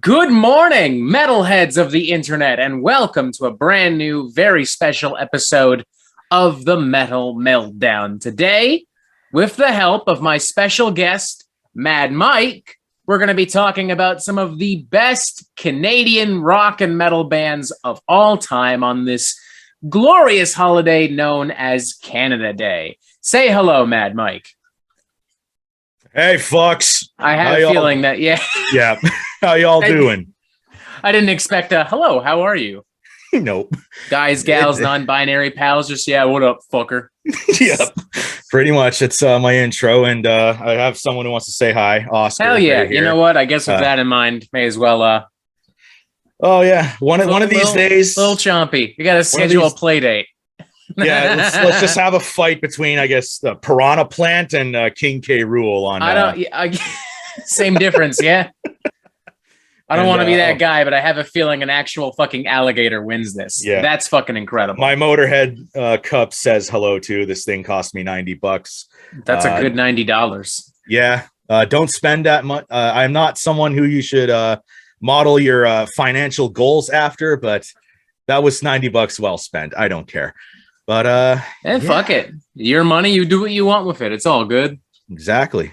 Good morning, metalheads of the internet, and welcome to a brand new, very special episode of the Metal Meltdown. Today, with the help of my special guest, Mad Mike, we're going to be talking about some of the best Canadian rock and metal bands of all time on this glorious holiday known as Canada Day. Say hello, Mad Mike. Hey, fucks. I had a feeling that, yeah. Yeah. How y'all doing? I didn't expect a hello. How are you? Nope. Guys, gals, non-binary pals, just, yeah, what up, fucker? Yep. Pretty much. It's my intro, and I have someone who wants to say hi. Oscar. Hell yeah. Right here. You know what? I guess with that in mind, may as well. Oh, yeah. One of these days. Little chompy. You got to schedule a play date. Yeah, let's just have a fight between, I guess, the Piranha Plant and King K. Rool on. Same difference, yeah. I don't want to be that guy, but I have a feeling an actual fucking alligator wins this. Yeah, that's fucking incredible. My Motorhead cup says hello too. This thing cost me $90. That's a good $90. Yeah, don't spend that much. I'm not someone who you should model your financial goals after, but that was $90 well spent. I don't care. But fuck it. Your money, you do what you want with it. It's all good. Exactly.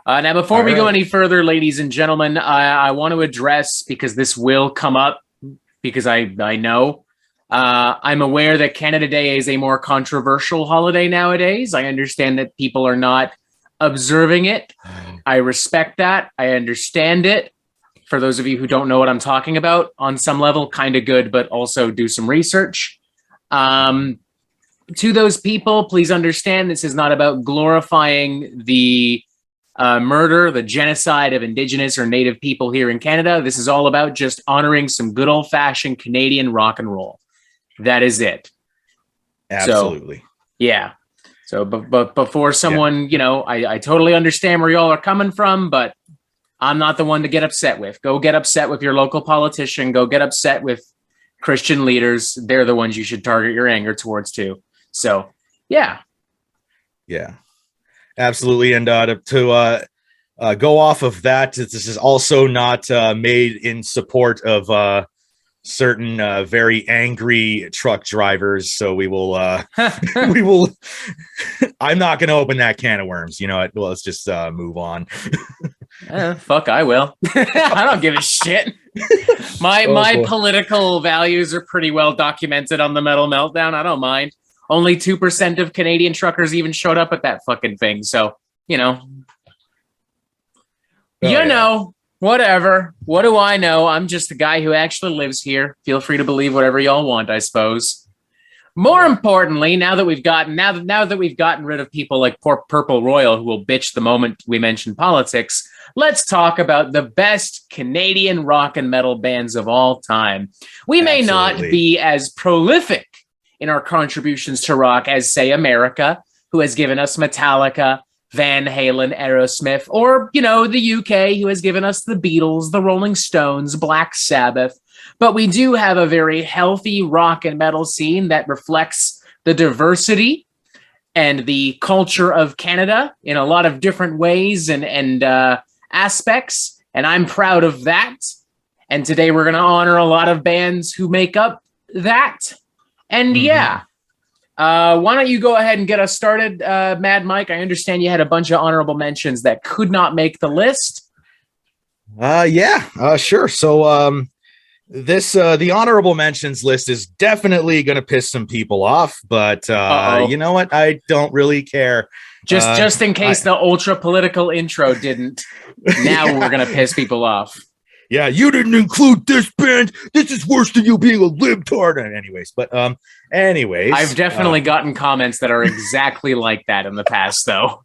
Now, before we go any further, ladies and gentlemen, I want to address, because this will come up, because I know, I'm aware that Canada Day is a more controversial holiday nowadays. I understand that people are not observing it. I respect that. I understand it. For those of you who don't know what I'm talking about, on some level, kind of good, but also do some research. To those people, please understand this is not about glorifying the murder, the genocide of Indigenous or Native people here in Canada. This is all about just honoring some good old-fashioned Canadian rock and roll. That is it. Absolutely. So, yeah. So, but before someone, I totally understand where y'all are coming from, but I'm not the one to get upset with. Go get upset with your local politician. Go get upset with Christian leaders. They're the ones you should target your anger towards too. So, yeah. Yeah, absolutely. And to go off of that, this is also not made in support of certain very angry truck drivers. So we will, I'm not going to open that can of worms. You know what? Well, let's just move on. Fuck, I will. I don't give a shit. My political values are pretty well documented on the Metal Meltdown. I don't mind. Only 2% of Canadian truckers even showed up at that fucking thing. So, whatever. What do I know? I'm just a guy who actually lives here. Feel free to believe whatever y'all want, I suppose. More importantly, now that we've gotten rid of people like Purple Royal, who will bitch the moment we mention politics, let's talk about the best Canadian rock and metal bands of all time. We may not be as prolific in our contributions to rock as, say, America, who has given us Metallica, Van Halen, Aerosmith, or, the UK, who has given us the Beatles, the Rolling Stones, Black Sabbath. But we do have a very healthy rock and metal scene that reflects the diversity and the culture of Canada in a lot of different ways and aspects. And I'm proud of that. And today we're going to honor a lot of bands who make up that. And why don't you go ahead and get us started, Mad Mike? I understand you had a bunch of honorable mentions that could not make the list. Sure. So the honorable mentions list is definitely going to piss some people off, but you know what? I don't really care. Just in case the ultra political intro didn't. Now we're going to piss people off. Yeah, you didn't include this band. This is worse than you being a libtard. Anyways, I've definitely gotten comments that are exactly like that in the past, though.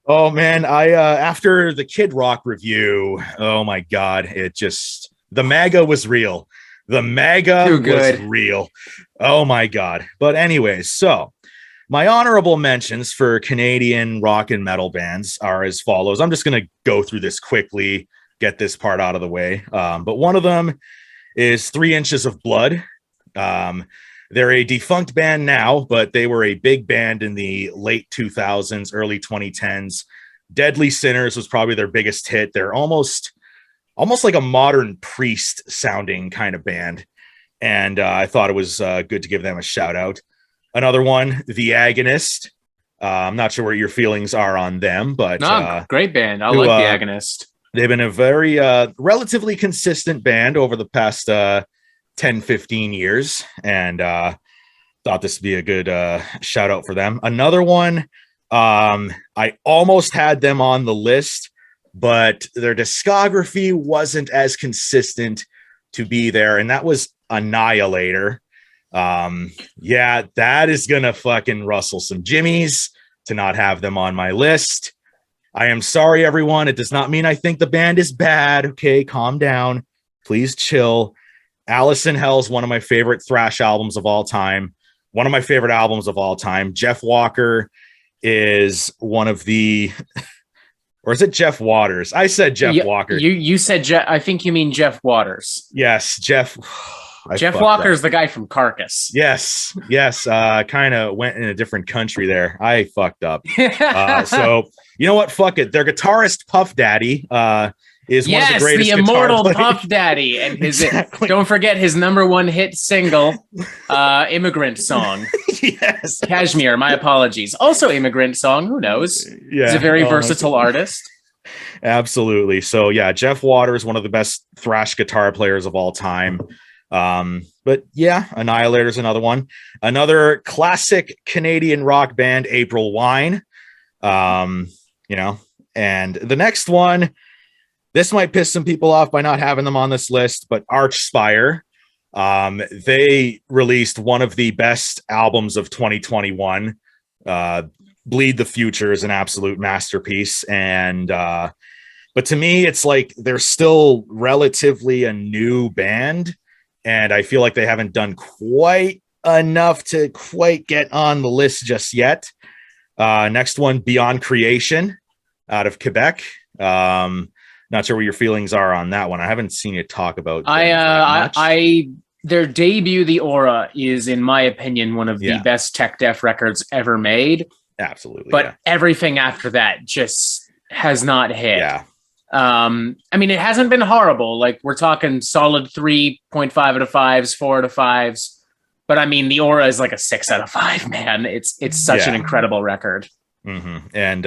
Oh man, I after the Kid Rock review, oh my god, the MAGA was real. The MAGA was real. Oh my god. But anyways, so my honorable mentions for Canadian rock and metal bands are as follows. I'm just gonna go through this quickly. Get this part out of the way. But one of them is 3 Inches of Blood. They're a defunct band now, but they were a big band in the late 2000s, early 2010s. Deadly Sinners was probably their biggest hit. They're almost almost like a modern Priest sounding kind of band. And I thought it was good to give them a shout out. Another one, the Agonist. I'm not sure what your feelings are on them, but great band. I like the Agonist. They've been a very relatively consistent band over the past 10, 15 years. And thought this would be a good shout out for them. Another one, I almost had them on the list, but their discography wasn't as consistent to be there. And that was Annihilator. Yeah, that is going to fucking rustle some jimmies to not have them on my list. I am sorry, everyone. It does not mean I think the band is bad. Okay, calm down. Please chill. Alice in Hell is one of my favorite thrash albums of all time. One of my favorite albums of all time. Jeff Walker is one of the... Or is it Jeff Waters? I said Jeff Walker. You said Jeff. I think you mean Jeff Waters. Yes, Jeff. Jeff Walker is the guy from Carcass. Yes. Kind of went in a different country there. I fucked up. So you know what? Fuck it. Their guitarist Puff Daddy is one of the greatest. The immortal Puff Daddy, and his exactly. Don't forget his #1 hit single, "Immigrant Song." Yes, Kashmir. My apologies. Also, "Immigrant Song." Who knows? Yeah, he's a very versatile artist. Absolutely. So yeah, Jeff Waters, one of the best thrash guitar players of all time. But yeah, Annihilator's another one. Another classic Canadian rock band, April Wine. And the next one, this might piss some people off by not having them on this list, but Archspire. They released one of the best albums of 2021. Bleed the Future is an absolute masterpiece. And, but to me, it's like they're still relatively a new band. And I feel like they haven't done quite enough to quite get on the list just yet. Next one, Beyond Creation out of Quebec. Not sure what your feelings are on that one. I haven't seen you talk about their debut, The Aura, is, in my opinion, one of the best tech death records ever made. Absolutely. But everything after that just has not hit. Yeah. I mean, it hasn't been horrible. Like, we're talking solid 3.5 out of 5s, 4 out of 5s. But I mean, The Aura is like a 6 out of 5, man. It's such an incredible record. Mm-hmm. And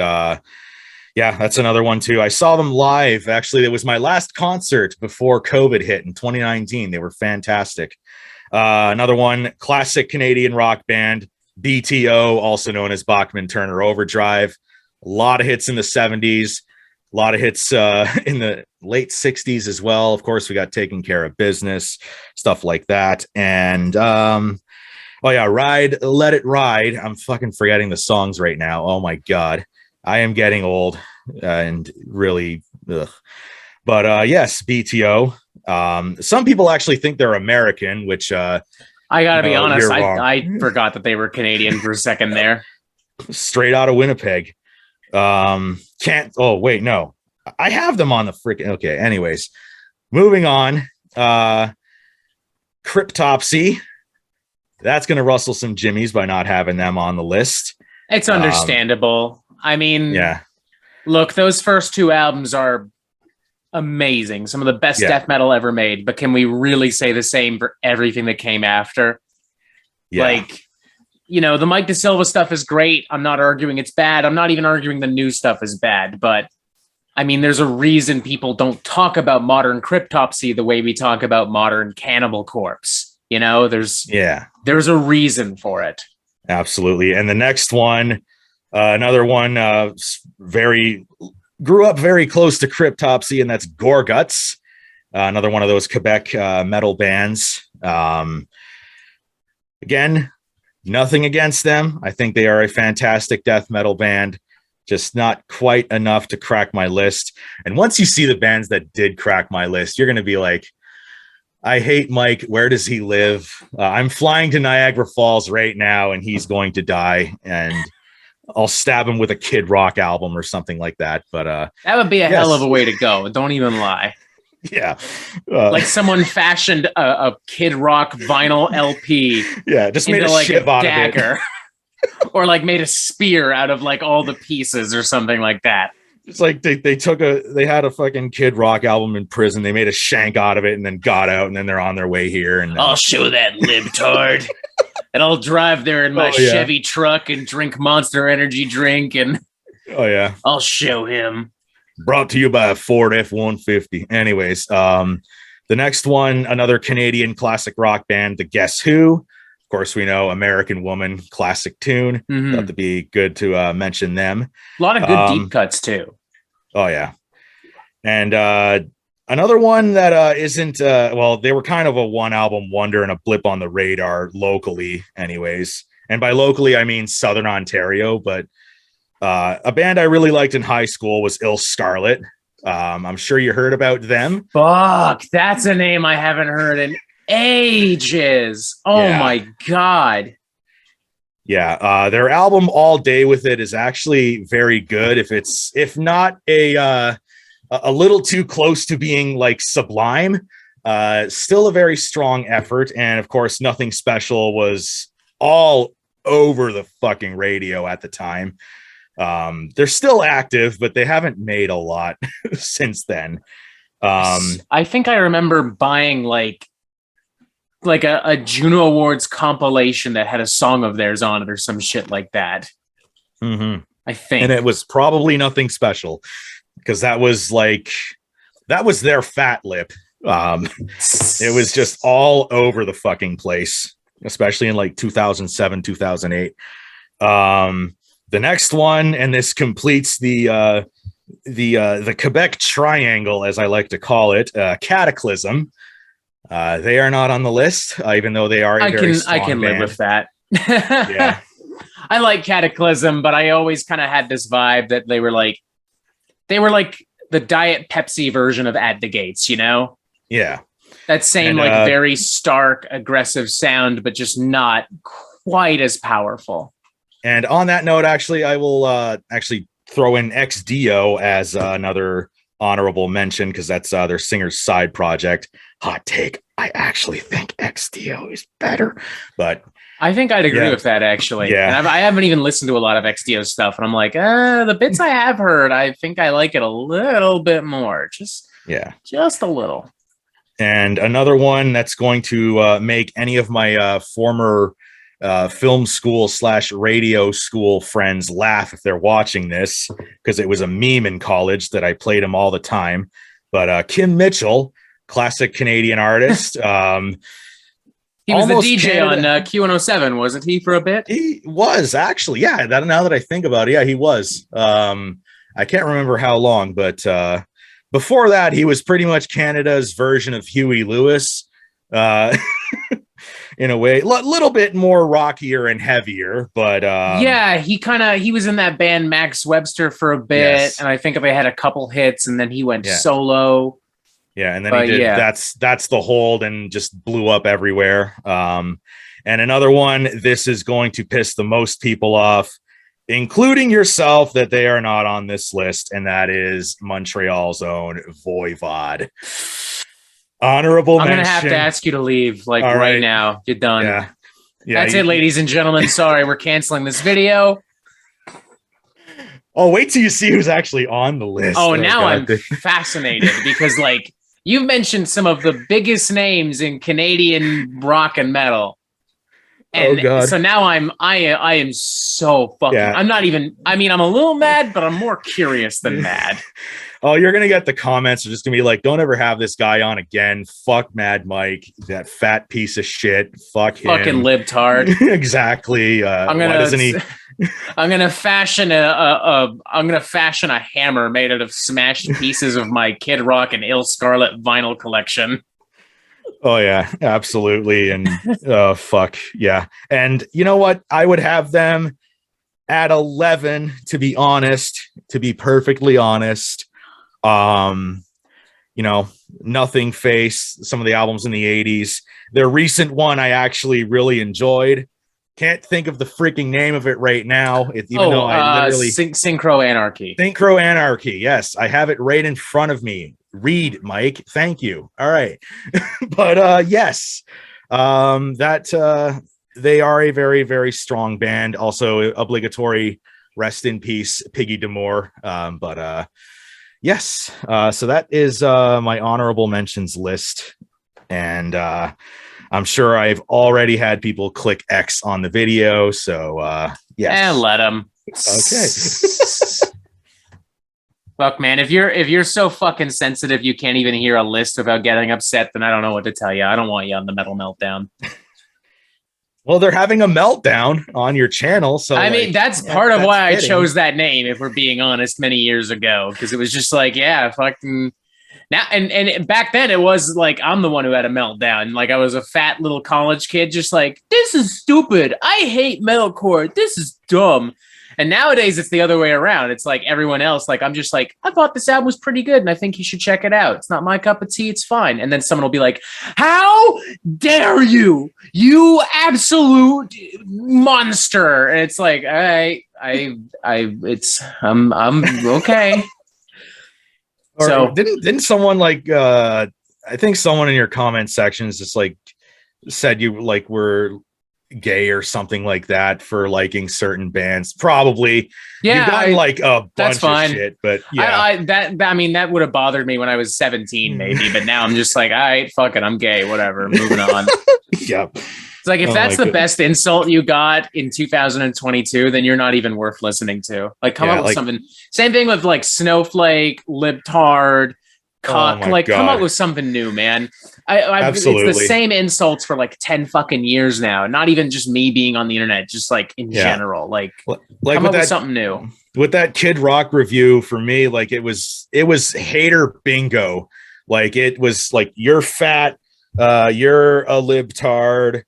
that's another one too. I saw them live. Actually, it was my last concert before COVID hit in 2019. They were fantastic. Another one, classic Canadian rock band, BTO, also known as Bachman Turner Overdrive. A lot of hits in the 70s. A lot of hits in the late 60s as well. Of course, we got Taking Care of Business, stuff like that. And, Ride, Let It Ride. I'm fucking forgetting the songs right now. Oh, my God. I am getting old and really, ugh. But, yes, BTO. Some people actually think they're American, which... I got to be honest, I forgot that they were Canadian for a second there. Straight out of Winnipeg. I have them on the freaking okay. Anyways, moving on. Kryptopsy. That's gonna rustle some jimmies by not having them on the list. It's understandable. I mean, look, those first 2 albums are amazing, some of the best death metal ever made, but can we really say the same for everything that came after? Like, the Mike DeSilva stuff is great. I'm not arguing it's bad. I'm not even arguing the new stuff is bad. But, I mean, there's a reason people don't talk about modern Kryptopsy the way we talk about modern Cannibal Corpse. There's a reason for it. Absolutely. And the next one, another one, grew up very close to Kryptopsy, and that's Gorguts. Another one of those Quebec metal bands. Again, nothing against them. I think they are a fantastic death metal band, just not quite enough to crack my list. And once you see the bands that did crack my list, you're going to be like, I hate Mike. Where does he live? I'm flying to Niagara Falls right now, and he's going to die. And I'll stab him with a Kid Rock album or something like that. But that would be a hell of a way to go. Don't even lie. Yeah. Like someone fashioned a Kid Rock vinyl LP. Yeah, just made a shiv out of it. Or like made a spear out of like all the pieces or something like that. It's like they had a fucking Kid Rock album in prison. They made a shank out of it and then got out, and then they're on their way here. And I'll show that libtard. And I'll drive there in my Chevy truck and drink Monster Energy drink. And I'll show him. Brought to you by a Ford F-150. Anyways, the next one, another Canadian classic rock band, the Guess Who. Of course, we know American Woman, classic tune. Thought to be good to mention them. A lot of good deep cuts too. Oh yeah, and another one that isn't well, they were kind of a one album wonder and a blip on the radar locally, anyways. And by locally, I mean Southern Ontario, but a band I really liked in high school was Scarlett. I'm sure you heard about them. Fuck, that's a name I haven't heard in ages. Oh my God. Yeah, their album All Day With It is actually very good. If not a little too close to being like Sublime, still a very strong effort. And of course, Nothing Special was all over the fucking radio at the time. They're still active, but they haven't made a lot since then. I think I remember buying like a Juno Awards compilation that had a song of theirs on it or some shit like that. I think. And it was probably Nothing Special because that was their Fat Lip. It was just all over the fucking place, especially in like 2007, 2008. The next one, and this completes the Quebec Triangle, as I like to call it, Cataclysm. They are not on the list, even though they are. I can live with that. Yeah, I like Cataclysm, but I always kind of had this vibe that they were like the Diet Pepsi version of At the Gates, you know? Yeah, that same very stark, aggressive sound, but just not quite as powerful. And on that note, actually, I will actually throw in XDO as another honorable mention because that's their singer's side project. Hot take. I actually think XDO is better, but I think I'd agree with that actually. Yeah. And I haven't even listened to a lot of XDO stuff, and I'm like, the bits I have heard, I think I like it a little bit more. Just a little. And another one that's going to make any of my former film school / radio school friends laugh if they're watching this, because it was a meme in college that I played him all the time. But Kim Mitchell, classic Canadian artist. He was the DJ on Q107, wasn't he, for a bit? He was, actually. Yeah, now that I think about it, yeah, he was. I can't remember how long, but before that, he was pretty much Canada's version of Huey Lewis. In a way, a little bit more rockier and heavier, but he was in that band Max Webster for a bit, and I think they had a couple hits, and then he went solo. Yeah, and then he did that's the Hold and just blew up everywhere. And another one, this is going to piss the most people off, including yourself, that they are not on this list, and that is Montreal's own Voivod. Honorable mention. I'm gonna have to ask you to leave right now. You're done. Yeah. That's it, ladies and gentlemen. Sorry, we're canceling this video. Oh, wait till you see who's actually on the list. Oh, now I'm fascinated because you've mentioned some of the biggest names in Canadian rock and metal. And so now I am so fucking I'm not even, I'm a little mad, but I'm more curious than mad. Oh, you're going to get the comments are just going to be like, don't ever have this guy on again. Fuck Mad Mike, that fat piece of shit. Fuck him. Fucking libtard. Exactly. I'm gonna fashion a hammer made out of smashed pieces of my Kid Rock and Scarlett vinyl collection. Oh yeah, absolutely. And fuck yeah. And you know what? I would have them at 11, to be honest, to be perfectly honest. Nothing Face, some of the albums in the 80s. Their recent one I actually really enjoyed. Can't think of the freaking name of it right now. Though I literally Synchro Anarchy. Synchro Anarchy. Yes, I have it right in front of me. Read, Mike. Thank you. All right. But yes, they are a very, very strong band. Also, obligatory rest in peace, Piggy D'Amour. Yes. So that is my honorable mentions list. And I'm sure I've already had people click X on the video. So yes. And let them. Okay. Look, man, if you're so fucking sensitive you can't even hear a list without getting upset, then I don't know what to tell you. I don't want you on the Metal Meltdown. Well, they're having a meltdown on your channel, so I mean that's part of why I chose that name, if we're being honest, many years ago, because it was just like, yeah, fucking now. And back then it was like I'm the one who had a meltdown. Like I was a fat little college kid, just like, this is stupid. I hate metalcore. This is dumb. And nowadays it's the other way around. It's like everyone else. Like I'm just like, I thought this album was pretty good, and I think you should check it out. It's not my cup of tea. It's fine. And then someone will be like, "How dare you? You absolute monster!" And it's like, I'm okay. So didn't someone like I think someone in your comment sections just like said you like were gay or something like that for liking certain bands? Probably. Yeah, you've gotten like a bunch of shit, but yeah, that would have bothered me when I was 17 maybe, but now I'm just like, all right, fuck it, I'm gay, whatever, moving on. Yep. It's like, if that's the best insult you got in 2022, then you're not even worth listening to. Like, come up with something. Same thing with like snowflake, libtard, cuck. Come up with something new, man. Absolutely. It's the same insults for like 10 fucking years now. Not even just me being on the internet, just like in general. Like come up with something new. With that Kid Rock review, for me, like it was hater bingo. Like it was like, you're fat, you're a libtard,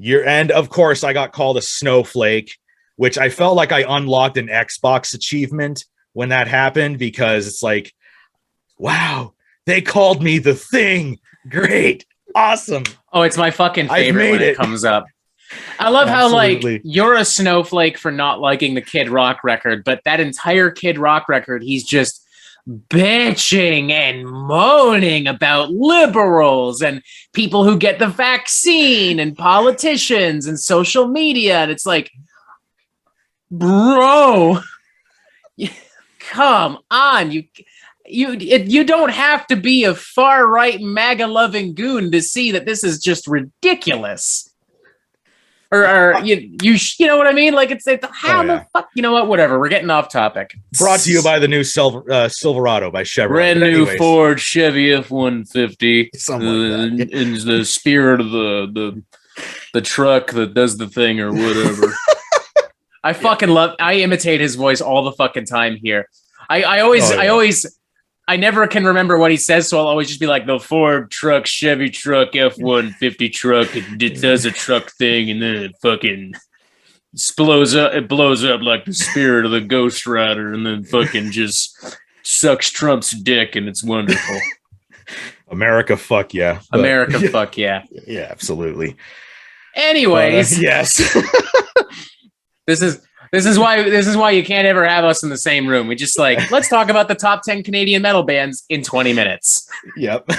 and of course I got called a snowflake, which I felt like I unlocked an Xbox achievement when that happened, because it's like, wow, they called me the Thing. Great. Awesome. Oh, it's my fucking favorite when it comes up. I love how like you're a snowflake for not liking the Kid Rock record, but that entire Kid Rock record, he's just bitching and moaning about liberals and people who get the vaccine and politicians and social media. And it's like, bro, come on. You don't have to be a far right MAGA loving goon to see that this is just ridiculous. Or you know what I mean? Like it's how the fuck, you know what? Whatever. We're getting off topic. Brought to you by the new Silverado by Chevrolet. Brand new Ford Chevy F-150. In the spirit of the truck that does the thing or whatever. I imitate his voice all the fucking time here. I never can remember what he says, so I'll always just be like, the Ford truck, Chevy truck, F-150 truck, it does a truck thing, and then it fucking blows up. It blows up like the spirit of the Ghost Rider, and then fucking just sucks Trump's dick, and it's wonderful. America, fuck yeah. America, fuck yeah. Yeah, absolutely. Anyways. Yes. This is why you can't ever have us in the same room. We just like, let's talk about the top 10 Canadian metal bands in 20 minutes. Yep.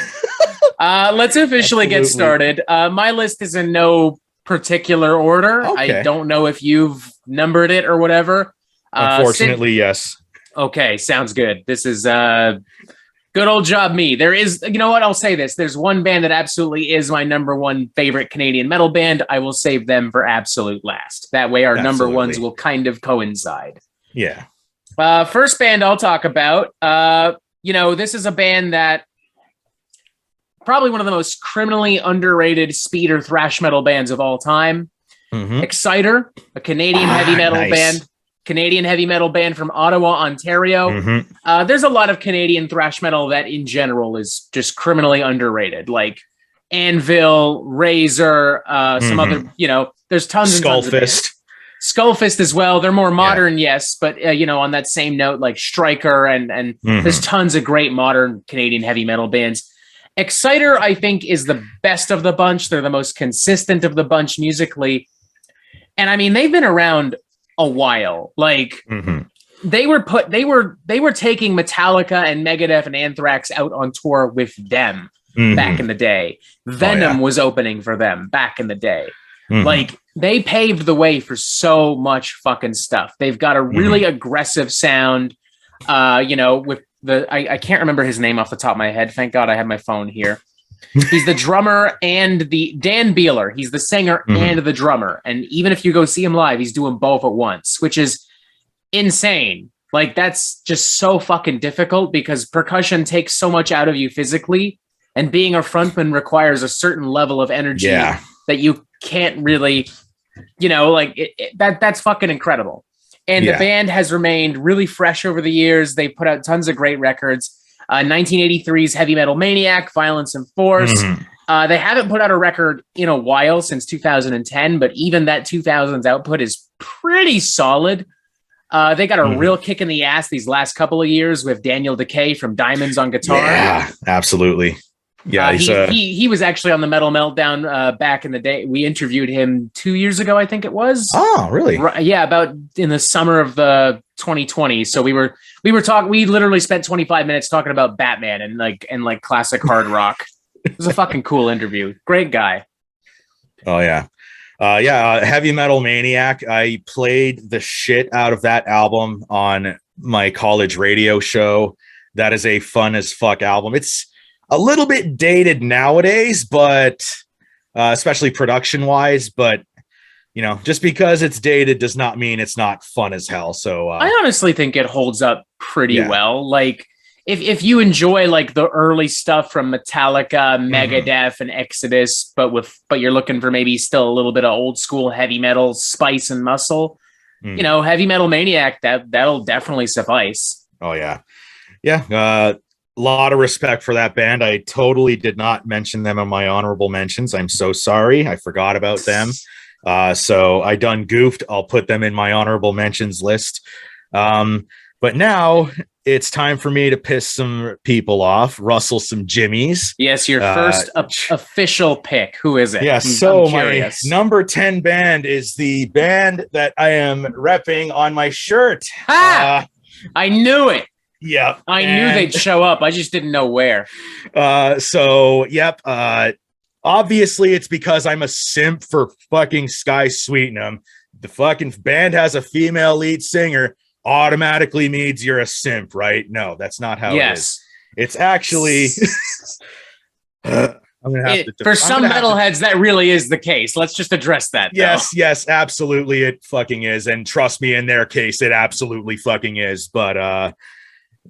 Let's officially get started. My list is in no particular order. Okay. I don't know if you've numbered it or whatever. Unfortunately, yes. Okay, sounds good. This is good old job me. There is, you know what? I'll say this. There's one band that absolutely is my number one favorite Canadian metal band. I will save them for absolute last. That way our number ones will kind of coincide. Yeah. First band I'll talk about, this is a band that probably one of the most criminally underrated speed or thrash metal bands of all time. Mm-hmm. Exciter, a Canadian heavy metal band. Canadian heavy metal band from Ottawa, Ontario. Mm-hmm. There's a lot of Canadian thrash metal that in general is just criminally underrated, like Anvil, Razor, some other, there's tons of Skullfist. Skullfist as well. They're more modern, yes, but on that same note, like Striker and there's tons of great modern Canadian heavy metal bands. Exciter, I think, is the best of the bunch. They're the most consistent of the bunch musically. And I mean, they've been around a while. Like they were taking Metallica and Megadeth and Anthrax out on tour with them back in the day. Venom was opening for them back in the day. Like they paved the way for so much fucking stuff. They've got a really aggressive sound, with I can't remember his name off the top of my head. Thank God I have my phone here. He's the drummer and the Dan Beeler. He's the singer and the drummer. And even if you go see him live, he's doing both at once, which is insane. Like, that's just so fucking difficult because percussion takes so much out of you physically, and being a frontman requires a certain level of energy that you can't really, that's fucking incredible. And the band has remained really fresh over the years. They put out tons of great records. 1983's Heavy Metal Maniac, Violence and Force. They haven't put out a record in a while, since 2010, but even that 2000s output is pretty solid. They got a real kick in the ass these last couple of years with Daniel Decay from Diamonds on guitar. Yeah, absolutely. Yeah, he was actually on the Metal Meltdown back in the day. We interviewed him 2 years ago, I think it was. Oh, really? Yeah, about in the summer of the 2020. So we were talking. We literally spent 25 minutes talking about Batman and like classic hard rock. It was a fucking cool interview. Great guy. Oh yeah. Heavy Metal Maniac. I played the shit out of that album on my college radio show. That is a fun as fuck album. It's a little bit dated nowadays, but especially production wise, but just because it's dated does not mean it's not fun as hell. So I honestly think it holds up pretty well. Like, if you enjoy like the early stuff from Metallica, Megadeth, and Exodus, but you're looking for maybe still a little bit of old school heavy metal spice and muscle, Heavy Metal Maniac, that'll definitely suffice. Oh yeah. A lot of respect for that band. I totally did not mention them in my honorable mentions. I'm so sorry. I forgot about them. So I done goofed. I'll put them in my honorable mentions list. But now it's time for me to piss some people off, rustle some jimmies. Yes, your first official pick. Who is it? Yes, so my number 10 band is the band that I am repping on my shirt. I knew it. Yeah. I knew they'd show up. I just didn't know where. Obviously, it's because I'm a simp for fucking Sky Sweetener. The fucking band has a female lead singer. Automatically means you're a simp, right? No, that's not how it is. It's actually I'm gonna have to for some metalheads that really is the case. Let's just address that. Yes, absolutely, it fucking is. And trust me, in their case, it absolutely fucking is. But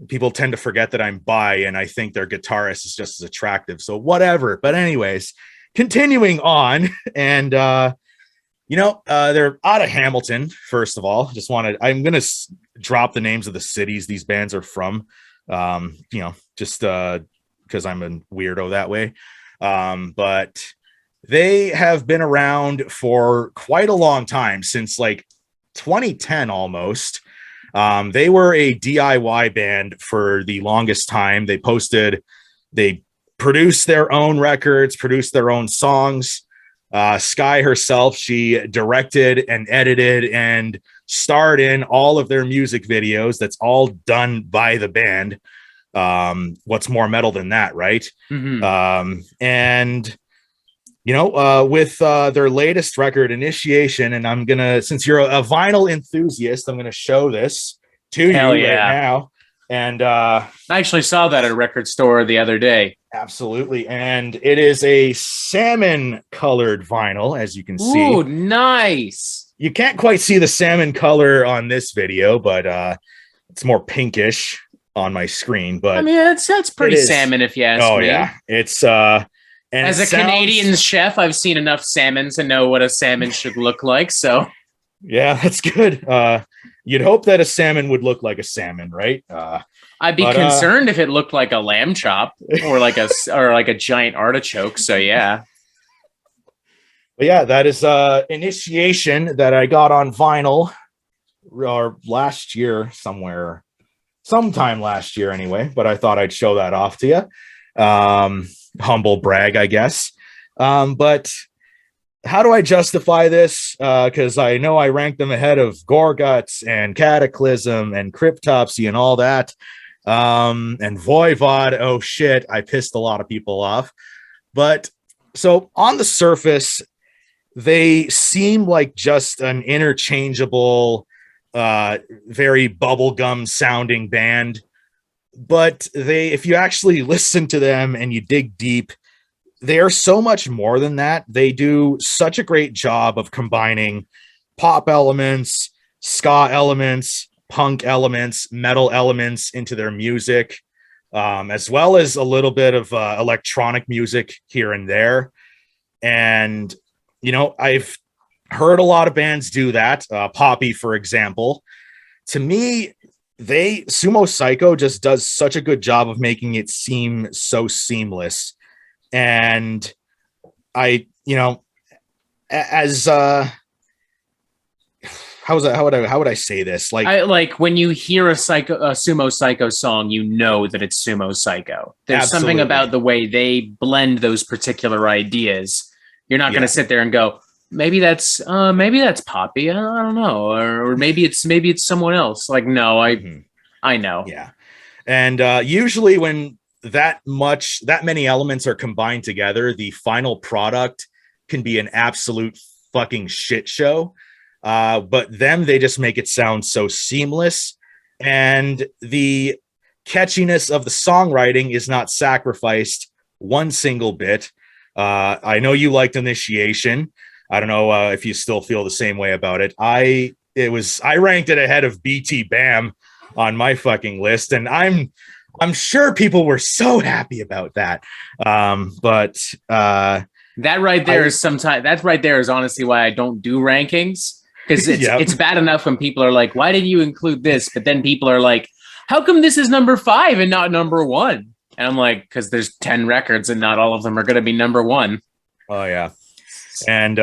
people tend to forget that I'm bi, and I think their guitarist is just as attractive. So whatever. But anyways, continuing on, and they're out of Hamilton. First of all, I'm gonna drop the names of the cities these bands are from. Just because I'm a weirdo that way. But they have been around for quite a long time, since like 2010 almost. They were a DIY band for the longest time. They produced their own records, produced their own songs. Sky herself, she directed and edited and starred in all of their music videos. That's all done by the band. What's more metal than that, right? With their latest record, Initiation, and since you're a vinyl enthusiast, I'm gonna show this to you right now. And I actually saw that at a record store the other day. Absolutely. And it is a salmon colored vinyl, as you can see. Ooh, nice. You can't quite see the salmon color on this video, but it's more pinkish on my screen. But I mean, that's pretty salmon, if you ask me. Oh yeah, it's and as a Canadian chef, I've seen enough salmon to know what a salmon should look like. So yeah, that's good. You'd hope that a salmon would look like a salmon, right? I'd be concerned if it looked like a lamb chop or like a giant artichoke. So yeah. But yeah, that is Initiation that I got on vinyl or sometime last year anyway, but I thought I'd show that off to you. Humble brag, I guess. But how do I justify this? Because I know I ranked them ahead of Gorguts and Cataclysm and Kryptopsy and all that. And Voivod. Oh shit, I pissed a lot of people off. But so on the surface, they seem like just an interchangeable, very bubblegum sounding band. But if you actually listen to them and you dig deep, they are so much more than that. They do such a great job of combining pop elements, ska elements, punk elements, metal elements into their music, as well as a little bit of electronic music here and there. And, I've heard a lot of bands do that. Poppy, for example. To me, Sumo Psycho just does such a good job of making it seem so seamless. And how would I say this? Like when you hear a Sumo Psycho song, you know that it's Sumo Psycho. There's Absolutely. Something about the way they blend those particular ideas. You're not going to sit there and go, maybe that's Poppy. I don't know, or maybe it's someone else. Like, no, I know. Yeah, and usually when that many elements are combined together, the final product can be an absolute fucking shit show. But they just make it sound so seamless, and the catchiness of the songwriting is not sacrificed one single bit. I know you liked Initiation. I don't know if you still feel the same way about it. I ranked it ahead of BT Bam on my fucking list, and I'm sure people were so happy about that. But that right there is honestly why I don't do rankings, because it's bad enough when people are like, why did you include this? But then people are like, how come this is number 5 and not number 1? And I'm like, because there's 10 records and not all of them are going to be number 1. Oh, yeah. And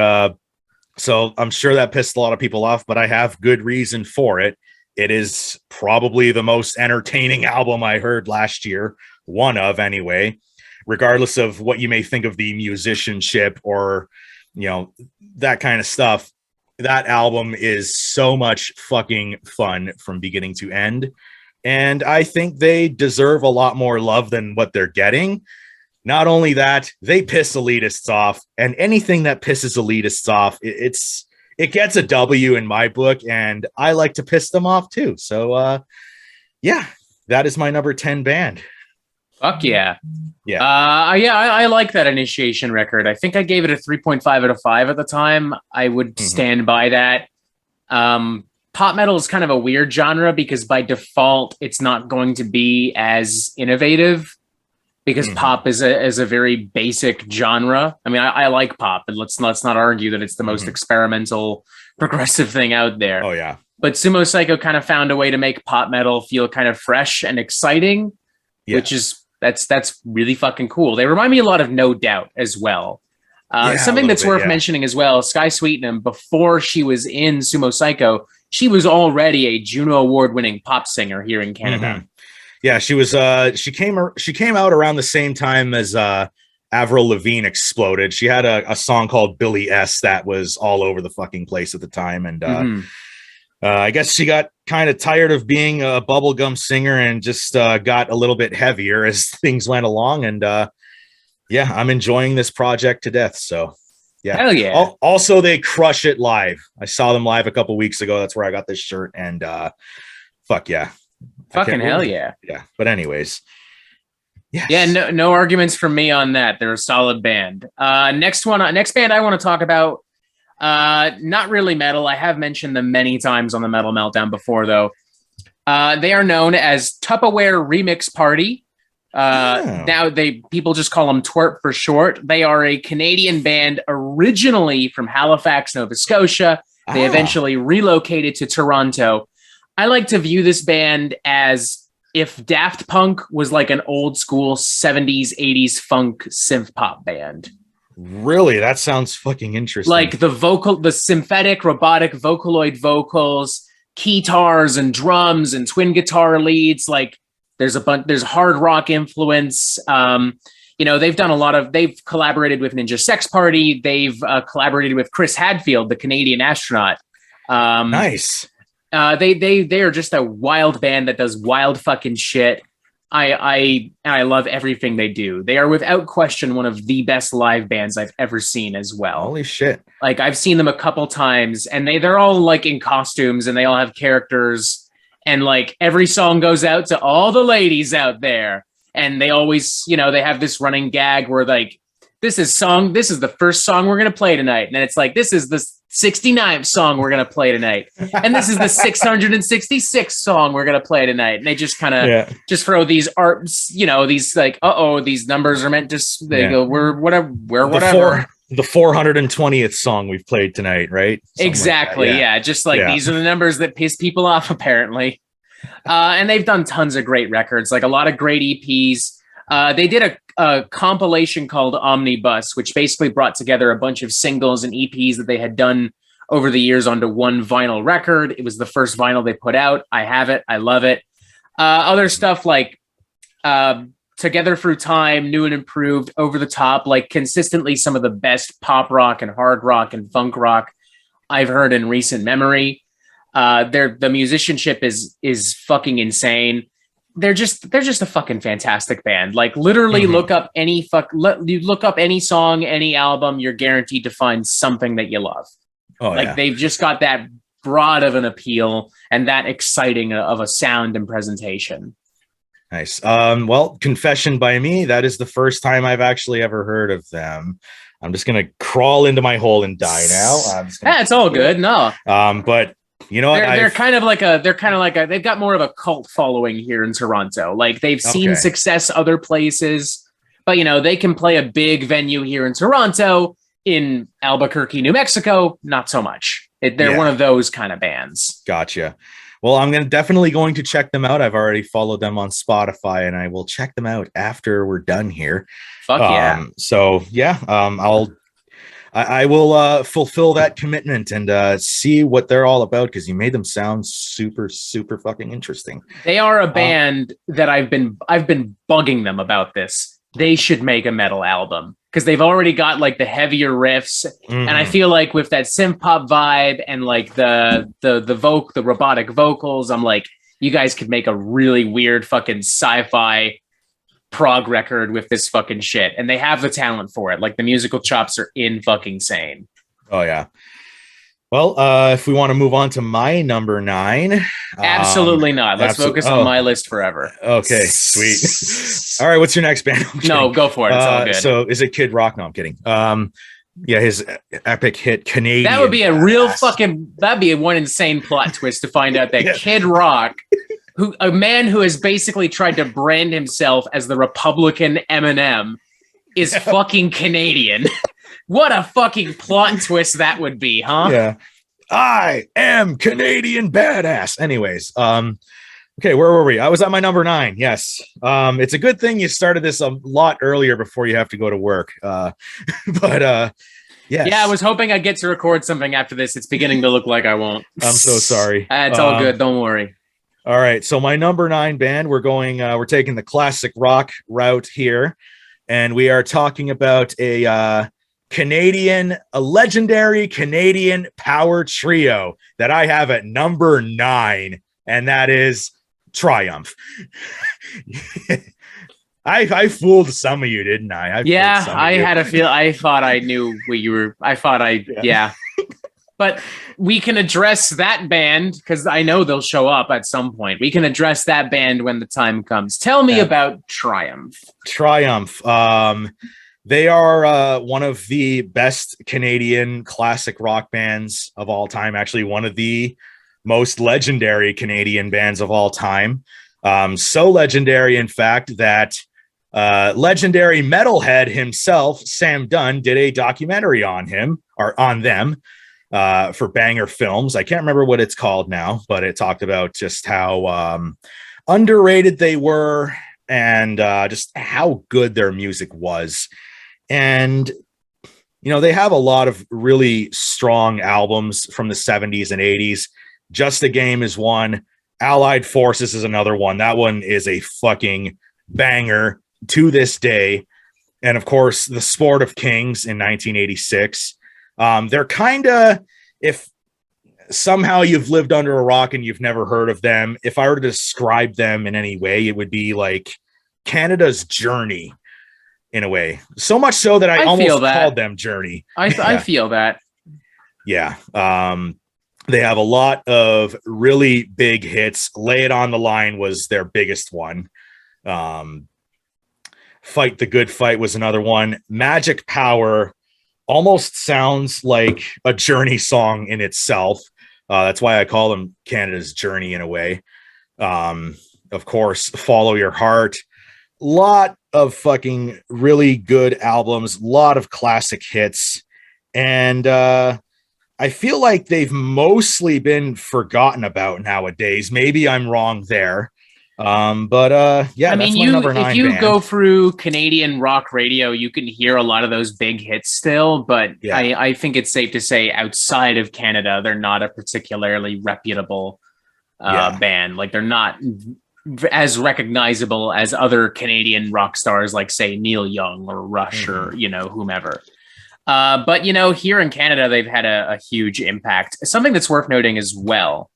so I'm sure that pissed a lot of people off, but I have good reason for it. It is probably the most entertaining album I heard last year. One of, anyway, regardless of what you may think of the musicianship or, that kind of stuff. That album is so much fucking fun from beginning to end. And I think they deserve a lot more love than what they're getting. Not only that, they piss elitists off, and anything that pisses elitists off, it gets a W in my book, and I like to piss them off too. So, that is my number 10 band. Fuck yeah. Yeah. I like that Initiation record. I think I gave it a 3.5 out of 5 at the time. I would stand by that. Pop metal is kind of a weird genre because by default, it's not going to be as innovative because pop is a very basic genre. I mean, I like pop, and let's not argue that it's the most experimental, progressive thing out there. Oh, yeah. But Sumo Psycho kind of found a way to make pop metal feel kind of fresh and exciting, which is that's really fucking cool. They remind me a lot of No Doubt as well. Something that's worth mentioning as well, Sky Sweetener, before she was in Sumo Psycho, she was already a Juno Award-winning pop singer here in Canada. Yeah, she was. She came out around the same time as Avril Lavigne exploded. She had a song called Billy S that was all over the fucking place at the time, and I guess she got kind of tired of being a bubblegum singer and just got a little bit heavier as things went along. And I'm enjoying this project to death. So. Yeah. Hell yeah. Also, they crush it live. I saw them live a couple weeks ago. That's where I got this shirt. And fuck yeah. Fucking hell yeah. Yeah. But anyways. Yes. Yeah, no arguments from me on that. They're a solid band. Next band I want to talk about, not really metal. I have mentioned them many times on the Metal Meltdown before, though. They are known as Tupperware Remix Party. Now people just call them Twerp for short. They are a Canadian band originally from Halifax, Nova Scotia. They eventually relocated to Toronto. I like to view this band as if Daft Punk was like an old school 70s, 80s funk synth pop band. Really? That sounds fucking interesting. Like the synthetic robotic Vocaloid vocals, guitars and drums and twin guitar leads, like there's hard rock influence. They've collaborated with Ninja Sex Party. They've collaborated with Chris Hadfield, the Canadian astronaut. Nice. They are just a wild band that does wild fucking shit. I love everything they do. They are without question one of the best live bands I've ever seen as well. Holy shit. Like I've seen them a couple times and they're all like in costumes and they all have characters and like every song goes out to all the ladies out there. And they always, you know, they have this running gag where like, this is the first song we're going to play tonight. And it's like, this is the 69th song we're going to play tonight. And this is the 666th song we're going to play tonight. And they just kind of just throw these arts, you know, these like, these numbers are meant to, they go, we're whatever. The 420th song we've played tonight, right? Something exactly. Like just like these are the numbers that piss people off, apparently. And they've done tons of great records, like a lot of great EPs. They did a compilation called Omnibus, which basically brought together a bunch of singles and EPs that they had done over the years onto one vinyl record. It was the first vinyl they put out. I have it. I love it. Other stuff like Together Through Time, New and Improved, Over the Top, like consistently some of the best pop rock and hard rock and funk rock I've heard in recent memory. The musicianship is fucking insane. They're just a fucking fantastic band. Like literally look up any song, any album, you're guaranteed to find something that you love. They've just got that broad of an appeal and that exciting of a sound and presentation. Nice. Well, confession by me, that is the first time I've actually ever heard of them. I'm just gonna crawl into my hole and die now. It's all good. No. But you know what? They've got more of a cult following here in Toronto. Like they've seen success other places, but you know, they can play a big venue here in Toronto. In Albuquerque, New Mexico, not so much. They're one of those kind of bands. Gotcha. Well, I'm definitely going to check them out. I've already followed them on Spotify, and I will check them out after we're done here. Fuck yeah! So yeah, I will fulfill that commitment and see what they're all about, because you made them sound super, super fucking interesting. They are a band that I've been bugging them about this. They should make a metal album because they've already got like the heavier riffs, and I feel like with that synth pop vibe and like the robotic vocals, I'm like, you guys could make a really weird fucking sci-fi prog record with this fucking shit, and they have the talent for it. Like the musical chops are in fucking sane. Oh yeah. Well, if we want to move on to my number 9, absolutely not. Let's focus on my list forever. Okay, sweet. All right, what's your next band? No, go for it. It's all good. So, is it Kid Rock? No, I'm kidding. Yeah, his epic hit Canadian. That would be a real fucking. That'd be one insane plot twist to find out that Kid Rock, a man who has basically tried to brand himself as the Republican Eminem, is fucking Canadian. What a fucking plot twist that would be, huh? Yeah. I am Canadian badass. Anyways, okay, where were we? I was at my number 9. Yes. It's a good thing you started this a lot earlier before you have to go to work. But yes. Yeah, I was hoping I'd get to record something after this. It's beginning to look like I won't. I'm so sorry. It's all good. Don't worry. All right. So my number 9 band, we're taking the classic rock route here. And we are talking about a legendary Canadian power trio that I have at number 9, and that is Triumph. I fooled some of you, didn't I? Had a feel. I thought I knew what you were. But we can address that band because I know they'll show up at some point. We can address that band when the time comes. Tell me about Triumph. Triumph. They are one of the best Canadian classic rock bands of all time. Actually, one of the most legendary Canadian bands of all time. So legendary, in fact, that legendary metalhead himself, Sam Dunn, did a documentary on them for Banger Films. I can't remember what it's called now, but it talked about just how underrated they were and just how good their music was. And, you know, they have a lot of really strong albums from the 70s and 80s. Just a Game is one. Allied Forces is another one. That one is a fucking banger to this day. And of course, The Sport of Kings in 1986. They're kind of, if somehow you've lived under a rock and you've never heard of them. If I were to describe them in any way, it would be like Canada's Journey in a way. So much so that I almost called them Journey. I feel that. Yeah. They have a lot of really big hits. Lay It on the Line was their biggest one. Fight the Good Fight was another one. Magic Power almost sounds like a Journey song in itself. That's why I call them Canada's Journey in a way. Of course, Follow Your Heart. Lot of fucking really good albums. Lot of classic hits. And I feel like they've mostly been forgotten about nowadays. Maybe I'm wrong there. But yeah, I mean, that's my number 9 if you band. go through Canadian rock radio, you can hear a lot of those big hits still, but Yeah. I think it's safe to say outside of Canada, they're not a particularly reputable band. Like they're not as recognizable as other Canadian rock stars, like say Neil Young or Rush or, whomever. But, here in Canada, they've had a huge impact. Something that's worth noting as well.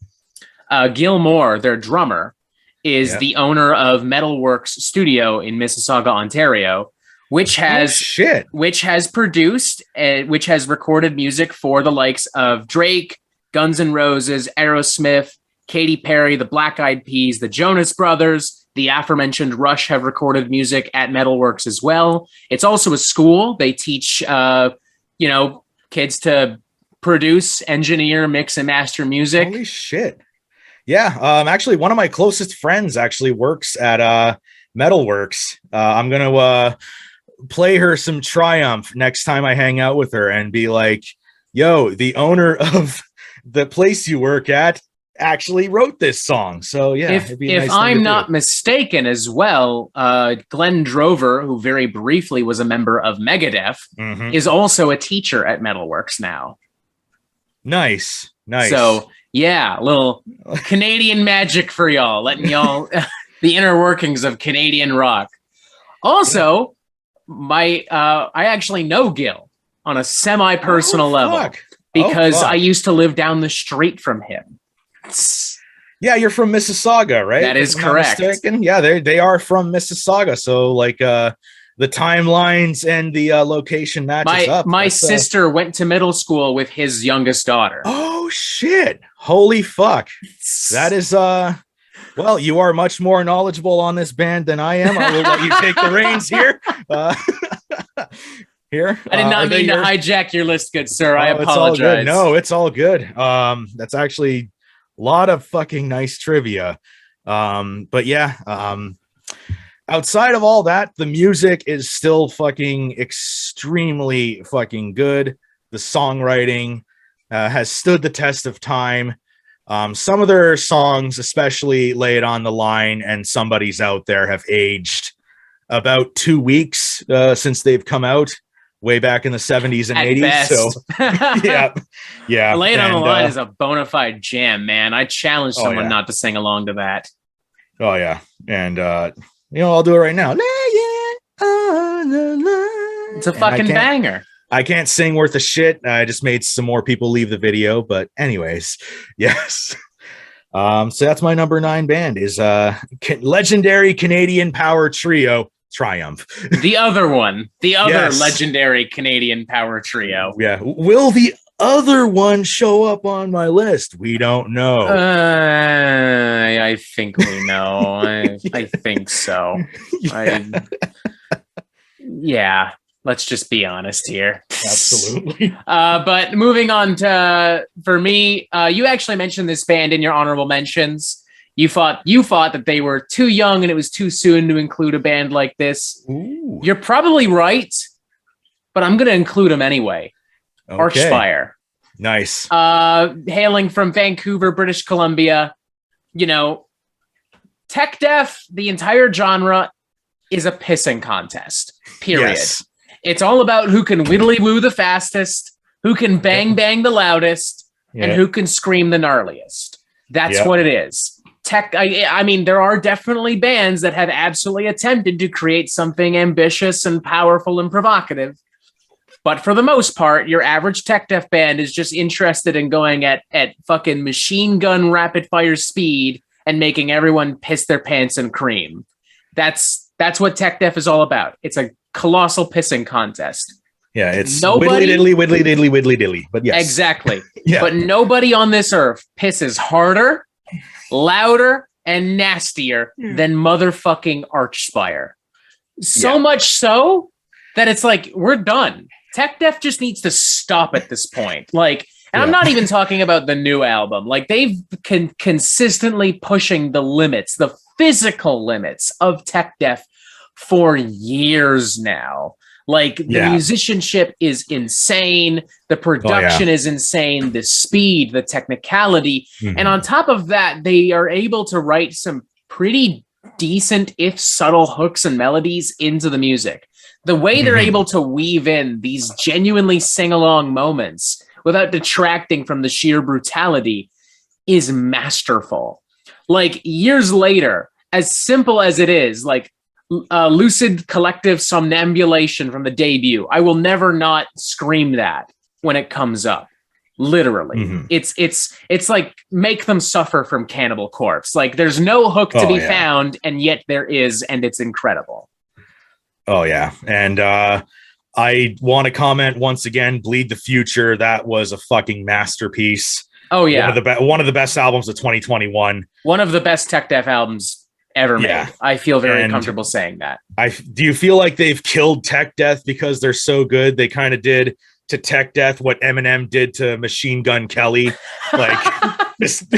Gil Moore, their drummer, is the owner of Metalworks Studio in Mississauga, Ontario, which has produced, which has recorded music for the likes of Drake, Guns N' Roses, Aerosmith, Katy Perry, the Black Eyed Peas, the Jonas Brothers, the aforementioned Rush have recorded music at Metalworks as well. It's also a school. They teach, kids to produce, engineer, mix, and master music. Holy shit. Yeah. Actually, one of my closest friends actually works at Metalworks. I'm going to play her some Triumph next time I hang out with her and be like, yo, the owner of the place you work at actually wrote this song. So yeah, if I'm not mistaken as well, Glenn Drover, who very briefly was a member of Megadeth, is also a teacher at Metalworks now. Nice. So yeah, a little Canadian magic for y'all, letting y'all the inner workings of Canadian rock. Also, I actually know Gil on a semi-personal level because I used to live down the street from him. Yeah, you're from Mississauga, right? That is correct. Yeah, they are from Mississauga. So like the timelines and the location matches up. My sister went to middle school with his youngest daughter. Oh shit. Holy fuck. That is well, you are much more knowledgeable on this band than I am. I will let you take the reins here. Here. I did not mean to hijack your list, good sir. I apologize. No, it's all good. That's actually a lot of fucking nice trivia. But yeah, outside of all that, the music is still fucking extremely fucking good. The songwriting has stood the test of time. Some of their songs, especially Lay It on the Line and Somebody's Out There, have aged about 2 weeks since they've come out. Way back in the 70s and 80s. Best. So yeah. Lay It on the Line is a bona fide jam, man. I challenge someone not to sing along to that. Oh yeah. And I'll do it right now. Lay it on the line. It's a fucking banger. I can't sing worth a shit. I just made some more people leave the video, but anyways, yes. So that's my number 9 band is legendary Canadian power trio Triumph. The other legendary Canadian power trio. Yeah. Will the other one show up on my list? We don't know. I think we know. I think so. Yeah. Let's just be honest here. Absolutely. But moving on to, for me, you actually mentioned this band in your honorable mentions. You thought that they were too young and it was too soon to include a band like this. Ooh. You're probably right, but I'm going to include them anyway. Okay. Archspire. Nice. Hailing from Vancouver, British Columbia. Tech death, the entire genre, is a pissing contest. Period. Yes. It's all about who can widdly woo the fastest, who can bang bang the loudest, and who can scream the gnarliest. That's what it is. I mean, there are definitely bands that have absolutely attempted to create something ambitious and powerful and provocative. But for the most part, your average tech death band is just interested in going at fucking machine gun rapid fire speed and making everyone piss their pants and cream. That's what tech death is all about. It's a colossal pissing contest. Yeah, it's widdly diddly. But yes. Exactly. Yeah. But nobody on this earth pisses harder, louder, and nastier than motherfucking Archspire. So much so that it's like, we're done. Tech Death just needs to stop at this point. Like, and I'm not even talking about the new album. Like, they've consistently pushing the limits, the physical limits of Tech Death for years now. Like, the musicianship is insane. The production is insane. The speed, the technicality. And on top of that, they are able to write some pretty decent, if subtle, hooks and melodies into the music. The way they're able to weave in these genuinely sing-along moments without detracting from the sheer brutality is masterful. Like, years later, as simple as it is, like, lucid collective somnambulation from the debut, I will never not scream that when it comes up. Literally. It's like Make Them Suffer from Cannibal Corpse. Like, there's no hook to be found, and yet there is, and it's incredible. Oh yeah. And I want to comment once again, Bleed the Future. That was a fucking masterpiece. Oh yeah. One of the best albums of 2021. One of the best tech death albums ever made. I feel very comfortable saying that. Do you feel like they've killed tech death because they're so good? They kind of did to tech death what Eminem did to Machine Gun Kelly. Like, just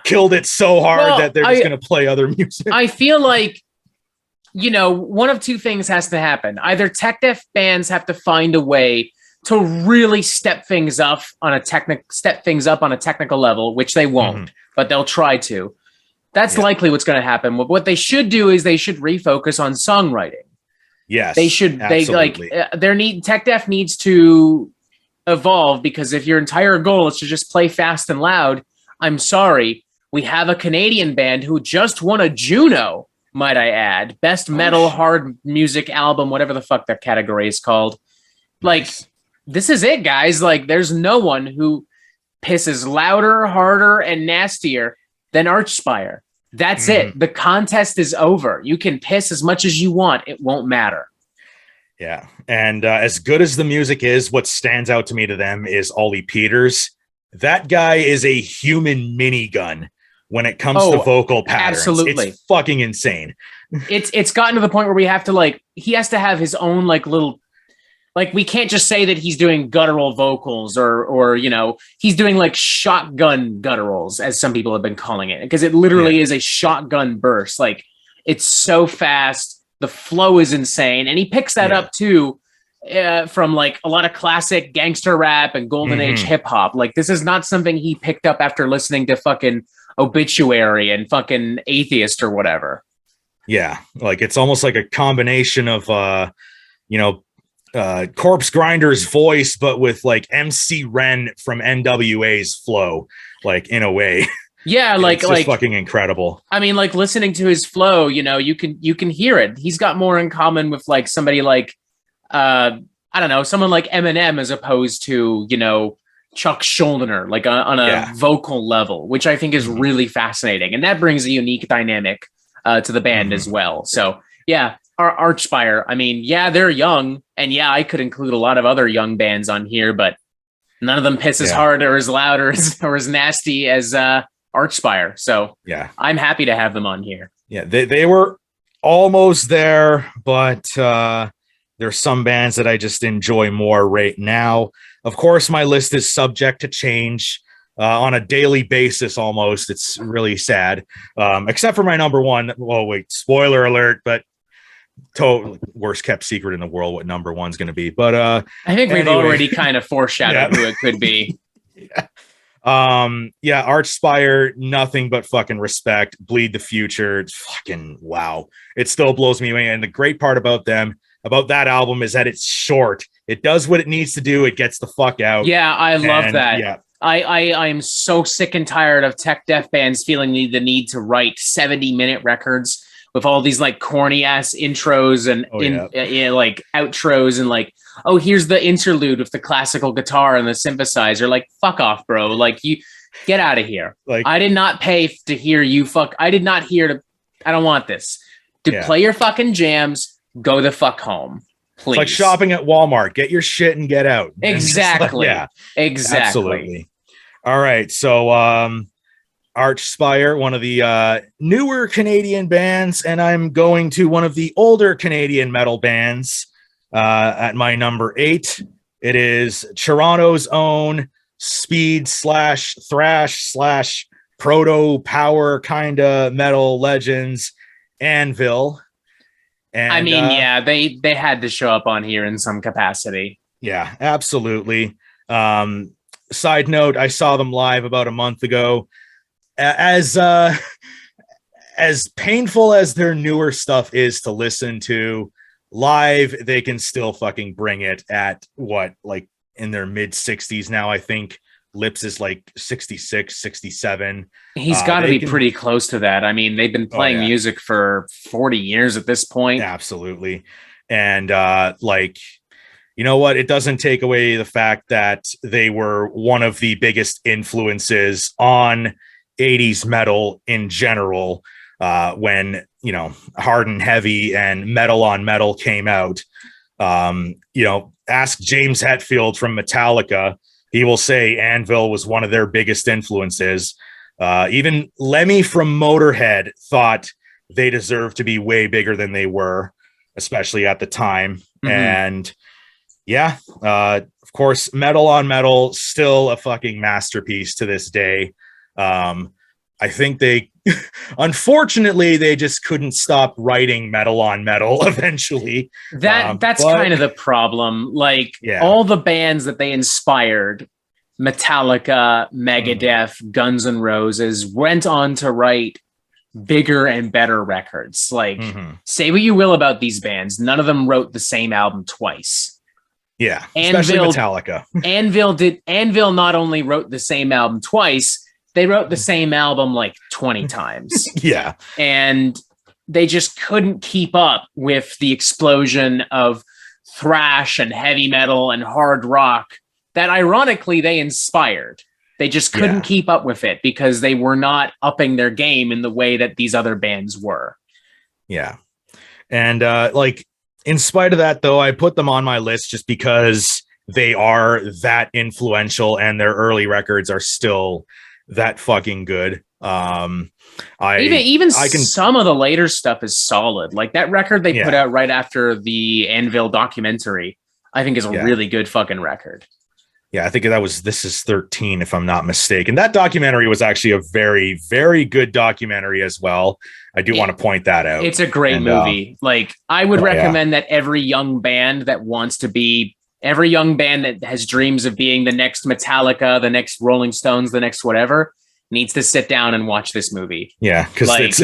killed it so hard that they're just going to play other music. I feel like, you know, one of two things has to happen. Either tech death bands have to find a way to really step things up on a technical level, which they won't, but they'll try to. That's likely what's going to happen. What they should do is they should refocus on songwriting. Yes, they should. Absolutely. Tech death needs to evolve, because if your entire goal is to just play fast and loud, I'm sorry, we have a Canadian band who just won a Juno. Might I add, best metal hard music album, whatever the fuck that category is called. Like, this is it, guys. Like, there's no one who pisses louder, harder, and nastier than Archspire. That's it. The contest is over. You can piss as much as you want. It won't matter. Yeah. And as good as the music is, what stands out to me to them is Ollie Peters. That guy is a human minigun when it comes to vocal patterns. Absolutely. It's fucking insane. It's gotten to the point where we have to, like, he has to have his own, like, little, like, we can't just say that he's doing guttural vocals or you know, he's doing like shotgun gutturals, as some people have been calling it, because it literally is a shotgun burst. Like, it's so fast. The flow is insane. And he picks that up too from like a lot of classic gangster rap and golden age hip hop. Like, this is not something he picked up after listening to fucking Obituary and fucking Atheist or whatever. Yeah, like, it's almost like a combination of Corpse Grinder's voice, but with like MC Ren from NWA's flow, like, in a way. Yeah, it's just fucking incredible. I mean, like, listening to his flow, you know, you can hear it. He's got more in common with like somebody like I don't know, someone like Eminem, as opposed to, you know, Chuck Schuldiner, like on a vocal level, which I think is really fascinating. And that brings a unique dynamic to the band as well. So yeah, our Archspire, I mean, yeah, they're young, and yeah, I could include a lot of other young bands on here, but none of them piss as hard or as loud or as nasty as Archspire. So yeah, I'm happy to have them on here. Yeah, they were almost there, but there's some bands that I just enjoy more right now. Of course, my list is subject to change on a daily basis almost. It's really sad, except for my number one. Well, wait, spoiler alert, but totally worst kept secret in the world what number one's going to be. But I think we've already kind of foreshadowed who it could be. Archspire, nothing but fucking respect. Bleed the Future, it's fucking wow. It still blows me away. And the great part about that album is that it's short. It does what it needs to do. It gets the fuck out. Yeah, I love that. Yeah. I'm so sick and tired of tech death bands feeling the need to write 70-minute records with all these like corny ass intros and like outros and like, oh, here's the interlude with the classical guitar and the synthesizer. Like, fuck off, bro. Like, you get out of here. Like, I did not pay to hear you I did not hear to, I don't want this. To play your fucking jams, go the fuck home. Please. It's like shopping at Walmart. Get your shit and get out. Exactly. Exactly. Absolutely. All right. So, Archspire, one of the newer Canadian bands, and I'm going to one of the older Canadian metal bands at my number 8. It is Toronto's own speed / thrash / proto power kind of metal legends, Anvil. And I mean, yeah, they had to show up on here in some capacity. Yeah, absolutely. Side note, I saw them live about a month ago. As painful as their newer stuff is to listen to live, they can still fucking bring it at what, like in their mid 60s now, I think. Lips is like 66, 67. He's got to be pretty close to that. I mean, they've been playing music for 40 years at this point. Absolutely. And like, you know what? It doesn't take away the fact that they were one of the biggest influences on 80s metal in general, when, you know, Hard and Heavy and Metal on Metal came out. You know, ask James Hetfield from Metallica. He will say Anvil was one of their biggest influences. Even Lemmy from Motorhead thought they deserved to be way bigger than they were, especially at the time. Mm-hmm. And yeah, of course, Metal on Metal, still a fucking masterpiece to this day. I think they, unfortunately, they just couldn't stop writing Metal on Metal eventually. That's kind of the problem. Like, all the bands that they inspired, Metallica, Megadeth, Guns N' Roses, went on to write bigger and better records. Like, say what you will about these bands, none of them wrote the same album twice. Yeah, especially Metallica. Anvil not only wrote the same album twice, they wrote the same album like 20 times. Yeah. And they just couldn't keep up with the explosion of thrash and heavy metal and hard rock that ironically they inspired. They just couldn't keep up with it because they were not upping their game in the way that these other bands were. Yeah. And like, in spite of that, though, I put them on my list just because they are that influential and their early records are still that fucking good. Some of the later stuff is solid. Like that record they put out right after the Anvil documentary, I think is a really good fucking record. Yeah, I think This Is 13, if I'm not mistaken. That documentary was actually a very, very good documentary as well. I do want to point that out. It's a great movie. Like, I would recommend that every young band that has dreams of being the next Metallica, the next Rolling Stones, the next whatever, needs to sit down and watch this movie. Yeah, because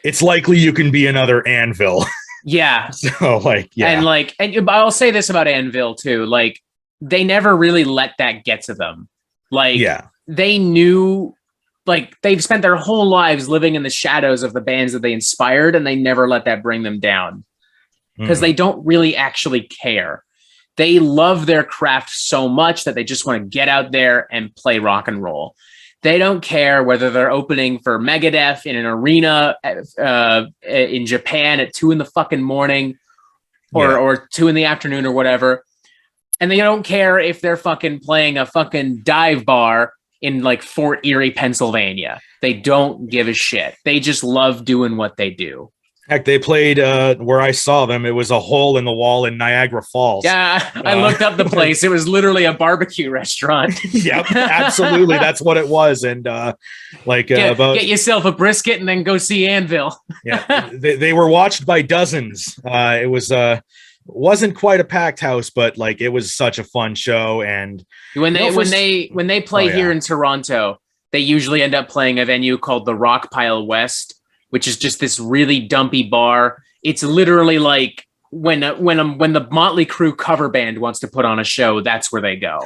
it's likely you can be another Anvil. Yeah. So, like, yeah. And I'll say this about Anvil, too. Like, they never really let that get to them. Like, they knew, like, they've spent their whole lives living in the shadows of the bands that they inspired, and they never let that bring them down. Because they don't really actually care. They love their craft so much that they just want to get out there and play rock and roll. They don't care whether they're opening for Megadeth in an arena in Japan at 2 a.m. or 2 p.m. or whatever. And they don't care if they're fucking playing a fucking dive bar in like Fort Erie, Pennsylvania. They don't give a shit. They just love doing what they do. Heck, they played where I saw them. It was a hole in the wall in Niagara Falls. Yeah, I looked up the place. It was literally a barbecue restaurant. Yep, absolutely. That's what it was. And get yourself a brisket and then go see Anvil. Yeah, they were watched by dozens. It was wasn't quite a packed house, but like it was such a fun show. And when they play here in Toronto, they usually end up playing a venue called the Rock Pile West, which is just this really dumpy bar. It's literally like when the Motley Crue cover band wants to put on a show, that's where they go.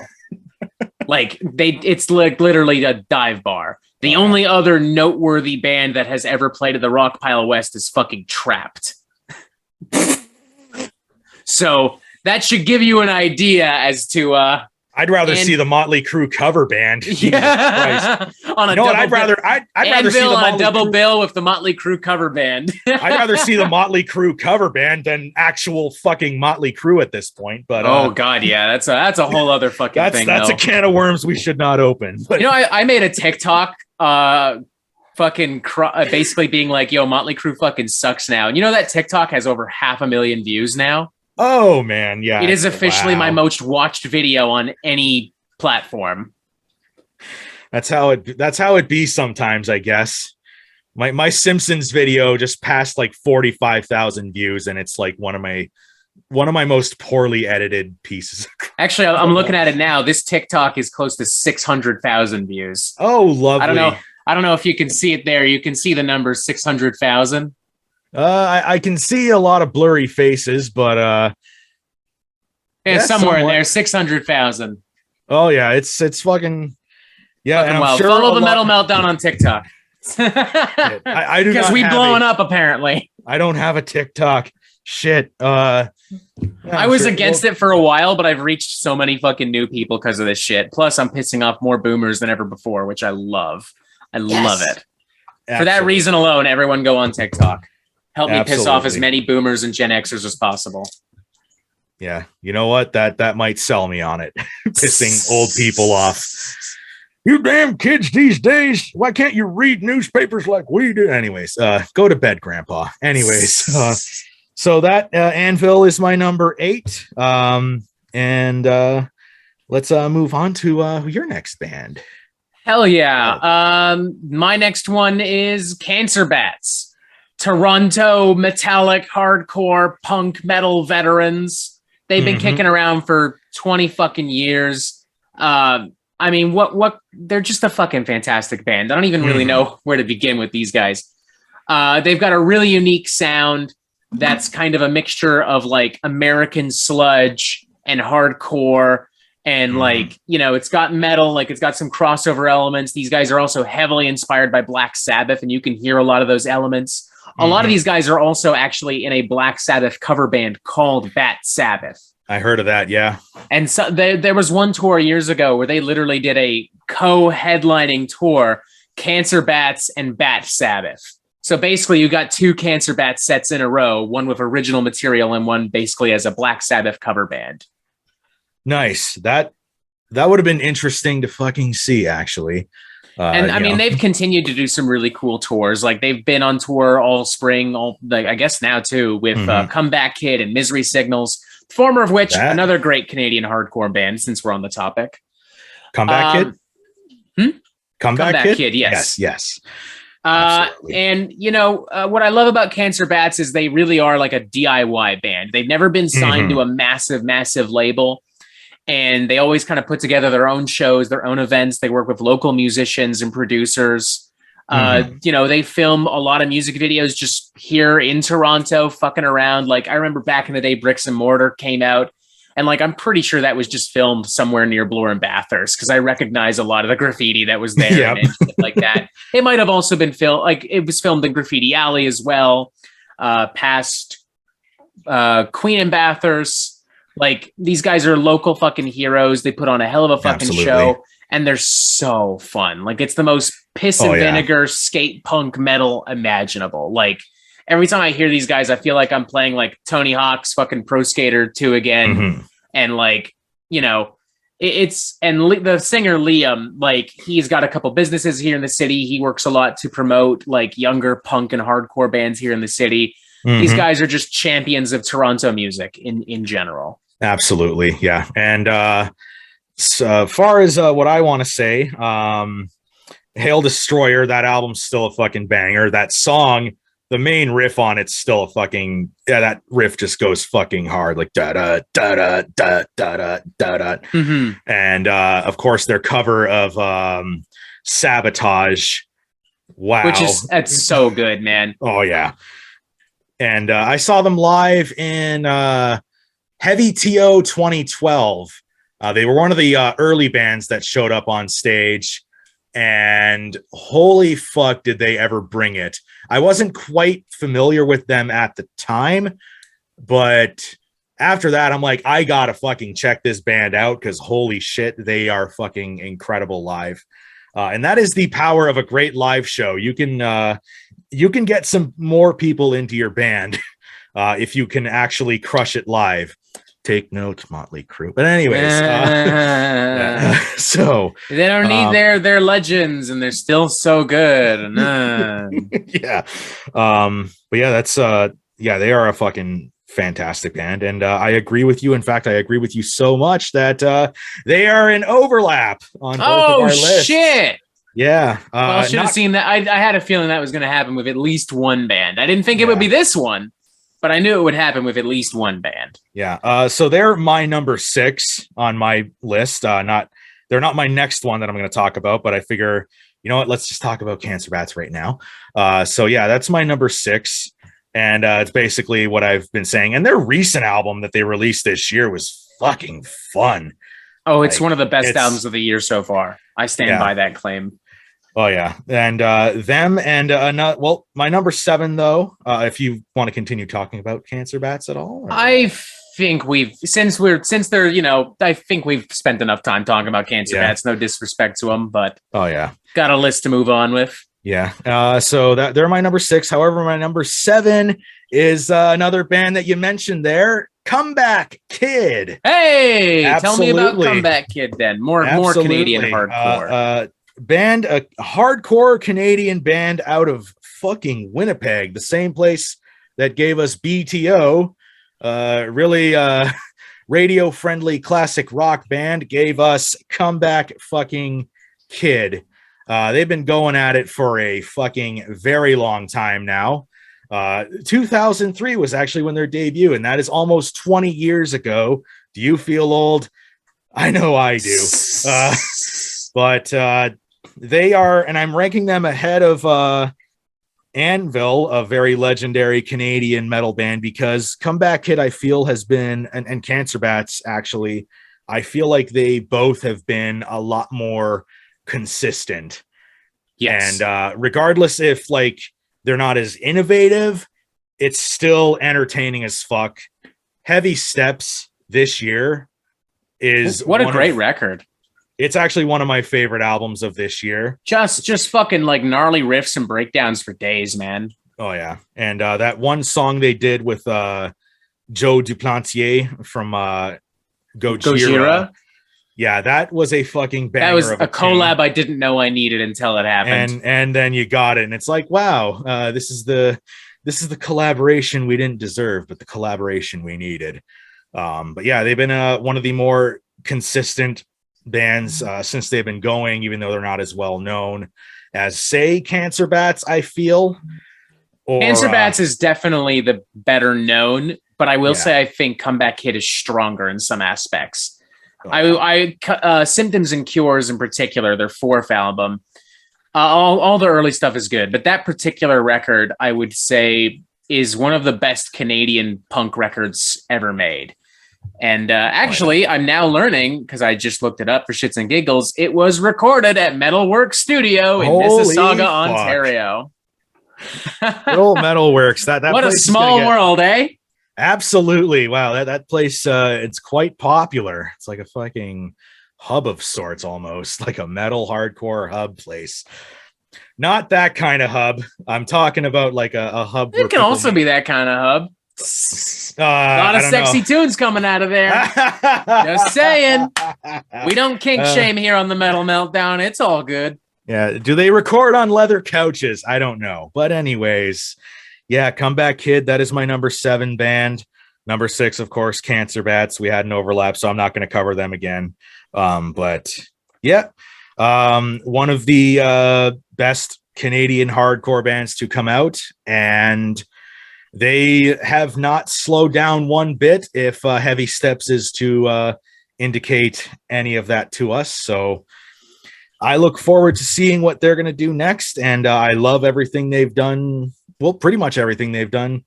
It's like literally a dive bar. The only other noteworthy band that has ever played at the Rock Pile West is fucking Trapped. So that should give you an idea as to I'd rather see the Motley Crue cover band. Yeah. On a I'd rather see the on a double bill with the Motley Crue cover band. I'd rather see the Motley Crue cover band than actual fucking Motley Crue at this point. But oh god, yeah, that's a whole other fucking thing. That's a can of worms we should not open. But I made a TikTok basically being like, yo, Motley Crue fucking sucks now. And that TikTok has over 500,000 views now. Oh man, yeah. It is officially my most watched video on any platform. That's how it be sometimes, I guess. My Simpsons video just passed like 45,000 views, and it's like one of my most poorly edited pieces. Actually, I'm looking at it now. This TikTok is close to 600,000 views. Oh, lovely. I don't know if you can see it there. You can see the number 600,000. I can see a lot of blurry faces, but somewhere in there, 600,000. Oh yeah, it's fucking yeah. Fucking and I'm sure follow the Metal Meltdown on TikTok. I do because we blowing up apparently. I don't have a TikTok. Shit. I was against it for a while, but I've reached so many fucking new people because of this shit. Plus, I'm pissing off more boomers than ever before, which I love. I love it. Absolutely. For that reason alone, everyone go on TikTok. Help me piss off as many boomers and Gen Xers as possible. Yeah, you know what? That might sell me on it. Pissing old people off. You damn kids these days. Why can't you read newspapers like we do? Anyways, go to bed, Grandpa. Anyways, so that Anvil is my number 8. And let's move on to your next band. Hell yeah. My next one is Cancer Bats. Toronto metallic hardcore punk metal veterans. They've been kicking around for 20 fucking years. I mean, what they're just a fucking fantastic band. I don't even really know where to begin with these guys. They've got a really unique sound that's kind of a mixture of like American sludge and hardcore. And like, it's got metal, like it's got some crossover elements. These guys are also heavily inspired by Black Sabbath, and you can hear a lot of those elements. A lot of these guys are also actually in a Black Sabbath cover band called Bat Sabbath. I heard of that, yeah. And so there was one tour years ago where they literally did a co-headlining tour, Cancer Bats and Bat Sabbath. So basically you got 2 Cancer Bats sets in a row, one with original material and one basically as a Black Sabbath cover band. Nice. That would have been interesting to fucking see, actually. And I mean, they've continued to do some really cool tours. Like they've been on tour all spring, I guess now too, with Comeback Kid and Misery Signals, former of which another great Canadian hardcore band. Since we're on the topic, Comeback Kid, Comeback Kid, yes. And what I love about Cancer Bats is they really are like a DIY band. They've never been signed to a massive label. And they always kind of put together their own shows, their own events. They work with local musicians and producers. They film a lot of music videos just here in Toronto, fucking around. Like I remember back in the day, Bricks and Mortar came out. And like, I'm pretty sure that was just filmed somewhere near Bloor and Bathurst because I recognize a lot of the graffiti that was there and shit like that. It might have also been filmed, like it was filmed in Graffiti Alley as well, past Queen and Bathurst. Like these guys are local fucking heroes. They put on a hell of a fucking show and they're so fun. Like it's the most piss and vinegar skate punk metal imaginable. Like every time I hear these guys, I feel like I'm playing like Tony Hawk's fucking Pro Skater 2 again. And like, the singer Liam, like he's got a couple businesses here in the city. He works a lot to promote like younger punk and hardcore bands here in the city. These guys are just champions of Toronto music in general. Absolutely. Yeah. And so far as what I want to say, Hail Destroyer, that album's still a fucking banger. That song, the main riff on it's still a fucking, that riff just goes fucking hard, like da da da da da da da da. And of course their cover of Sabotage. Wow. That's so good, man. Oh yeah. And I saw them live in Heavy TO 2012. They were one of the early bands that showed up on stage. And holy fuck, did they ever bring it. I wasn't quite familiar with them at the time, but after that, I'm like, I gotta fucking check this band out because holy shit, they are fucking incredible live. And that is the power of a great live show. You can get some more people into your band if you can actually crush it live. Take notes, Motley Crue. But anyways, so they don't need their legends, and they're still so good. Yeah, but yeah, that's they are a fucking fantastic band, and I agree with you. In fact, I agree with you so much that they are an overlap on both of our lists. Shit! Yeah, well, I should have seen that. I had a feeling that was going to happen with at least one band. I didn't think it would be this one, but I knew it would happen with at least one band. Yeah. So they're my number 6 on my list. They're not my next one that I'm going to talk about, but I figure, you know what? Let's just talk about Cancer Bats right now. So yeah, that's my number 6. And it's basically what I've been saying. And their recent album that they released this year was fucking fun. Oh, it's one of the best albums of the year so far. I stand by that claim. Oh yeah, and them and my number 7 though. If you want to continue talking about Cancer Bats at all, I think we've since they're I think we've spent enough time talking about Cancer Bats. No disrespect to them, but got a list to move on with. Yeah. So that they're my number 6. However, my number 7 is another band that you mentioned there, Comeback Kid. Hey, absolutely. Tell me about Comeback Kid then. More Canadian hardcore. A hardcore Canadian band out of fucking Winnipeg, the same place that gave us BTO, really radio friendly classic rock band, gave us Comeback fucking Kid. They've been going at it for a fucking very long time now. 2003 was actually when their debut, and that is almost 20 years ago. Do you feel old? I know I do. But they are, and I'm ranking them ahead of Anvil, a very legendary Canadian metal band, because Comeback Kid, I feel, has been, and Cancer Bats, actually, I feel like they both have been a lot more consistent. Yes. And regardless if like they're not as innovative, it's still entertaining as fuck. Heavy Steps this year is what a great record. It's actually one of my favorite albums of this year. Just fucking like gnarly riffs and breakdowns for days, man. Oh yeah. And that one song they did with Joe Duplantier from Gojira. Yeah, that was a fucking banger. That was a collab I didn't know I needed until it happened. And then you got it, and it's like, wow, this is the collaboration we didn't deserve, but the collaboration we needed. But yeah, they've been one of the more consistent bands since they've been going, even though they're not as well known as, say, Cancer Bats, I feel. Cancer Bats is definitely the better known, but I will say I think Comeback Kid is stronger in some aspects. Symptoms and Cures in particular, their 4th album, all the early stuff is good, but that particular record, I would say, is one of the best Canadian punk records ever made. And actually, I'm now learning, because I just looked it up for shits and giggles, it was recorded at Metalworks Studio in Mississauga, Ontario. Good old Metalworks. That what a small world, eh? Absolutely. Wow, that place, it's quite popular. It's like a fucking hub of sorts, almost like a metal hardcore hub place. Not that kind of hub. I'm talking about like a hub. It can also be that kind of hub. A lot of sexy tunes coming out of there. Just saying. We don't kink shame here on the Metal Meltdown. It's all good. Yeah. Do they record on leather couches? I don't know. But anyways, yeah, Comeback Kid, that is my number 7 band. Number 6, of course, Cancer Bats. We had an overlap, so I'm not going to cover them again. But yeah, one of the best Canadian hardcore bands to come out, and they have not slowed down one bit, if Heavy Steps is to indicate any of that to us. So I look forward to seeing what they're going to do next, and I love everything they've done. Well, pretty much everything they've done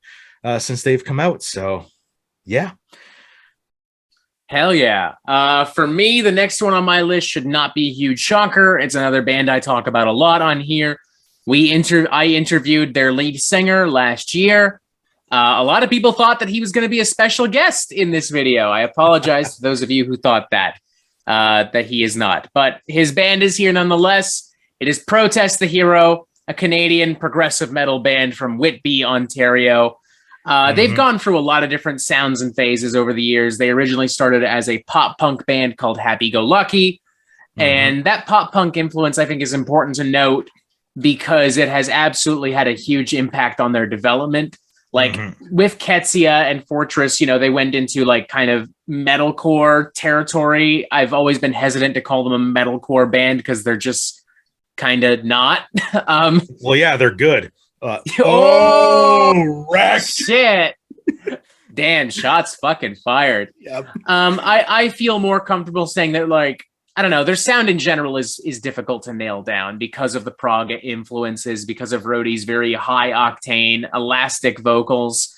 since they've come out. So, yeah. Hell yeah. For me, the next one on my list should not be a huge shocker. It's another band I talk about a lot on here. I interviewed their lead singer last year. A lot of people thought that he was going to be a special guest in this video. I apologize to those of you who thought that he is not. But his band is here nonetheless. It is Protest the Hero, a Canadian progressive metal band from Whitby, Ontario. They've gone through a lot of different sounds and phases over the years. They originally started as a pop punk band called Happy Go Lucky. And that pop punk influence, I think, is important to note because it has absolutely had a huge impact on their development. Like with Ketsia and Fortress, you know, they went into like kind of metalcore territory. I've always been hesitant to call them a metalcore band because they're just kind of not. Well, yeah, they're good. Wrecked. Shit. Dan, shots fucking fired. Yep. I feel more comfortable saying that, like, I don't know, their sound in general is difficult to nail down because of the prog influences, because of Rhodey's very high octane, elastic vocals.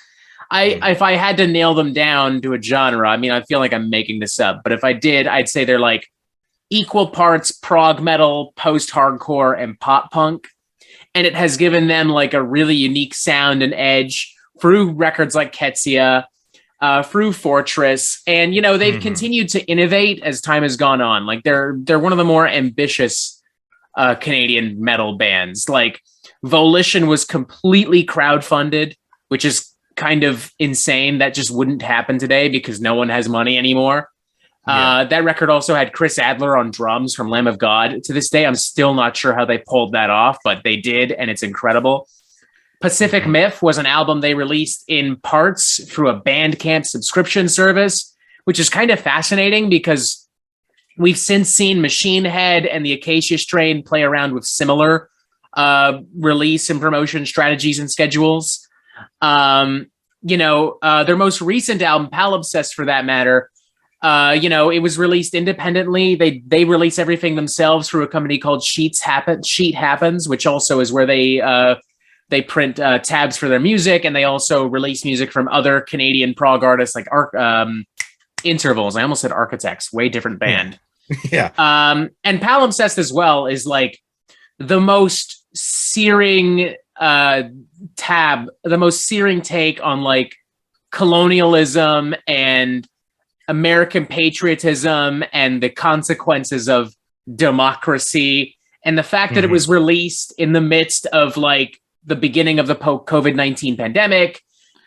If I had to nail them down to a genre, I mean, I feel like I'm making this up, but if I did, I'd say they're like equal parts prog metal, post-hardcore, and pop punk. And it has given them like a really unique sound and edge through records like Ketsia, through Fortress, and you know they've continued to innovate as time has gone on. Like they're one of the more ambitious Canadian metal bands. Like Volition was completely crowdfunded, which is kind of insane. That just wouldn't happen today because no one has money anymore. That record also had Chris Adler on drums from Lamb of God. To this day, I'm still not sure how they pulled that off, but they did, and it's incredible. Pacific Myth was an album they released in parts through a Bandcamp subscription service, which is kind of fascinating because we've since seen Machine Head and the Acacia Strain play around with similar release and promotion strategies and schedules. Their most recent album, Palimpsest, for that matter, it was released independently. They release everything themselves through a company called Sheet Happens, which also is where they print tabs for their music, and they also release music from other Canadian prog artists like Intervals. I almost said Architects, way different band. Yeah. And Palimpsest as well is like the most searing take on like colonialism and American patriotism and the consequences of democracy. And the fact that it was released in the midst of like the beginning of the COVID-19 pandemic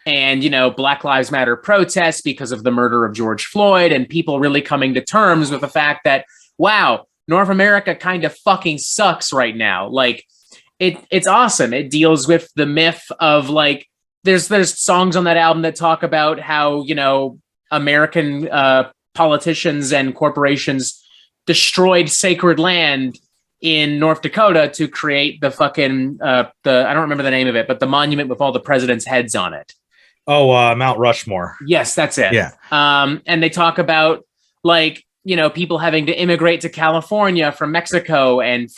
and, you know, Black Lives Matter protests because of the murder of George Floyd, and people really coming to terms with the fact that, wow, North America kind of fucking sucks right now. Like it's awesome. It deals with the myth of like, there's songs on that album that talk about how, you know, American politicians and corporations destroyed sacred land in North Dakota to create the fucking I don't remember the name of it, but the monument with all the presidents' heads on it. Oh, Mount Rushmore. Yes, that's it. Yeah. And they talk about like, you know, people having to immigrate to California from Mexico, and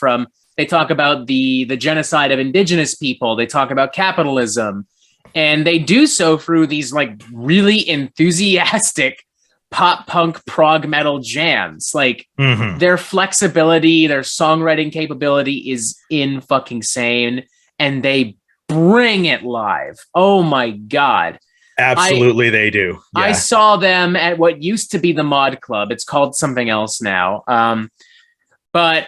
they talk about the genocide of indigenous people. They talk about capitalism, and they do so through these like really enthusiastic pop punk prog metal jams. Like their flexibility, their songwriting capability is in fucking sane, and they bring it live. Oh my God. Absolutely, they do. Yeah. I saw them at what used to be the Mod Club. It's called something else now. But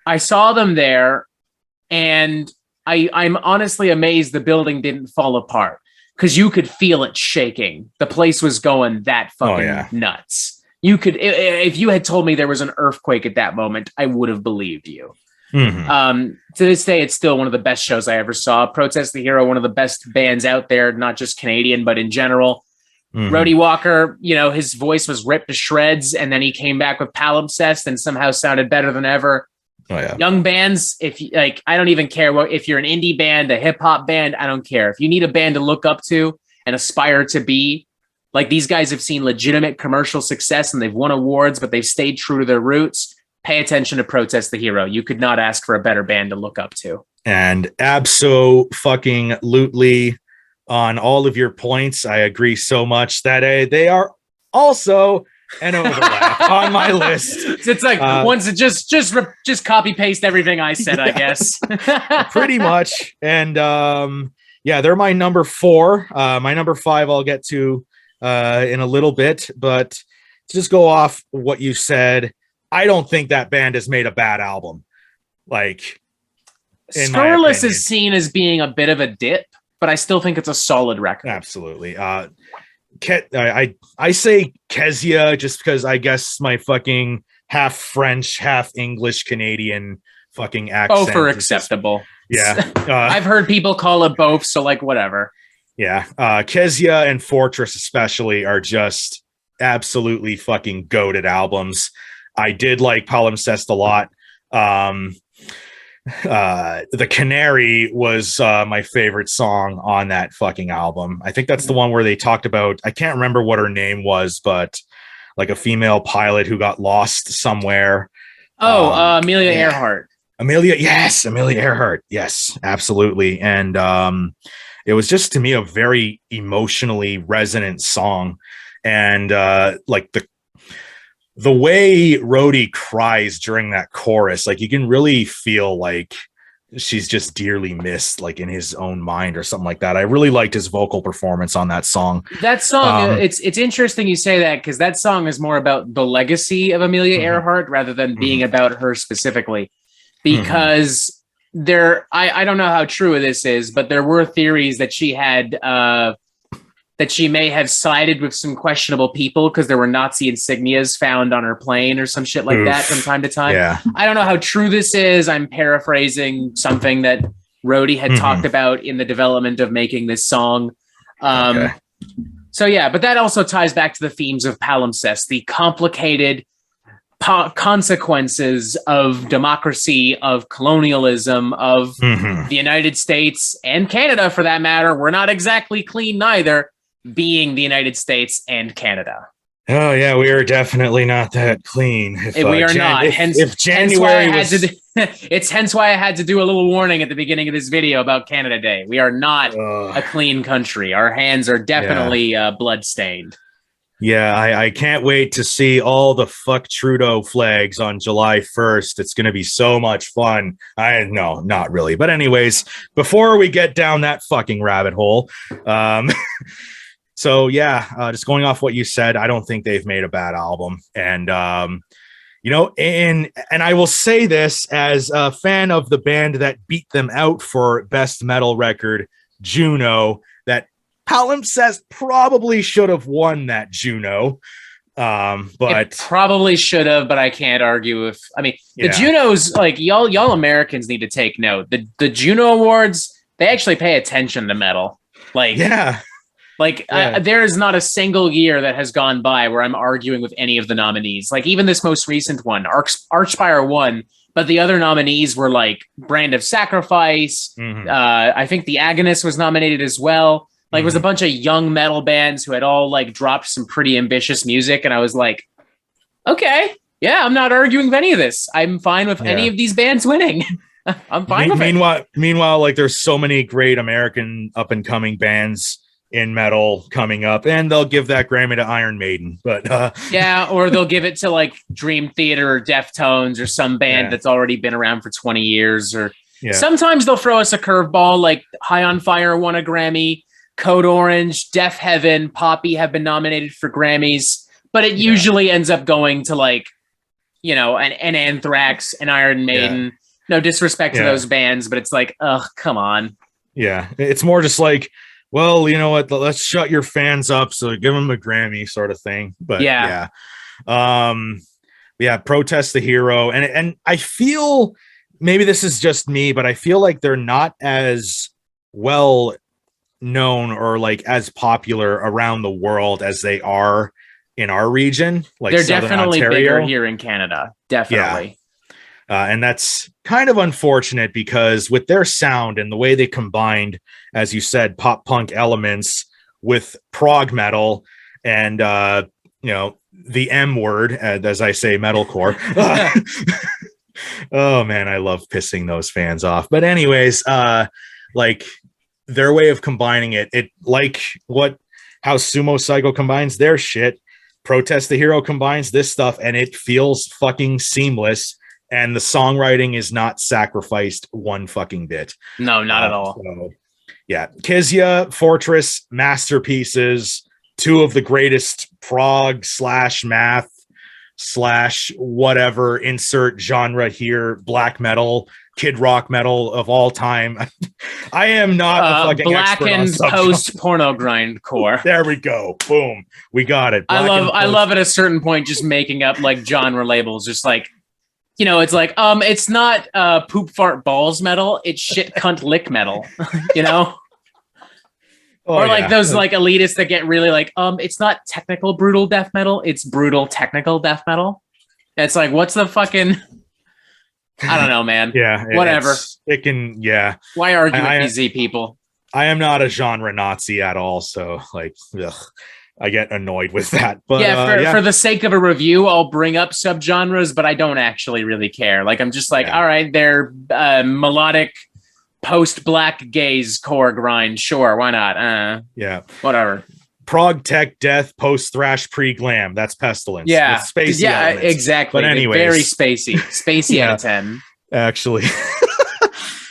I saw them there, and I'm honestly amazed the building didn't fall apart, because you could feel it shaking. The place was going that fucking nuts. You could, if you had told me there was an earthquake at that moment, I would have believed you. To this day, it's still one of the best shows I ever saw. Protest the Hero, one of the best bands out there, not just Canadian, but in general. Rhodey Walker, you know, his voice was ripped to shreds, and then he came back with Palimpsest and somehow sounded better than ever. Oh, yeah. Young bands, if you, like, I don't even care if you're an indie band, a hip hop band, I don't care. If you need a band to look up to and aspire to be, like, these guys have seen legitimate commercial success and they've won awards, but they've stayed true to their roots. Pay attention to Protest the Hero. You could not ask for a better band to look up to. And abso-fucking-lutely on all of your points, I agree so much that they are also an overlap on my list. It's like once it just copy paste everything I said, I guess. Pretty much. And yeah, they're my number 4. My number 5 I'll get to in a little bit, but to just go off what you said, I don't think that band has made a bad album. Like, Scarlett is seen as being a bit of a dip, but I still think it's a solid record. Absolutely. I say Kezia just because I guess my fucking half French, half English Canadian fucking accent. Both are acceptable. Yeah. I've heard people call it both, so like whatever. Yeah. Kezia and Fortress especially are just absolutely fucking goated albums. I did like Palimpsest a lot. The Canary was my favorite song on that fucking album. I think that's the one where they talked about, I can't remember what her name was, but like a female pilot who got lost somewhere. Amelia Earhart. Amelia Earhart. Yes, absolutely. And it was just to me a very emotionally resonant song. And like the way Rhodey cries during that chorus, like you can really feel like she's just dearly missed, like in his own mind or something like that. I really liked his vocal performance on that song. That song, it's interesting you say that, because that song is more about the legacy of Amelia Earhart rather than being about her specifically. Because I don't know how true this is, but there were theories that she had that she may have sided with some questionable people because there were Nazi insignias found on her plane or some shit like that from time to time. Yeah. I don't know how true this is. I'm paraphrasing something that Rhodey had talked about in the development of making this song. So yeah, but that also ties back to the themes of Palimpsest, the complicated consequences of democracy, of colonialism, of the United States and Canada, for that matter. We're not exactly clean neither, being the United States and Canada. Oh yeah, we are definitely not that clean. We are not. Hence why I had to do a little warning at the beginning of this video about Canada Day. We are not a clean country. Our hands are definitely blood-stained. Yeah, I can't wait to see all the fuck Trudeau flags on July 1st. It's going to be so much fun. No, not really. But anyways, before we get down that fucking rabbit hole, so yeah, just going off what you said, I don't think they've made a bad album. And, you know, and I will say this as a fan of the band that beat them out for best metal record, Juno, that Palimpsest probably should have won that Juno. But it probably should have, but I can't argue if, I mean, the Junos, like y'all Americans need to take note. The Juno Awards, they actually pay attention to metal. Like, there is not a single year that has gone by where I'm arguing with any of the nominees. Like even this most recent one, Archspire won, but the other nominees were like Brand of Sacrifice. I think the Agonist was nominated as well. Like it was a bunch of young metal bands who had all like dropped some pretty ambitious music. And I was like, okay, yeah, I'm not arguing with any of this. I'm fine with any of these bands winning. I'm fine with it. Meanwhile, like there's so many great American up and coming bands in metal coming up, and they'll give that Grammy to Iron Maiden, but or they'll give it to like Dream Theater or Deftones or some band that's already been around for 20 years. Or sometimes they'll throw us a curveball, like High on Fire won a Grammy, Code Orange, Deaf Heaven, Poppy have been nominated for Grammys, but it usually ends up going to like, you know, an Anthrax, an Iron Maiden. No disrespect to those bands, but it's like, ugh, come on. Yeah, it's more just like, well, you know what? Let's shut your fans up, so give them a Grammy sort of thing. But Protest the Hero, and I feel maybe this is just me, but I feel like they're not as well known or like as popular around the world as they are in our region. Like they're Southern definitely Ontario. Bigger here in Canada, definitely. And that's kind of unfortunate because with their sound and the way they combined, as you said, pop punk elements with prog metal and, you know, the M word, as I say, metalcore. Oh, man, I love pissing those fans off. But anyways, like their way of combining it like how Sumo Cyco combines their shit, Protest the Hero combines this stuff, and it feels fucking seamless. And the songwriting is not sacrificed one fucking bit. No, not at all. So, Yeah, Kizia, Fortress, masterpieces, two of the greatest prog / math / whatever, insert genre here, black metal, kid rock metal of all time. I am not a fucking blackened expert on post porno grindcore. There we go. Boom. We got it. I love at a certain point just making up like genre labels, just like, you know, it's like, it's not poop fart balls metal, it's shit cunt lick metal, you know? Or like those like elitists that get really like, it's not technical brutal death metal, it's brutal technical death metal. It's like, what's the fucking, I don't know, man. Yeah. Whatever. It can, yeah. Why argue with these Z people? I am not a genre Nazi at all, so like, ugh, I get annoyed with that. But yeah, for the sake of a review, I'll bring up subgenres, but I don't actually really care. Like, I'm just like, all right, they're melodic post-black gaze core grind. Sure, why not? Yeah, whatever. Prog tech death post thrash pre glam. That's Pestilence. Yeah, spacey. Yeah, elements. Exactly. But anyways, very spacey out of 10. Actually.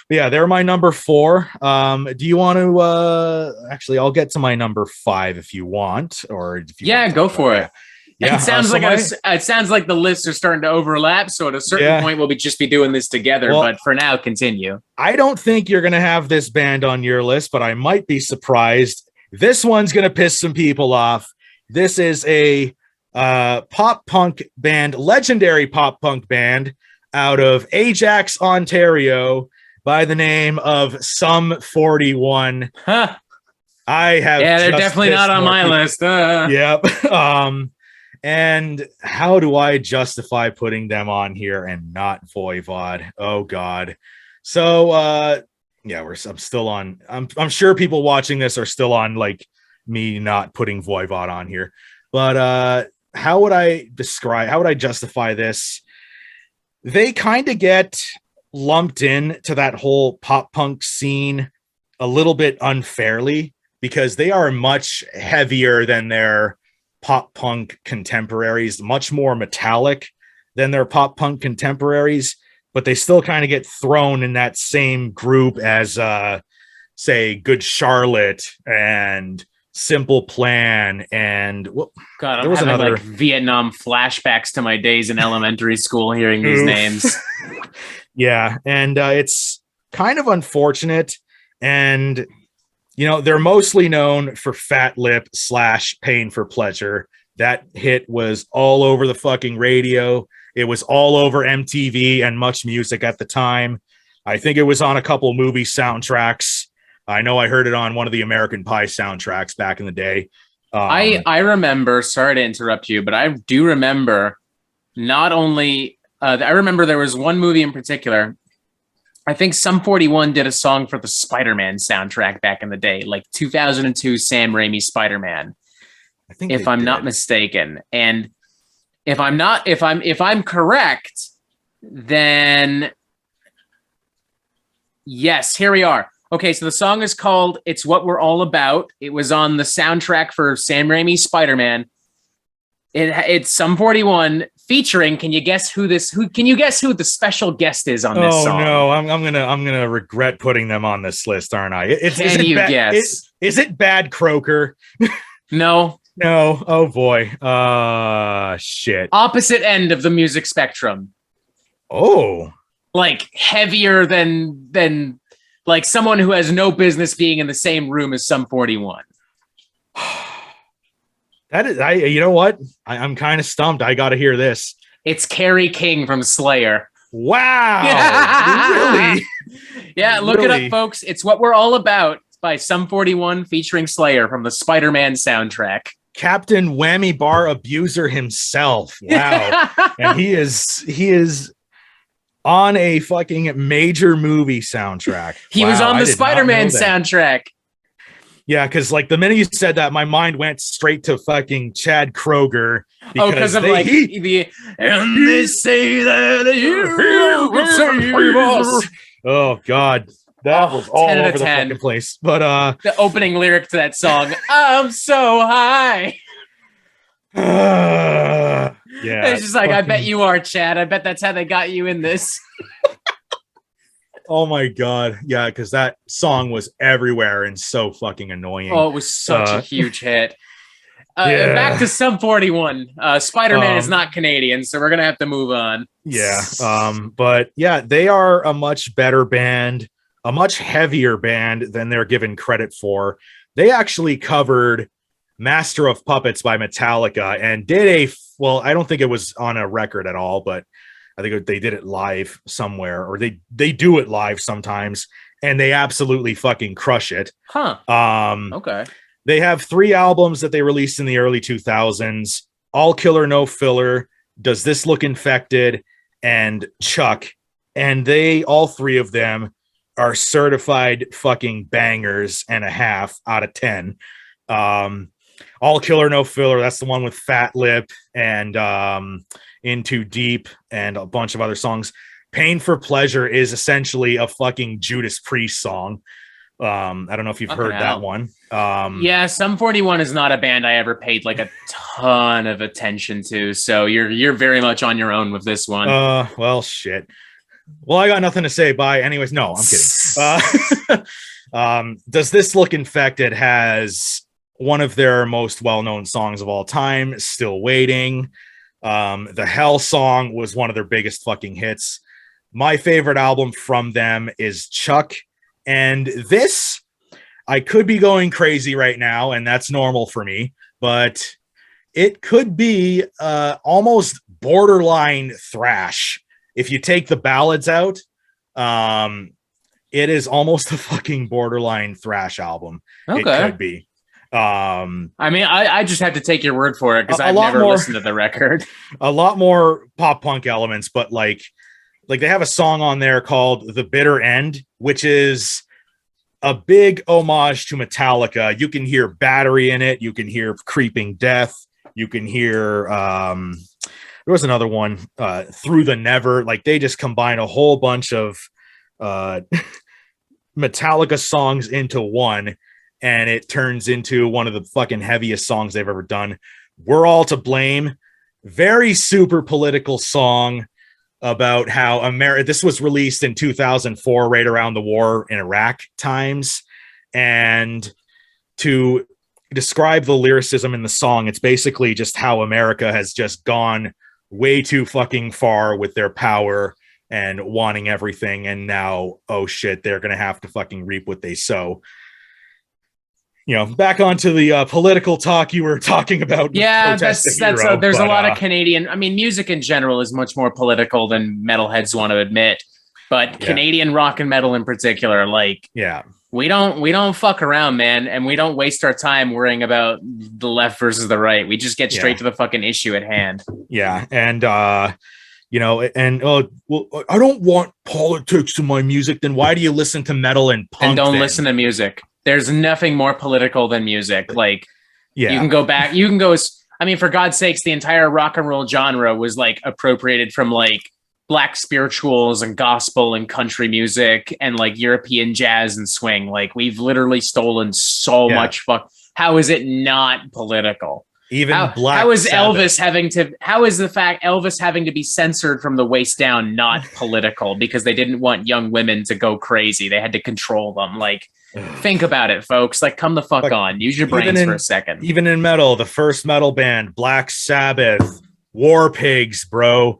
Yeah, they're my number 4. Do you want to actually I'll get to my number 5 if you want, or if you want go for it. Yeah, it sounds it sounds like the lists are starting to overlap, so at a certain point we'll just be doing this together, but for now continue. I don't think you're going to have this band on your list, but I might be surprised. This one's going to piss some people off. This is a pop punk band, legendary pop punk band out of Ajax, Ontario, by the name of Sum 41. Huh. I have they're definitely not on my list. Yep. And how do I justify putting them on here and not Voivod? Oh God. So I'm still on. I'm sure people watching this are still on like me not putting Voivod on here. But how would I justify this? They kind of get lumped in to that whole pop punk scene a little bit unfairly because they are much heavier than their pop punk contemporaries, much more metallic than their pop punk contemporaries, but they still kind of get thrown in that same group as say Good Charlotte and Simple Plan and God, I'm having like Vietnam flashbacks to my days in elementary school hearing these names. Yeah, and it's kind of unfortunate, and you know, they're mostly known for Fat Lip / Pain for Pleasure. That hit was all over the fucking radio. It was all over MTV and Much Music at the time. I think it was on a couple movie soundtracks. I know I heard it on one of the American Pie soundtracks back in the day. I remember, sorry to interrupt you, but I do remember not only, I remember there was one movie in particular. I think Sum 41 did a song for the Spider-Man soundtrack back in the day, like 2002 Sam Raimi Spider-Man. I think if I'm not mistaken. And if I'm correct, then yes, here we are. Okay, so the song is called It's What We're All About. It was on the soundtrack for Sam Raimi's Spider-Man. It's Sum 41 featuring. Can you guess who the special guest is on this song? Oh no, I'm gonna regret putting them on this list, aren't I? Guess? Is it Bad Croaker? No. No. Oh boy. Shit. Opposite end of the music spectrum. Oh. Like heavier than like someone who has no business being in the same room as Sum 41. That is, you know what? I'm kind of stumped. I got to hear this. It's Kerry King from Slayer. Wow. Really? Yeah, look it up, folks. It's What We're All About by Sum 41 featuring Slayer from the Spider-Man soundtrack. Captain Whammy Bar Abuser himself. Wow. And he is on a fucking major movie soundtrack. He was on the Spider-Man soundtrack. Yeah, because like the minute you said that, my mind went straight to fucking Chad Kroeger. Because of and they say that you can save us. Oh God, that was all over the fucking place. But the opening lyric to that song, "I'm so high." Yeah, it's just like, I bet you are, Chad. I bet that's how they got you in this. Oh my god. Yeah, because that song was everywhere and so fucking annoying. Oh, it was such a huge hit. Yeah. Back to Sum 41. Spider-Man is not Canadian, so we're gonna have to move on. Yeah. But yeah, they are a much better band, a much heavier band than they're given credit for. They actually covered Master of Puppets by Metallica and did I don't think it was on a record at all, but I think they did it live somewhere, or they do it live sometimes, and they absolutely fucking crush it. Okay. They have 3 albums that they released in the early 2000s: All Killer No Filler, Does This Look Infected, and Chuck. And all 3 of them are certified fucking bangers and a half out of 10. All Killer No Filler, that's the one with Fat Lip and In Too Deep and a bunch of other songs. Pain for Pleasure is essentially a fucking Judas Priest song. I don't know if you've heard that one. Yeah, Sum 41 is not a band I ever paid like a ton of attention to, so you're very much on your own with this one. Well, shit. Well, I got nothing to say. Bye. Anyways, no, I'm kidding. Does This Look Infected has one of their most well-known songs of all time, Still Waiting. The Hell song was one of their biggest fucking hits. My favorite album from them is Chuck. And this, I could be going crazy right now, and that's normal for me, but it could be almost borderline thrash. If you take the ballads out, it is almost a fucking borderline thrash album. Okay. It could be. I mean, I just have to take your word for it because I've never listened to the record. A lot more pop punk elements, but like they have a song on there called The Bitter End, which is a big homage to Metallica. You can hear Battery in it. You can hear Creeping Death. You can hear, there was another one, Through the Never. Like, they just combine a whole bunch of Metallica songs into one, and it turns into one of the fucking heaviest songs they've ever done. We're All to Blame. Very super political song about how this was released in 2004, right around the war in Iraq times. And to describe the lyricism in the song, it's basically just how America has just gone way too fucking far with their power and wanting everything. And now, oh shit, they're going to have to fucking reap what they sow. You know, back onto the political talk you were talking about. Yeah, there's a lot of Canadian. I mean, music in general is much more political than metalheads want to admit. But Canadian rock and metal in particular, we don't fuck around, man, and we don't waste our time worrying about the left versus the right. We just get straight to the fucking issue at hand. Yeah, and I don't want politics in my music. Then why do you listen to metal and punk? And don't listen to music. There's nothing more political than music. You can go back. You can go. I mean, for God's sakes, the entire rock and roll genre was appropriated from black spirituals and gospel and country music and European jazz and swing. We've literally stolen so much. How is it not political? Even how is Elvis having to be censored from the waist down not political because they didn't want young women to go crazy? They had to control them. Think about it, folks. Come the fuck on. Use your brains for a second. Even in metal, the first metal band, Black Sabbath, War Pigs, bro.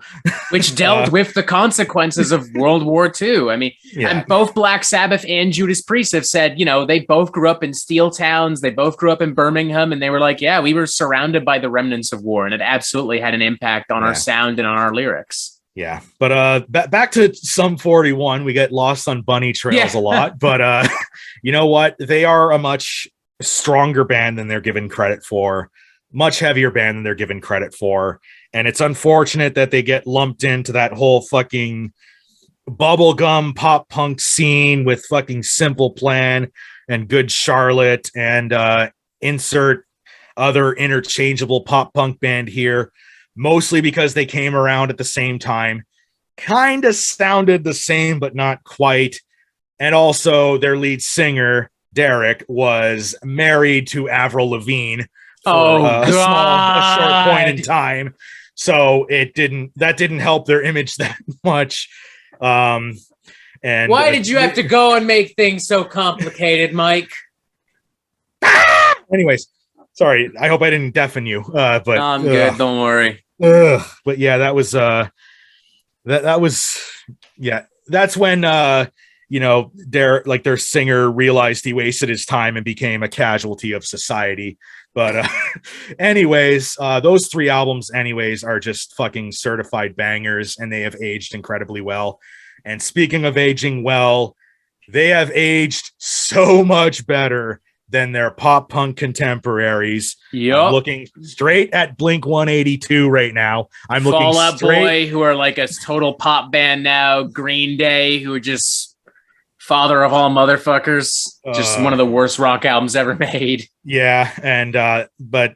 Which dealt with the consequences of World War II. I mean, and both Black Sabbath and Judas Priest have said, they both grew up in steel towns. They both grew up in Birmingham. And they were we were surrounded by the remnants of war. And it absolutely had an impact on our sound and on our lyrics. Yeah. But back to Sum 41, we get lost on bunny trails a lot. But you know what? They are a much stronger band than they're given credit for. Much heavier band than they're given credit for. And it's unfortunate that they get lumped into that whole fucking bubblegum pop punk scene with fucking Simple Plan and Good Charlotte and insert other interchangeable pop punk band here, mostly because they came around at the same time, kind of sounded the same, but not quite. And also their lead singer, Derek, was married to Avril Lavigne for a short point in time. So that didn't help their image that much. And why did you have to go and make things so complicated, Mike? Anyways, sorry. I hope I didn't deafen you. But No, I'm good. Don't worry. But yeah, that was yeah. That's when their singer realized he wasted his time and became a casualty of society. But anyways, those 3 albums anyways are just fucking certified bangers, and they have aged incredibly well. And speaking of aging well, they have aged so much better than their pop punk contemporaries. Yep. I'm looking straight at Blink 182 right now. I'm looking Fall Out straight. Boy, who are like a total pop band now. Green Day, who are just father of all motherfuckers. Just one of the worst rock albums ever made. Yeah, and but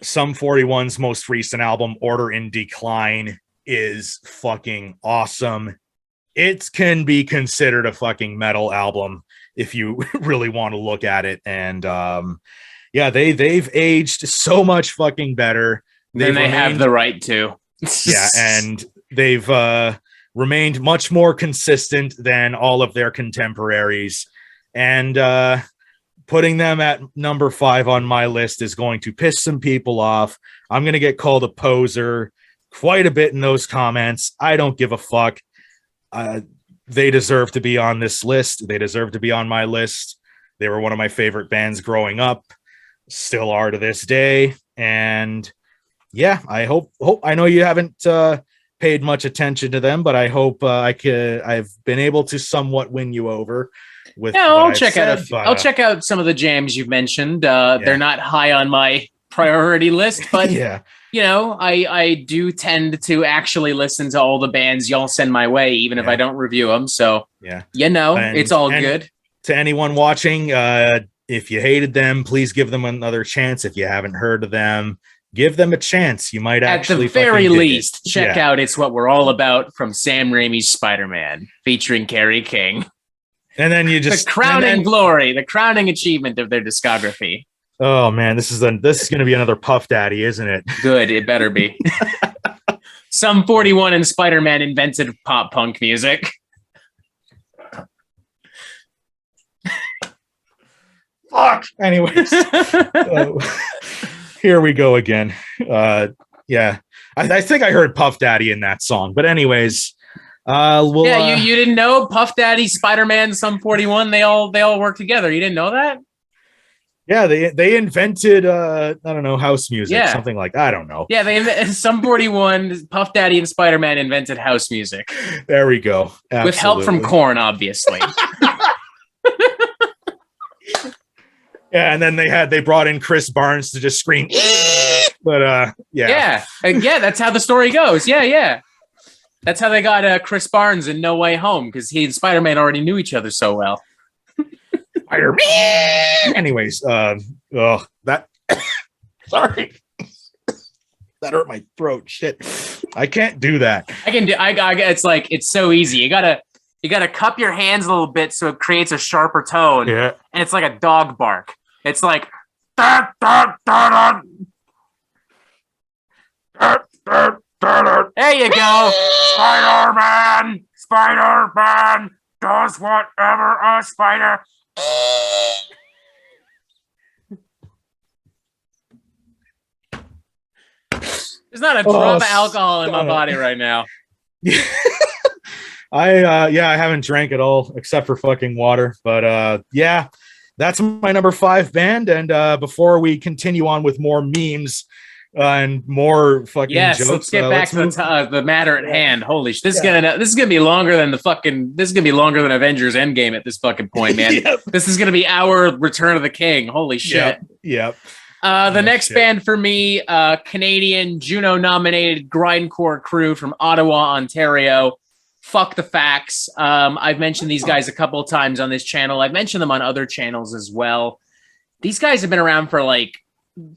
Sum 41's most recent album, Order in Decline, is fucking awesome. It can be considered a fucking metal album if you really want to look at it. And yeah, they've aged so much fucking better. Then they have the right to. Yeah, and they've remained much more consistent than all of their contemporaries. And putting them at number 5 on my list is going to piss some people off. I'm going to get called a poser quite a bit in those comments. I don't give a fuck. They deserve to be on this list. They deserve to be on my list. They were one of my favorite bands growing up, still are to this day. And yeah, I hope I know you haven't paid much attention to them, but I hope I've been able to somewhat win you over with. Yeah, I'll check out some of the jams you've mentioned. They're not high on my priority list, but yeah. You know, I do tend to actually listen to all the bands y'all send my way, even if I don't review them. So, yeah, it's all good. To anyone watching, if you hated them, please give them another chance. If you haven't heard of them, give them a chance. You might actually, at the very least, check out It's What We're All About from Sam Raimi's Spider-Man, featuring Kerry King. And then you just the crowning glory, the crowning achievement of their discography. Oh man, this is going to be another Puff Daddy, isn't it? Good, it better be. Sum 41 and Spider-Man invented pop punk music. Fuck. Anyways, here we go again. Yeah, I think I heard Puff Daddy in that song, but anyways, you didn't know Puff Daddy, Spider-Man, Sum 41, they all work together. You didn't know that? Yeah, they invented I don't know, house music, something like, I don't know. Yeah, Sum 41, Puff Daddy and Spider-Man invented house music. There we go. Absolutely. With help from Korn, obviously. Yeah, and then they brought in Chris Barnes to just scream. But yeah, that's how the story goes. Yeah. That's how they got Chris Barnes in No Way Home, because he and Spider-Man already knew each other so well. Spider-Man. Anyways, that sorry, that hurt my throat. Shit, I can't do that. I can do. It's so easy. You gotta cup your hands a little bit so it creates a sharper tone. Yeah, and it's like a dog bark. It's like. There you go. Spider-Man does whatever a spider. There's not a drop of alcohol in my body right now. I haven't drank at all except for fucking water. But yeah, that's my number 5 band. And before we continue on with more memes and more fucking jokes, let's get back to the matter at hand. Holy shit, this is gonna be longer than Avengers Endgame at this fucking point, man. Yep. This is gonna be our Return of the King. Holy shit. Yep. The next band for me, Canadian Juno-nominated grindcore crew from Ottawa, Ontario. Fuck the Facts. I've mentioned these guys a couple of times on this channel. I've mentioned them on other channels as well. These guys have been around for like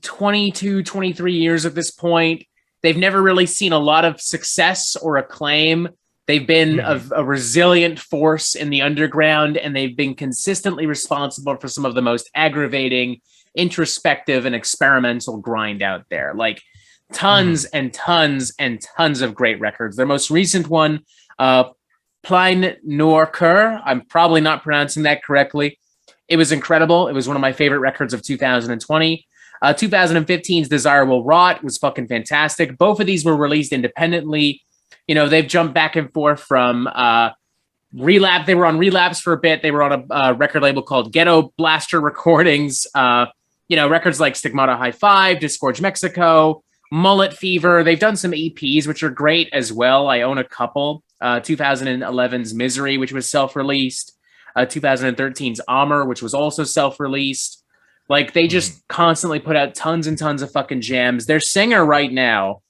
22, 23 years at this point. They've never really seen a lot of success or acclaim. They've been a resilient force in the underground, and they've been consistently responsible for some of the most aggravating, introspective, and experimental grind out there. Like tons and tons and tons of great records. Their most recent one, Plein Noircur. I'm probably not pronouncing that correctly. It was incredible. It was one of my favorite records of 2020. 2015's Desirable Rot was fucking fantastic. Both of these were released independently. You know, they've jumped back and forth from Relapse. They were on Relapse for a bit. They were on a record label called Ghetto Blaster Recordings. You know, records like Stigmata High Five, Disgorge Mexico, Mullet Fever. They've done some EPs, which are great as well. I own a couple. 2011's Misery, which was self-released. 2013's Armor, which was also self-released. Like, they just constantly put out tons and tons of fucking jams. Their singer right now,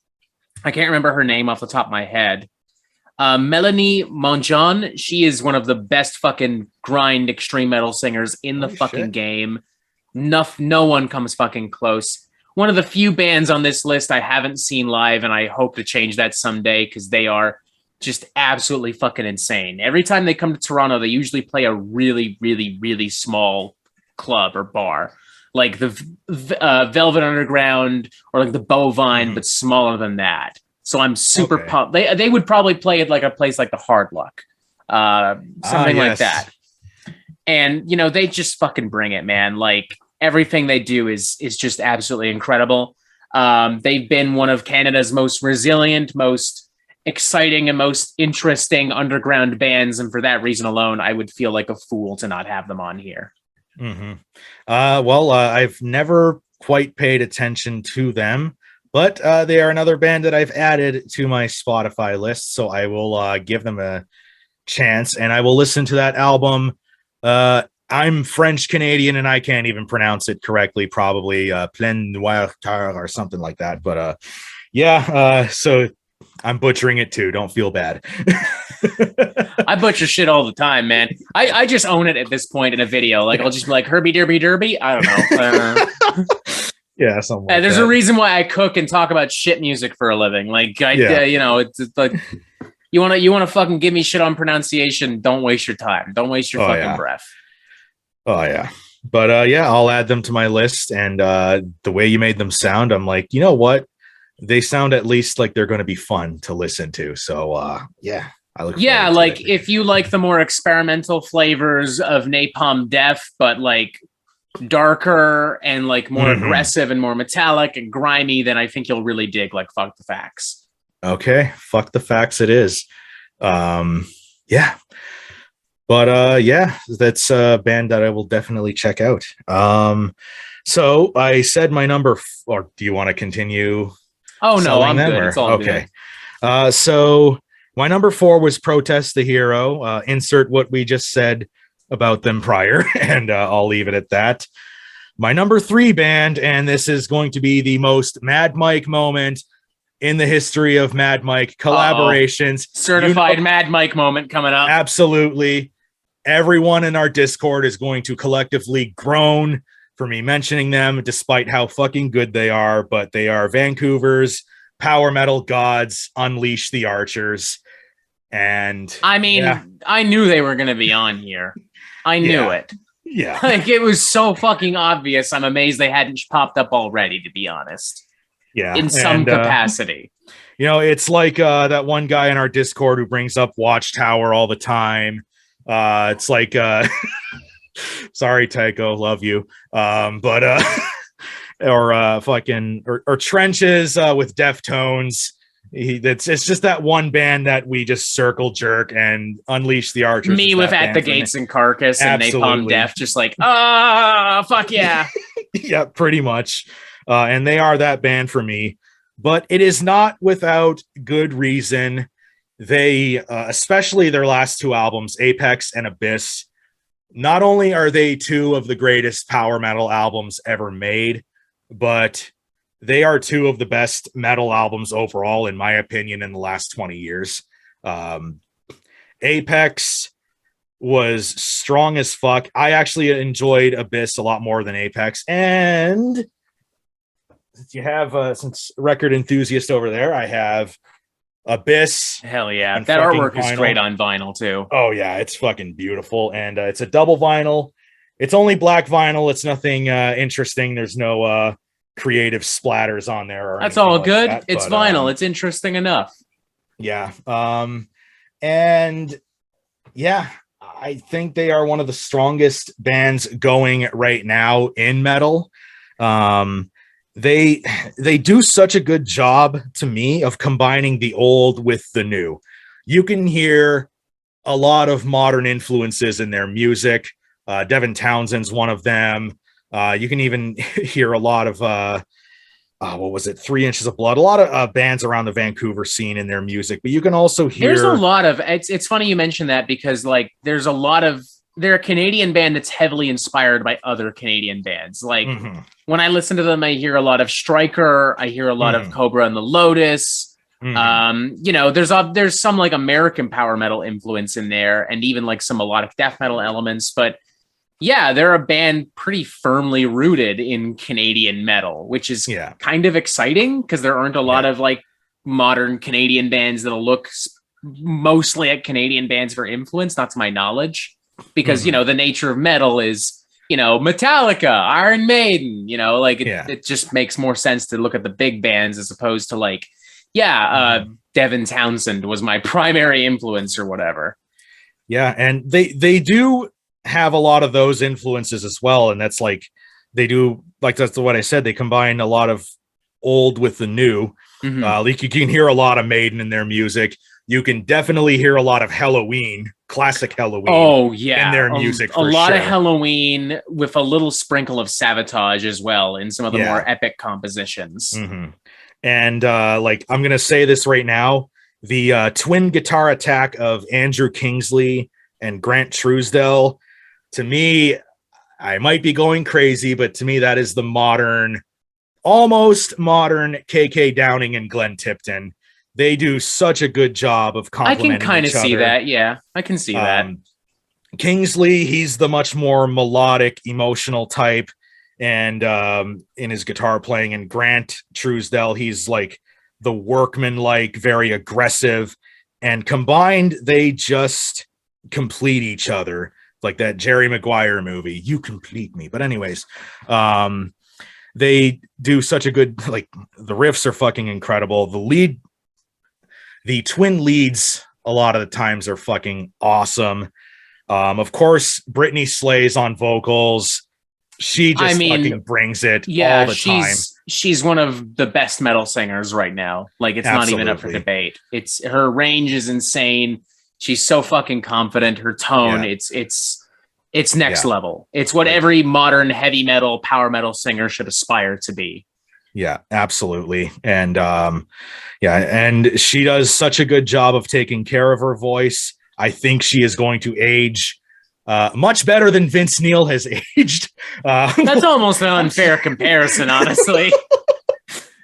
I can't remember her name off the top of my head. Melanie Monjon, she is one of the best fucking grind extreme metal singers in the fucking game. No one comes fucking close. One of the few bands on this list I haven't seen live, and I hope to change that someday because they are just absolutely fucking insane. Every time they come to Toronto, they usually play a really, really, really small club or bar, like the Velvet Underground or like the Bovine, but smaller than that. So I'm super pumped. They would probably play at like a place like the Hard Luck, something like that. And, you know, they just fucking bring it, man. Like, everything they do is just absolutely incredible. They've been one of Canada's most resilient, most exciting, and most interesting underground bands. And for that reason alone, I would feel like a fool to not have them on here. I've never quite paid attention to them, but they are another band that I've added to my Spotify list. So I will give them a chance, and I will listen to that album. I'm French Canadian and I can't even pronounce it correctly, probably Plein Noir or something like that. But so I'm butchering it too. Don't feel bad. I butcher shit all the time, man. I just own it at this point in a video. Like, I'll just be like, Herbie Derby Derby. I don't know. Yeah, something like there's that. a reason why I cook and talk about shit music for a living. Like, you know, it's like, you want to fucking give me shit on pronunciation. Don't waste your time. Don't waste your fucking breath. Oh yeah. But I'll add them to my list. And the way you made them sound, I'm like, you know what? They sound at least like they're going to be fun to listen to. So I look. Yeah, like if you like the more experimental flavors of Napalm Death, but like darker and like more aggressive and more metallic and grimy, then I think you'll really dig like Fuck the Facts. Okay, Fuck the Facts it is. Yeah. But that's a band that I will definitely check out. So I said my number, or do you want to continue? Oh no, I'm good. It's all okay. So my number 4 was Protest the Hero. Insert what we just said about them prior, and I'll leave it at that. My number 3 band, and this is going to be the most Mad Mike moment in the history of Mad Mike collaborations. Certified Mad Mike moment coming up. Absolutely. Everyone in our Discord is going to collectively groan for me mentioning them, despite how fucking good they are. But they are Vancouver's power metal gods, Unleash the Archers. And I mean, I knew they were going to be on here. I knew it. Yeah. Like, it was so fucking obvious. I'm amazed they hadn't popped up already, to be honest. Yeah. In some capacity. You know, it's like that one guy in our Discord who brings up Watchtower all the time. It's like sorry, Tycho, love you. But or Trenches with Deftones. It's just that one band that we just circle jerk, and Unleash the Archers. Me with At the Gates and Carcass and Napalm Death, just like, fuck yeah. Yeah, pretty much. And they are that band for me, but it is not without good reason. They, especially their last 2 albums, Apex and Abyss, not only are they 2 of the greatest power metal albums ever made, but they are 2 of the best metal albums overall, in my opinion, in the last 20 years. Apex was strong as fuck. I actually enjoyed Abyss a lot more than Apex. And you have, since record enthusiast over there, I have Abyss. Hell yeah. That artwork is great on vinyl too. Oh yeah, it's fucking beautiful. And it's a double vinyl. It's only black vinyl. It's nothing interesting. There's no creative splatters on there. That's all good. Like that. It's vinyl. It's interesting enough. Yeah. And Yeah, I think they are one of the strongest bands going right now in metal. Um, they do such a good job to me of combining the old with the new. You can hear a lot of modern influences in their music. Devin Townsend's one of them. You can even hear a lot of what was it? 3 Inches of Blood. A lot of bands around the Vancouver scene in their music, but you can also hear. There's a lot of it's funny you mentioned that because like there's a lot of they're a Canadian band that's heavily inspired by other Canadian bands. Like when I listen to them, I hear a lot of Striker. I hear a lot of Cobra and the Lotus. You know, there's some like American power metal influence in there, and even like some melodic death metal elements, but. Yeah, they're a band pretty firmly rooted in Canadian metal, which is kind of exciting because there aren't a lot of like modern Canadian bands that'll look mostly at Canadian bands for influence, not to my knowledge, because, you know, the nature of metal is, you know, Metallica, Iron Maiden, you know, like it just makes more sense to look at the big bands as opposed to like, Devin Townsend was my primary influence or whatever. Yeah, and they do have a lot of those influences as well, and that's like they do like that's what I said, they combine a lot of old with the new. Like you can hear a lot of Maiden in their music. You can definitely hear a lot of Halloween, classic Halloween in their music. A lot of Halloween with a little sprinkle of Sabotage as well in some of the more epic compositions. And like I'm gonna say this right now, the twin guitar attack of Andrew Kingsley and Grant Truesdell, to me, I might be going crazy, but to me, that is the modern, almost modern KK Downing and Glenn Tipton. They do such a good job of complementing each other. I can kind of see that. Yeah, I can see that. Kingsley, he's the much more melodic, emotional type, and in his guitar playing. And Grant Truesdell, he's like the workman-like, very aggressive. And combined, they just complete each other. Like that Jerry Maguire movie, You Complete Me. But anyways, they do such a good, like the riffs are fucking incredible. The twin leads a lot of the times are fucking awesome. Of course, Brittany slays on vocals. She just fucking brings it all the time. She's one of the best metal singers right now. Like it's not even up for debate. It's her range is insane. She's so fucking confident. Her tone, it's next level. It's what every modern heavy metal, power metal singer should aspire to be. Yeah, absolutely. And and she does such a good job of taking care of her voice. I think she is going to age much better than Vince Neil has aged. That's almost an unfair comparison, honestly.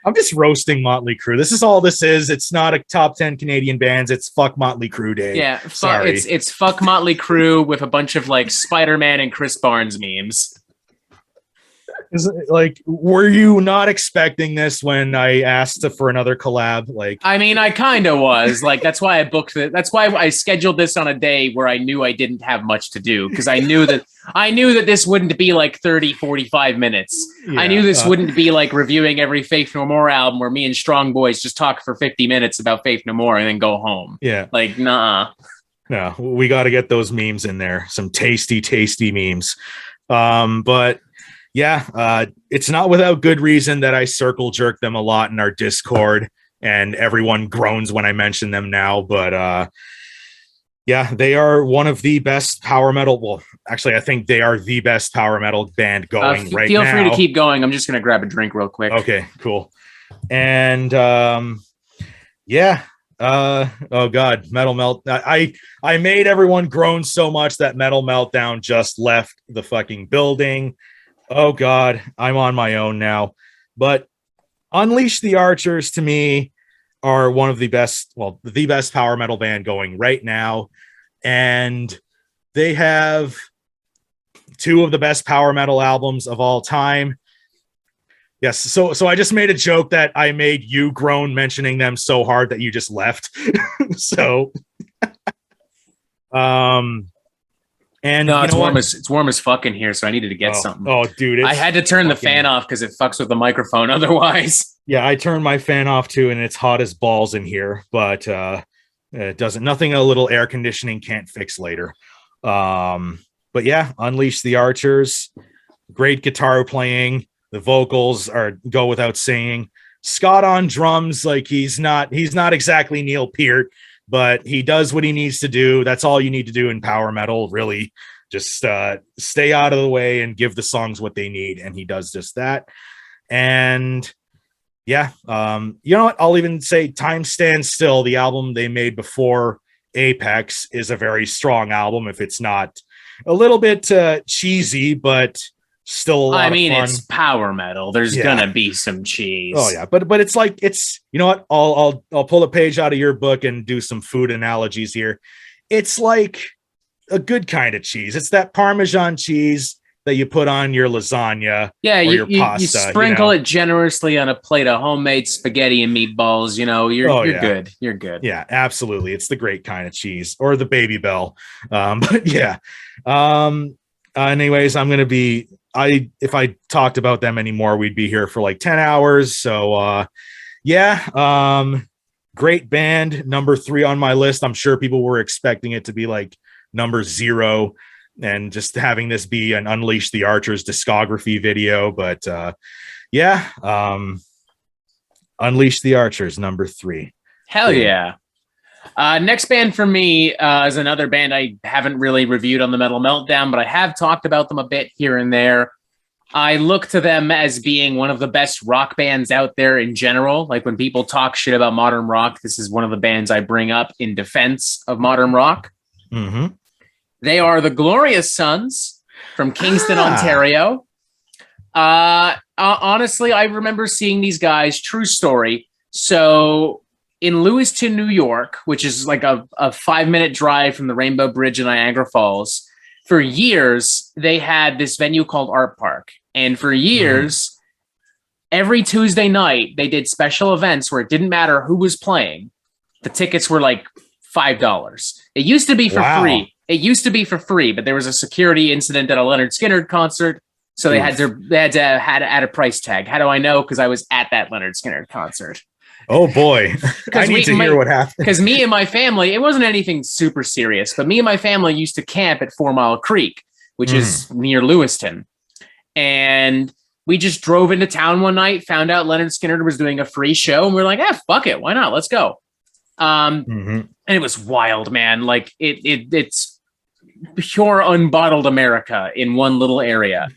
I'm just roasting Motley Crue. This is all this is. It's not a top 10 Canadian bands. It's fuck Motley Crue day. Yeah, sorry. It's fuck Motley Crue with a bunch of like Spider-Man and Chris Barnes memes. Is it, like, were you not expecting this when I asked for another collab? Like, I mean, I kind of was. Like, that's why I booked it. That's why I scheduled this on a day where I knew I didn't have much to do, because I knew that this wouldn't be like 30, 45 minutes. Yeah, I knew this wouldn't be like reviewing every Faith No More album where me and Strong Boys just talk for 50 minutes about Faith No More and then go home. Yeah. Like, nah. No, we got to get those memes in there. Some tasty, tasty memes. But yeah, it's not without good reason that I circle jerk them a lot in our Discord, and everyone groans when I mention them now. But yeah, they are one of the best power metal. Well, actually, I think they are the best power metal band going right now. Feel free to keep going. I'm just going to grab a drink real quick. Okay, cool. And yeah. Oh God, Metal Melt. I made everyone groan so much that Metal Meltdown just left the fucking building. Oh God, I'm on my own now. But Unleash the Archers to me are one of the best, well, the best power metal band going right now. And they have two of the best power metal albums of all time. Yes, so I just made a joke that I made you groan mentioning them so hard that you just left. So and no, it's warm as fuck in here, so I needed to get something. Oh, dude, I had to turn the fan off because it fucks with the microphone otherwise. Yeah, I turned my fan off too, and it's hot as balls in here. But It doesn't. Nothing a little air conditioning can't fix later. But yeah, Unleash the Archers. Great guitar playing. The vocals go without saying. Scott on drums, like he's not exactly Neil Peart, but he does what he needs to do. That's all you need to do in power metal, really. Just stay out of the way and give the songs what they need, and he does just that. And yeah, you know what? I'll even say Time Stands Still, the album they made before Apex, is a very strong album. If it's not a little bit cheesy, but still a lot of fun. It's power metal. There's gonna be some cheese. Oh yeah, but it's like, it's, you know what? I'll pull a page out of your book and do some food analogies here. It's like a good kind of cheese. It's that Parmesan cheese that you put on your lasagna. Yeah, or your pasta. You sprinkle it generously on a plate of homemade spaghetti and meatballs. You know, you're good. You're good. Yeah, absolutely. It's the great kind of cheese, or the Baby Bell. But yeah. Anyways, if I talked about them anymore, we'd be here for like 10 hours. So great band. Number 3 on my list. I'm sure people were expecting it to be like number 0 and just having this be an Unleash the Archers discography video. But Unleash the Archers, number 3. Hell yeah. Next band for me is another band I haven't really reviewed on the Metal Meltdown, but I have talked about them a bit here and there. I look to them as being one of the best rock bands out there in general. Like when people talk shit about modern rock, this is one of the bands I bring up in defense of modern rock. Mm-hmm. They are the Glorious Sons from Kingston, Ontario. Honestly, I remember seeing these guys, true story. So in Lewiston, New York, which is like a 5-minute drive from the Rainbow Bridge in Niagara Falls, for years, they had this venue called Art Park. And for years, every Tuesday night, they did special events where it didn't matter who was playing. The tickets were like $5. It used to be for free. It used to be for free, but there was a security incident at a Leonard Skinner concert. So they had to add a price tag. How do I know? Because I was at that Leonard Skinner concert. Oh boy. I need to hear what happened. Because me and my family, it wasn't anything super serious, but me and my family used to camp at 4 Mile Creek, which is near Lewiston. And we just drove into town one night, found out Leonard Skinner was doing a free show, and we were like, fuck it, why not? Let's go. And it was wild, man. Like it's pure unbottled America in one little area.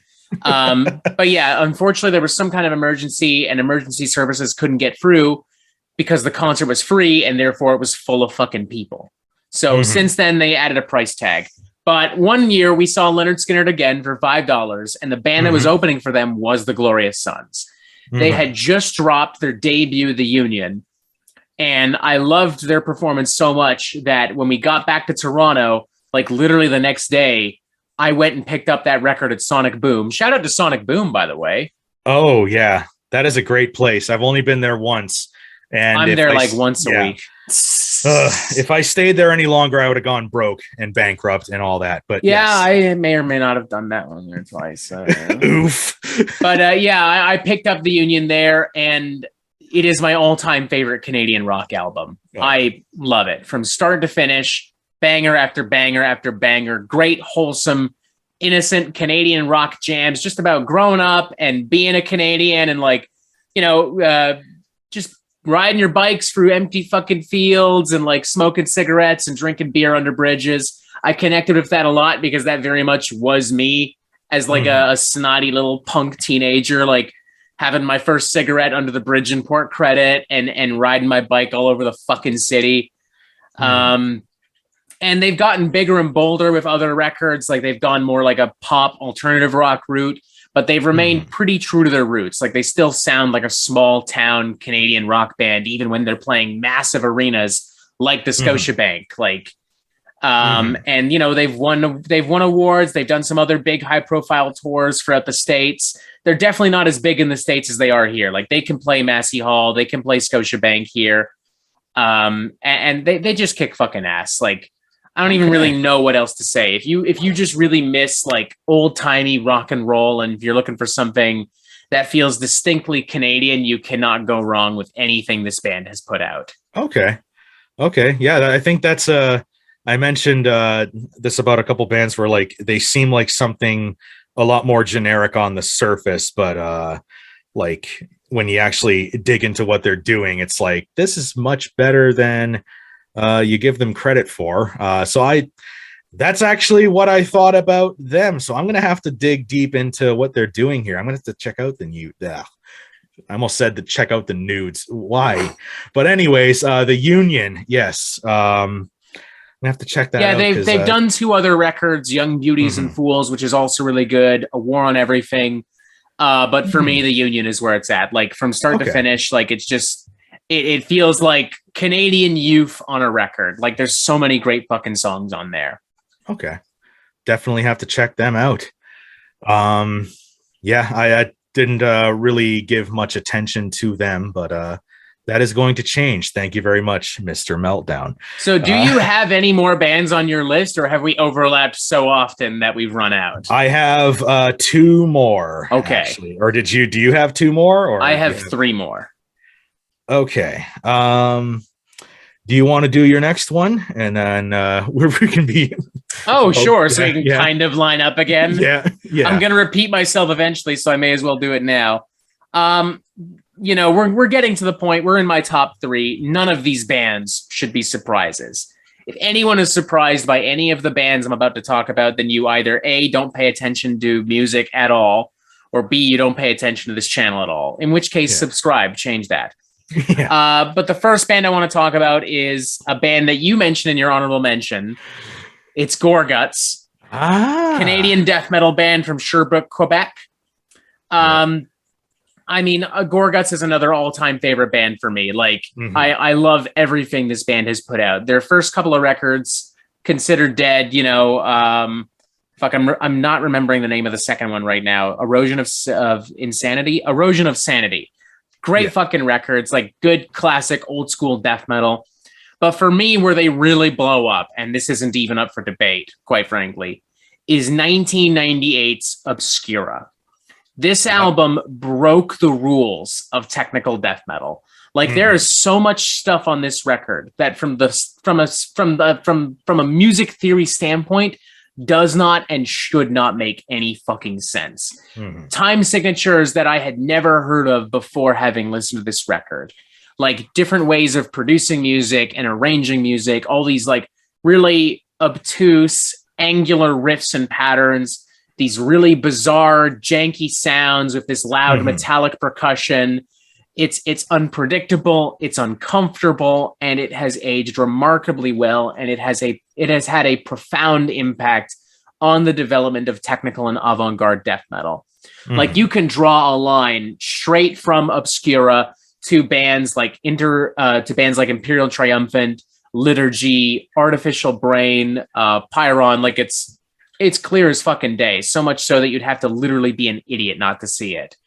But yeah, unfortunately there was some kind of emergency and emergency services couldn't get through because the concert was free and therefore it was full of fucking people. So since then they added a price tag. But one year we saw Leonard Skinner again for $5, and the band that was opening for them was the Glorious Sons. They had just dropped their debut, The Union, and I loved their performance so much that when we got back to Toronto, like literally the next day, I went and picked up that record at Sonic Boom. Shout out to Sonic Boom, by the way. Oh, yeah. That is a great place. I've only been there once. And I'm there like once a week. If I stayed there any longer, I would have gone broke and bankrupt and all that. But yeah, I may or may not have done that one or twice. Oof. But I picked up The Union there, and it is my all-time favorite Canadian rock album. Oh. I love it from start to finish. Banger after banger after banger. Great, wholesome, innocent Canadian rock jams, just about growing up and being a Canadian and like, just riding your bikes through empty fucking fields and like smoking cigarettes and drinking beer under bridges. I connected with that a lot because that very much was me as like a snotty little punk teenager, like having my first cigarette under the bridge in Port Credit and riding my bike all over the fucking city. And they've gotten bigger and bolder with other records. Like they've gone more like a pop alternative rock route, but they've remained pretty true to their roots. Like they still sound like a small town Canadian rock band, even when they're playing massive arenas like the Scotiabank. Like, and they've won awards. They've done some other big high profile tours throughout the States. They're definitely not as big in the States as they are here. Like they can play Massey Hall. They can play Scotiabank here. And they just kick fucking ass. Like, I don't even really know what else to say. If you just really miss like old timey rock and roll, and if you're looking for something that feels distinctly Canadian, you cannot go wrong with anything this band has put out. Okay. Okay. Yeah, I think that's I mentioned this about a couple bands where like they seem like something a lot more generic on the surface, but like when you actually dig into what they're doing, it's like this is much better than you give them credit for. That's actually what I thought about them. So I'm gonna have to dig deep into what they're doing here. I'm gonna have to check out the new. I almost said to check out the nudes. Why? But anyways, the Union. Yes. I have to check that out. Yeah, they've done 2 other records, Young Beauties and Fools, which is also really good. A War on Everything. But for me, the Union is where it's at. Like from start to finish, like it's just it feels like Canadian youth on a record. Like there's so many great fucking songs on there. Okay. Definitely have to check them out. Yeah, I didn't really give much attention to them, but that is going to change. Thank you very much, Mr. Meltdown. So do you have any more bands on your list, or have we overlapped so often that we've run out? I have 2 more. Okay. Actually. Or do you have 2 more? Or I have 3 more. Okay. Do you want to do your next one? And then we can be... Oh, sure. So we can kind of line up again. Yeah. I'm going to repeat myself eventually, so I may as well do it now. You know, we're getting to the point. We're in my top 3. None of these bands should be surprises. If anyone is surprised by any of the bands I'm about to talk about, then you either A, don't pay attention to music at all, or B, you don't pay attention to this channel at all. In which case, subscribe, change that. Yeah. But the first band I want to talk about is a band that you mentioned in your honorable mention. It's Gorguts, Canadian death metal band from Sherbrooke, Quebec. I mean, Gorguts is another all-time favorite band for me. Like, I love everything this band has put out. Their first couple of records, Considered Dead, you know, I'm not remembering the name of the second one right now. Erosion of Sanity. Great fucking records, like good classic old school death metal. But for me, where they really blow up, and this isn't even up for debate, quite frankly, is 1998's Obscura. This album broke the rules of technical death metal. Like there is so much stuff on this record that from a music theory standpoint does not and should not make any fucking sense. Time signatures that I had never heard of before having listened to this record. Like different ways of producing music and arranging music, all these like really obtuse angular riffs and patterns, these really bizarre janky sounds with this loud metallic percussion. It's unpredictable, it's uncomfortable, and it has aged remarkably well, and it has had a profound impact on the development of technical and avant-garde death metal. Like you can draw a line straight from Obscura to bands like Imperial Triumphant, Liturgy, Artificial Brain, Pyron. Like it's clear as fucking day. So much so that you'd have to literally be an idiot not to see it.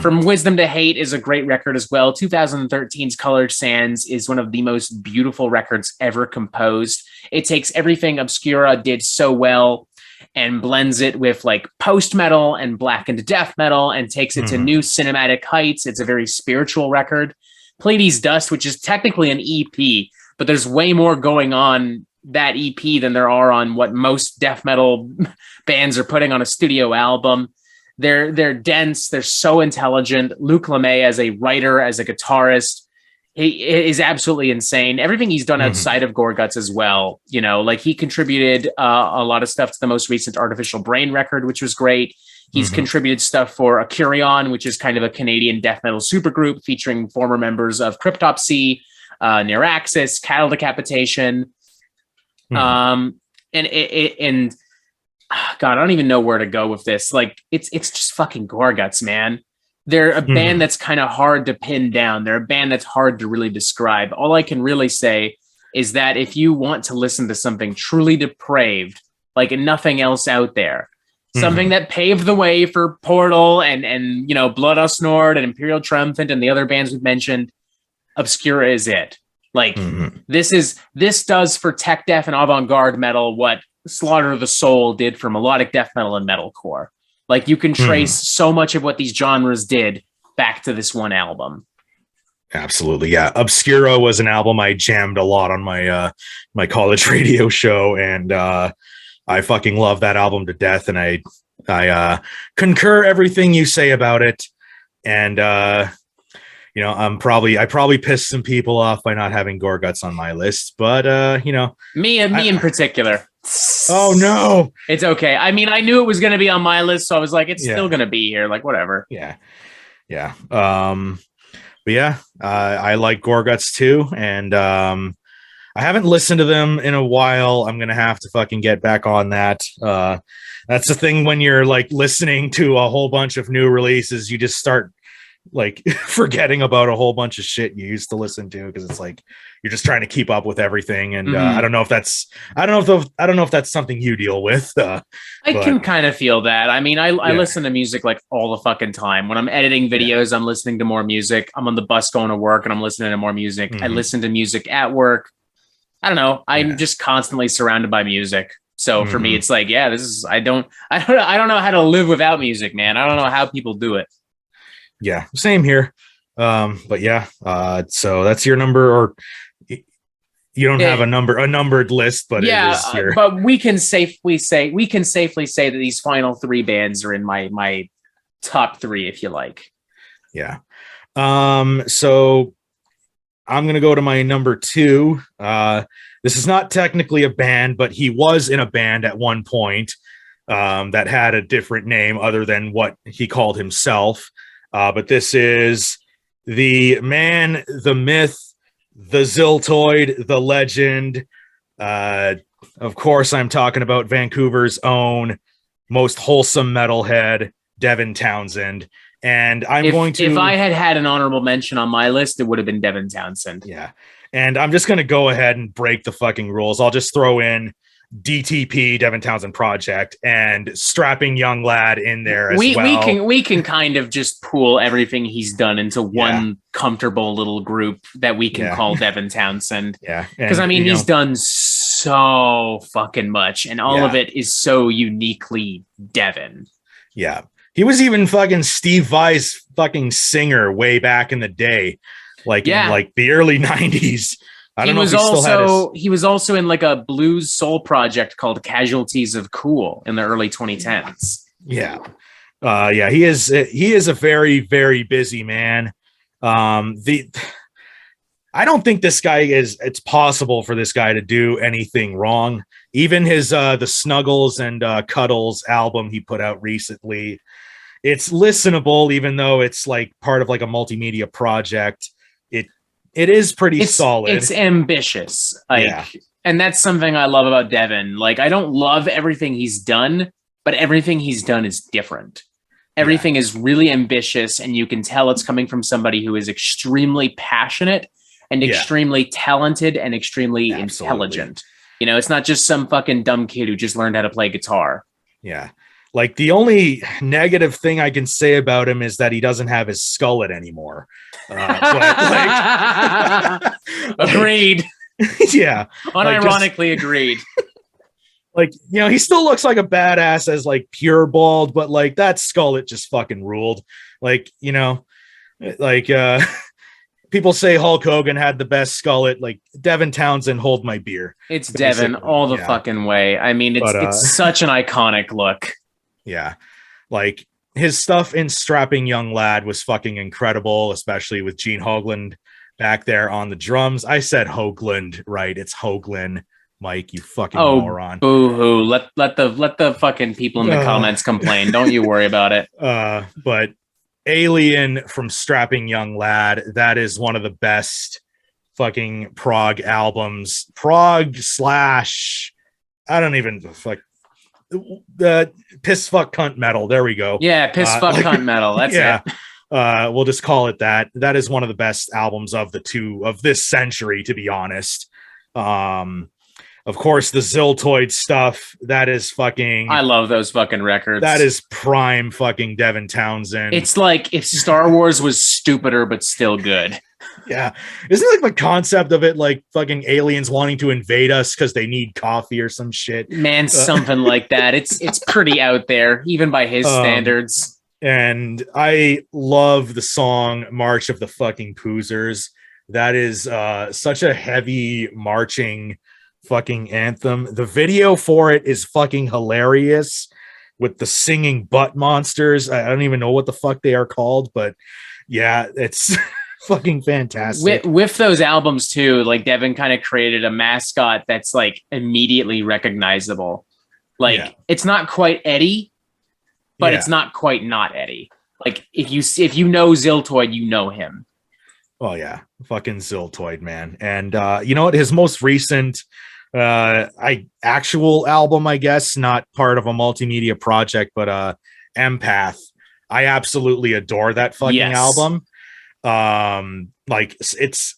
From Wisdom to Hate is a great record as well. 2013's Colored Sands is one of the most beautiful records ever composed. It takes everything Obscura did so well and blends it with like post-metal and blackened death metal and takes it to new cinematic heights. It's a very spiritual record. Pleiades Dust, which is technically an EP, but there's way more going on that EP than there are on what most death metal bands are putting on a studio album. They're dense. They're so intelligent. Luc Lemay as a writer, as a guitarist, he is absolutely insane. Everything he's done outside of Gorguts as well. You know, like he contributed a lot of stuff to the most recent Artificial Brain record, which was great. He's contributed stuff for Acurion, which is kind of a Canadian death metal supergroup featuring former members of Kryptopsy, Near Axis, Cattle Decapitation. And God, I don't even know where to go with this. Like, it's just fucking Gorguts, man. They're a band that's kind of hard to pin down. They're a band that's hard to really describe. All I can really say is that if you want to listen to something truly depraved, like nothing else out there, something that paved the way for Portal and you know, Blood Nord and Imperial Triumphant and the other bands we've mentioned, Obscura is it. Like, this does for tech death and avant-garde metal what Slaughter of the Soul did for melodic death metal and metalcore. Like you can trace so much of what these genres did back to this one album. Absolutely. Yeah. Obscura was an album I jammed a lot on my my college radio show, and I fucking love that album to death, and I concur everything you say about it. And you know, I probably pissed some people off by not having Gorguts on my list, but you know, me in particular. Oh no, it's okay. I mean, I knew it was going to be on my list, so I was like, it's still going to be here. Like, whatever. Yeah. But yeah, I like Gorguts too, and I haven't listened to them in a while. I'm gonna have to fucking get back on that. That's the thing when you're like listening to a whole bunch of new releases, you just start like forgetting about a whole bunch of shit you used to listen to, because it's like you're just trying to keep up with everything. And I don't know if that's something you deal with. I can kind of feel that. I mean, I listen to music like all the fucking time. When I'm editing videos, I'm listening to more music. I'm on the bus going to work and I'm listening to more music. I listen to music at work. I don't know. I'm just constantly surrounded by music. So for me, it's like, yeah, this is, I don't know how to live without music, man. I don't know how people do it. Yeah, same here. But yeah, so that's your number, or you don't have a numbered list, but yeah, it is your... but we can safely say that these final three bands are in my top three, if you like. Yeah. So I'm gonna go to my number two. This is not technically a band, but he was in a band at one point that had a different name other than what he called himself. But this is the man, the myth, the Ziltoid, the legend. Of course, I'm talking about Vancouver's own most wholesome metalhead, Devin Townsend. And if I had an honorable mention on my list, it would have been Devin Townsend. Yeah. And I'm just going to go ahead and break the fucking rules. I'll just throw in DTP, Devin Townsend Project, and Strapping Young Lad in there as well. We can kind of just pool everything he's done into one comfortable little group that we can call Devin Townsend. Yeah. Because I mean, he's done so fucking much, and all of it is so uniquely Devin. Yeah. He was even fucking Steve Vai's fucking singer way back in the day. Like in like the early 90s. I don't know if he still had his... He was also in like a blues soul project called Casualties of Cool in the early 2010s. Yeah. He is a very, very busy man. I don't think it's possible for this guy to do anything wrong. Even his the Snuggles and Cuddles album he put out recently, it's listenable, even though it's like part of like a multimedia project. It is pretty solid. It's ambitious. And that's something I love about Devin. Like, I don't love everything he's done, but everything he's done is different. Everything is really ambitious, and you can tell it's coming from somebody who is extremely passionate and extremely talented and extremely intelligent. You know, it's not just some fucking dumb kid who just learned how to play guitar. Yeah. Like, the only negative thing I can say about him is that he doesn't have his skullet anymore. Agreed. Yeah. Unironically agreed. Like, you know, he still looks like a badass as like pure bald, but like that skullet just fucking ruled. Like, you know, like people say Hulk Hogan had the best skullet. Like, Devin Townsend, hold my beer. It's Devin all the fucking way. I mean, it's such an iconic look. Yeah. Like, his stuff in Strapping Young Lad was fucking incredible, especially with Gene Hogland back there on the drums. I said Hoagland, right? It's Hoagland, Mike, you fucking moron. Boo-hoo. Let the fucking people in the comments complain. Don't you worry about it. But Alien from Strapping Young Lad, that is one of the best fucking prog albums. Prog / I don't even fuck the piss fuck cunt metal. There we go. Yeah, piss fuck cunt metal. That's it. We'll just call it that. That is one of the best albums of this century, to be honest. Of course, the Ziltoid stuff, that is fucking... I love those fucking records. That is prime fucking Devin Townsend. It's like if Star Wars was stupider, but still good. Yeah. Isn't it like the concept of it like fucking aliens wanting to invade us because they need coffee or some shit? Man, something like that. It's pretty out there, even by his standards. And I love the song March of the fucking Poozers. That is such a heavy marching fucking anthem. The video for it is fucking hilarious with the singing butt monsters. I don't even know what the fuck they are called, but yeah, it's fucking fantastic. With those albums too, like Devin kind of created a mascot that's like immediately recognizable. Like it's not quite Eddie, but it's not quite not Eddie. Like if you know Ziltoid, you know him. Oh yeah, fucking Ziltoid, man. And you know what? His most recent actual album, I guess, not part of a multimedia project, but Empath. I absolutely adore that fucking album. Like it's,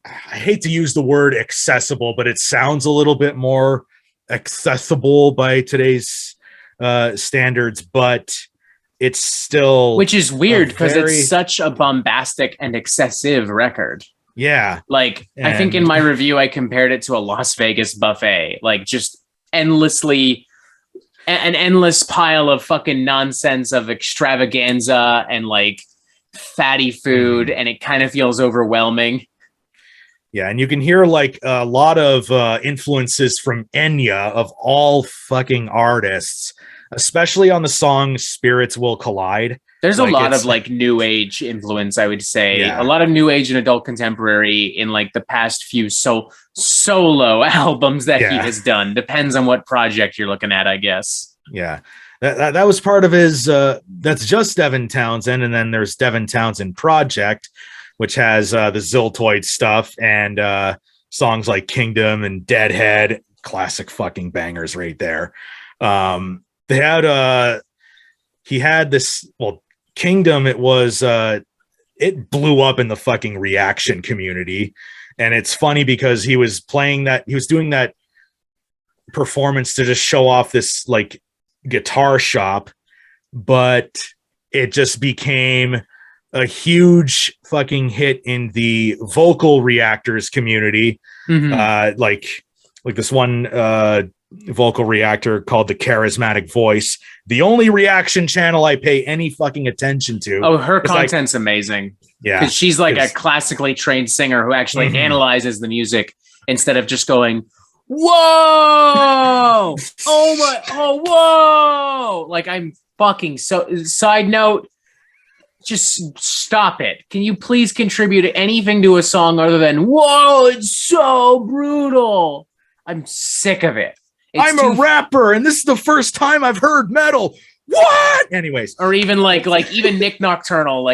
I hate to use the word accessible, but it sounds a little bit more accessible by today's standards, but it's still, which is weird because it's such a bombastic and excessive record. Yeah. Like I think in my review I compared it to a Las Vegas buffet, like just endlessly an endless pile of fucking nonsense of extravaganza and like fatty food, and it kind of feels overwhelming. Yeah, and you can hear like a lot of influences from Enya of all fucking artists, especially on the song Spirits Will Collide. There's a lot of like new age influence, I would say. Yeah. A lot of new age and adult contemporary in like the past few solo albums that he has done. Depends on what project you're looking at, I guess. Yeah. That was part of his that's just Devin Townsend, and then there's Devin Townsend Project, which has the Ziltoid stuff and songs like Kingdom and Deadhead, classic fucking bangers right there. They had he had this, well, Kingdom, it was it blew up in the fucking reaction community. And it's funny because he was doing that performance to just show off this like guitar shop, but it just became a huge fucking hit in the vocal reactors community. Like this one vocal reactor called the Charismatic Voice, the only reaction channel I pay any fucking attention to. Oh, her content's like, yeah, because she's like a classically trained singer who actually analyzes the music instead of just going, whoa, whoa. Like, I'm fucking side note, just stop it. Can you please contribute anything to a song other than, whoa, it's so brutal. I'm sick of it. I'm a rapper, and this is the first time I've heard metal. What? Anyways. Or even like even Nick Nocturnal,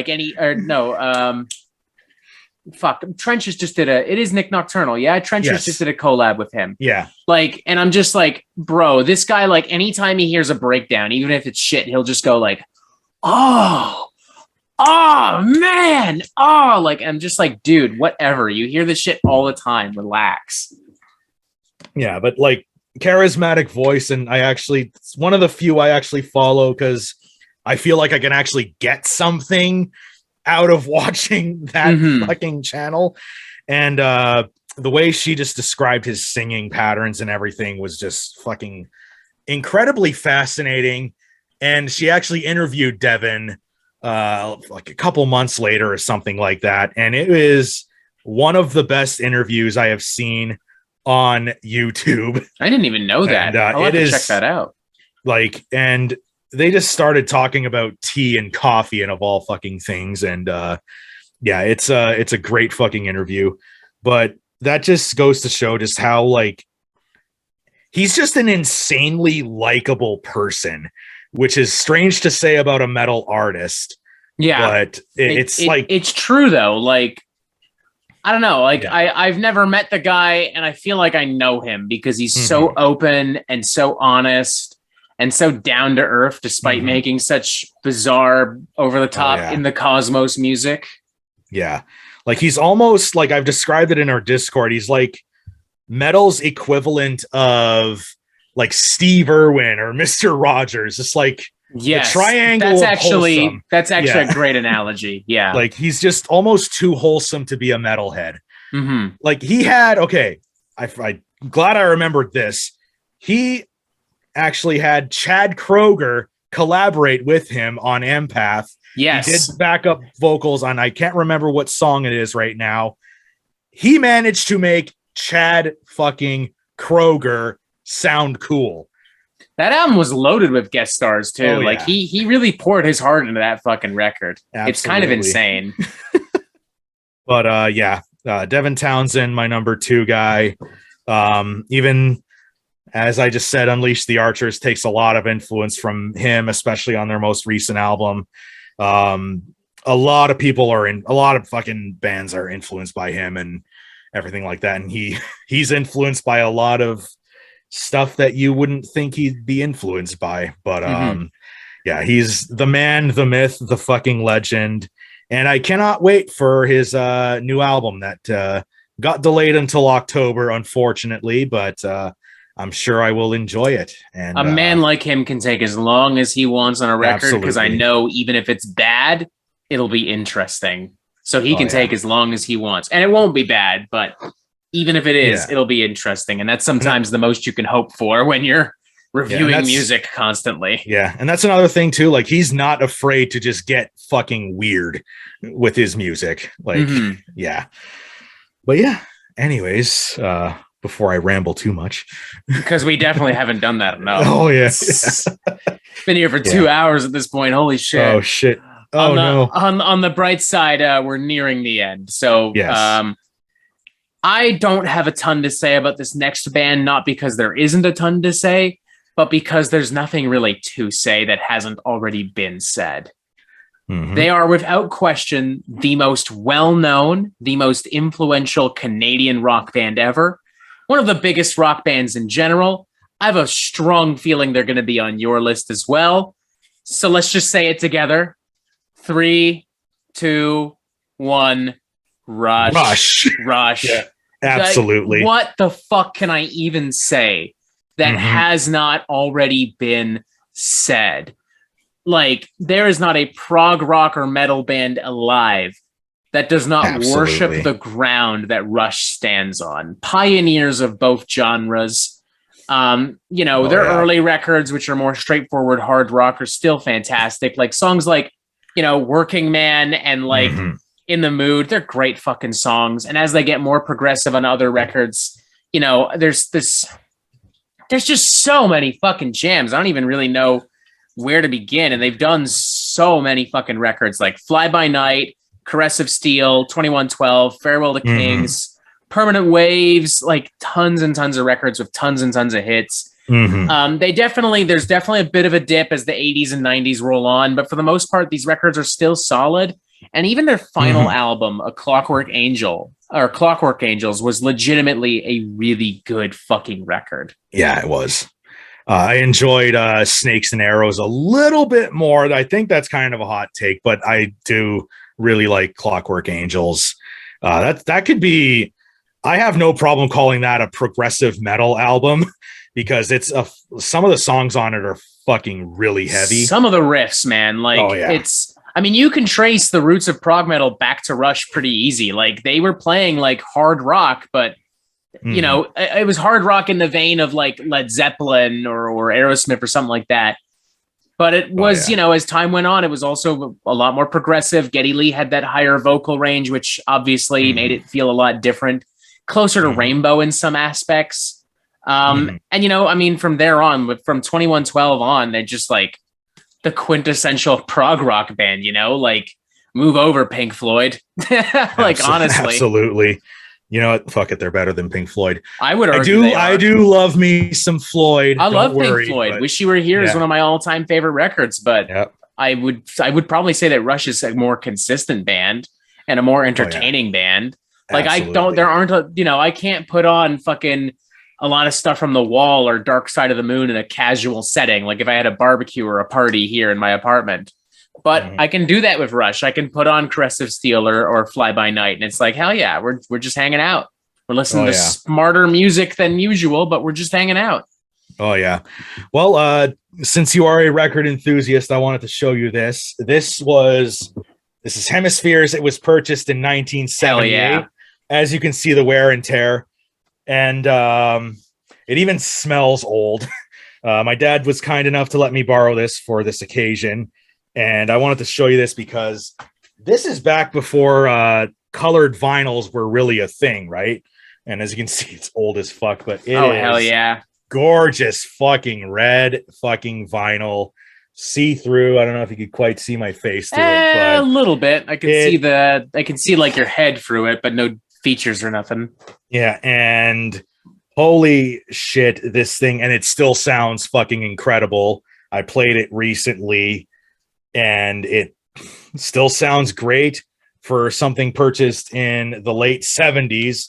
Trenches just did it is Nick Nocturnal. Yeah, Trenches just did a collab with him. Yeah. Like, and I'm just like, bro, this guy, like, anytime he hears a breakdown, even if it's shit, he'll just go like, oh man. Oh, like, I'm just like, dude, whatever. You hear this shit all the time. Relax. Yeah, but like Charismatic Voice, and it's one of the few I actually follow because I feel like I can actually get something out of watching that fucking channel. And the way she just described his singing patterns and everything was just fucking incredibly fascinating. And she actually interviewed Devin like a couple months later or something like that. And it is one of the best interviews I have seen on YouTube. I didn't even know that. I'll have to check that out. Like, and they just started talking about tea and coffee and of all fucking things. And yeah, it's a great fucking interview. But that just goes to show just how, like, he's just an insanely likable person, which is strange to say about a metal artist. Yeah, but it's true though. Like, I don't know. Like, I've never met the guy, and I feel like I know him because he's so open and so honest and so down to earth, despite making such bizarre, over the top in the cosmos music. Yeah. Like, he's almost like, I've described it in our Discord. He's like metal's equivalent of like Steve Irwin or Mr. Rogers. It's like, the triangle. That's actually a great analogy. Yeah. Like, he's just almost too wholesome to be a metalhead. Like, he had, I'm glad I remembered this. He actually had Chad Kroger collaborate with him on Empath. Yes. He did backup vocals on, I can't remember what song it is right now. He managed to make Chad fucking Kroger sound cool. That album was loaded with guest stars too. Like he really poured his heart into that fucking record. Absolutely. It's kind of insane. But Devin Townsend, my number 2 guy. Even as I just said, Unleash the Archers takes a lot of influence from him, especially on their most recent album. A lot of fucking bands are influenced by him and everything like that. And he's influenced by a lot of stuff that you wouldn't think he'd be influenced by. But he's the man, the myth, the fucking legend. And I cannot wait for his new album that got delayed until October, unfortunately, but I'm sure I will enjoy it. And a man like him can take as long as he wants on a record, because I know even if it's bad, it'll be interesting. So he can take as long as he wants. And it won't be bad, but even if it is, it'll be interesting. And that's sometimes the most you can hope for when you're reviewing music constantly. Yeah. And that's another thing too. Like, he's not afraid to just get fucking weird with his music. Like, But anyways, before I ramble too much, because we definitely haven't done that enough. Oh yeah. Been here for 2 hours at this point. Holy shit. Oh shit. Oh no. On the bright side, we're nearing the end. So I don't have a ton to say about this next band, not because there isn't a ton to say, but because there's nothing really to say that hasn't already been said. Mm-hmm. They are, without question, the most well-known, the most influential Canadian rock band ever. One of the biggest rock bands in general. I have a strong feeling they're going to be on your list as well. So let's just say it together. 3, 2, 1. Rush. Yeah, absolutely. Like, what the fuck can I even say that has not already been said? Like, there is not a prog rock or metal band alive that does not worship the ground that Rush stands on. Pioneers of both genres. Their early records, which are more straightforward hard rock, are still fantastic. Like songs like, Working Man and like In the Mood, they're great fucking songs. And as they get more progressive on other records, there's just so many fucking jams. I don't even really know where to begin. And they've done so many fucking records like Fly By Night, Caress of Steel, 2112, Farewell to Kings, Permanent Waves, like tons and tons of records with tons and tons of hits. There's definitely a bit of a dip as the 80s and 90s roll on, but for the most part, these records are still solid. And even their final album, Clockwork Angels, was legitimately a really good fucking record. Yeah, it was. I enjoyed Snakes and Arrows a little bit more. I think that's kind of a hot take, but I do really like Clockwork Angels. That could be. I have no problem calling that a progressive metal album because it's some of the songs on it are fucking really heavy. Some of the riffs, man, it's. I mean, you can trace the roots of prog metal back to Rush pretty easy. Like, they were playing like hard rock, but it was hard rock in the vein of like Led Zeppelin or Aerosmith or something like that. But it was, as time went on, it was also a lot more progressive. Geddy Lee had that higher vocal range, which obviously made it feel a lot different, closer to Rainbow in some aspects. And, from there on, from 2112 on, they're just like the quintessential prog rock band, like move over Pink Floyd. Honestly. Absolutely. You know what? Fuck it. They're better than Pink Floyd. I would argue I do love me some Floyd. I love Pink Floyd. Wish You Were Here is one of my all-time favorite records, but I would probably say that Rush is a more consistent band and a more entertaining band. Like, absolutely. I can't put on fucking a lot of stuff from The Wall or Dark Side of the Moon in a casual setting. Like if I had a barbecue or a party here in my apartment, but I can do that with Rush. I can put on Caress of Steel or Fly By Night. And it's like, hell yeah, we're just hanging out. We're listening to smarter music than usual, but we're just hanging out. Oh yeah. Well, since you are a record enthusiast, I wanted to show you this. This is Hemispheres. It was purchased in 1978. Yeah. As you can see, the wear and tear. And it even smells old. My dad was kind enough to let me borrow this for this occasion, and I wanted to show you this because this is back before colored vinyls were really a thing, right? And as you can see, it's old as fuck, but it is hell yeah, gorgeous fucking red fucking vinyl, see-through. I don't know if you could quite see my face through it, but a little bit. I can see like your head through it, but no features or nothing. Yeah, and holy shit, this thing, and it still sounds fucking incredible. I played it recently, and it still sounds great for something purchased in the late 70s.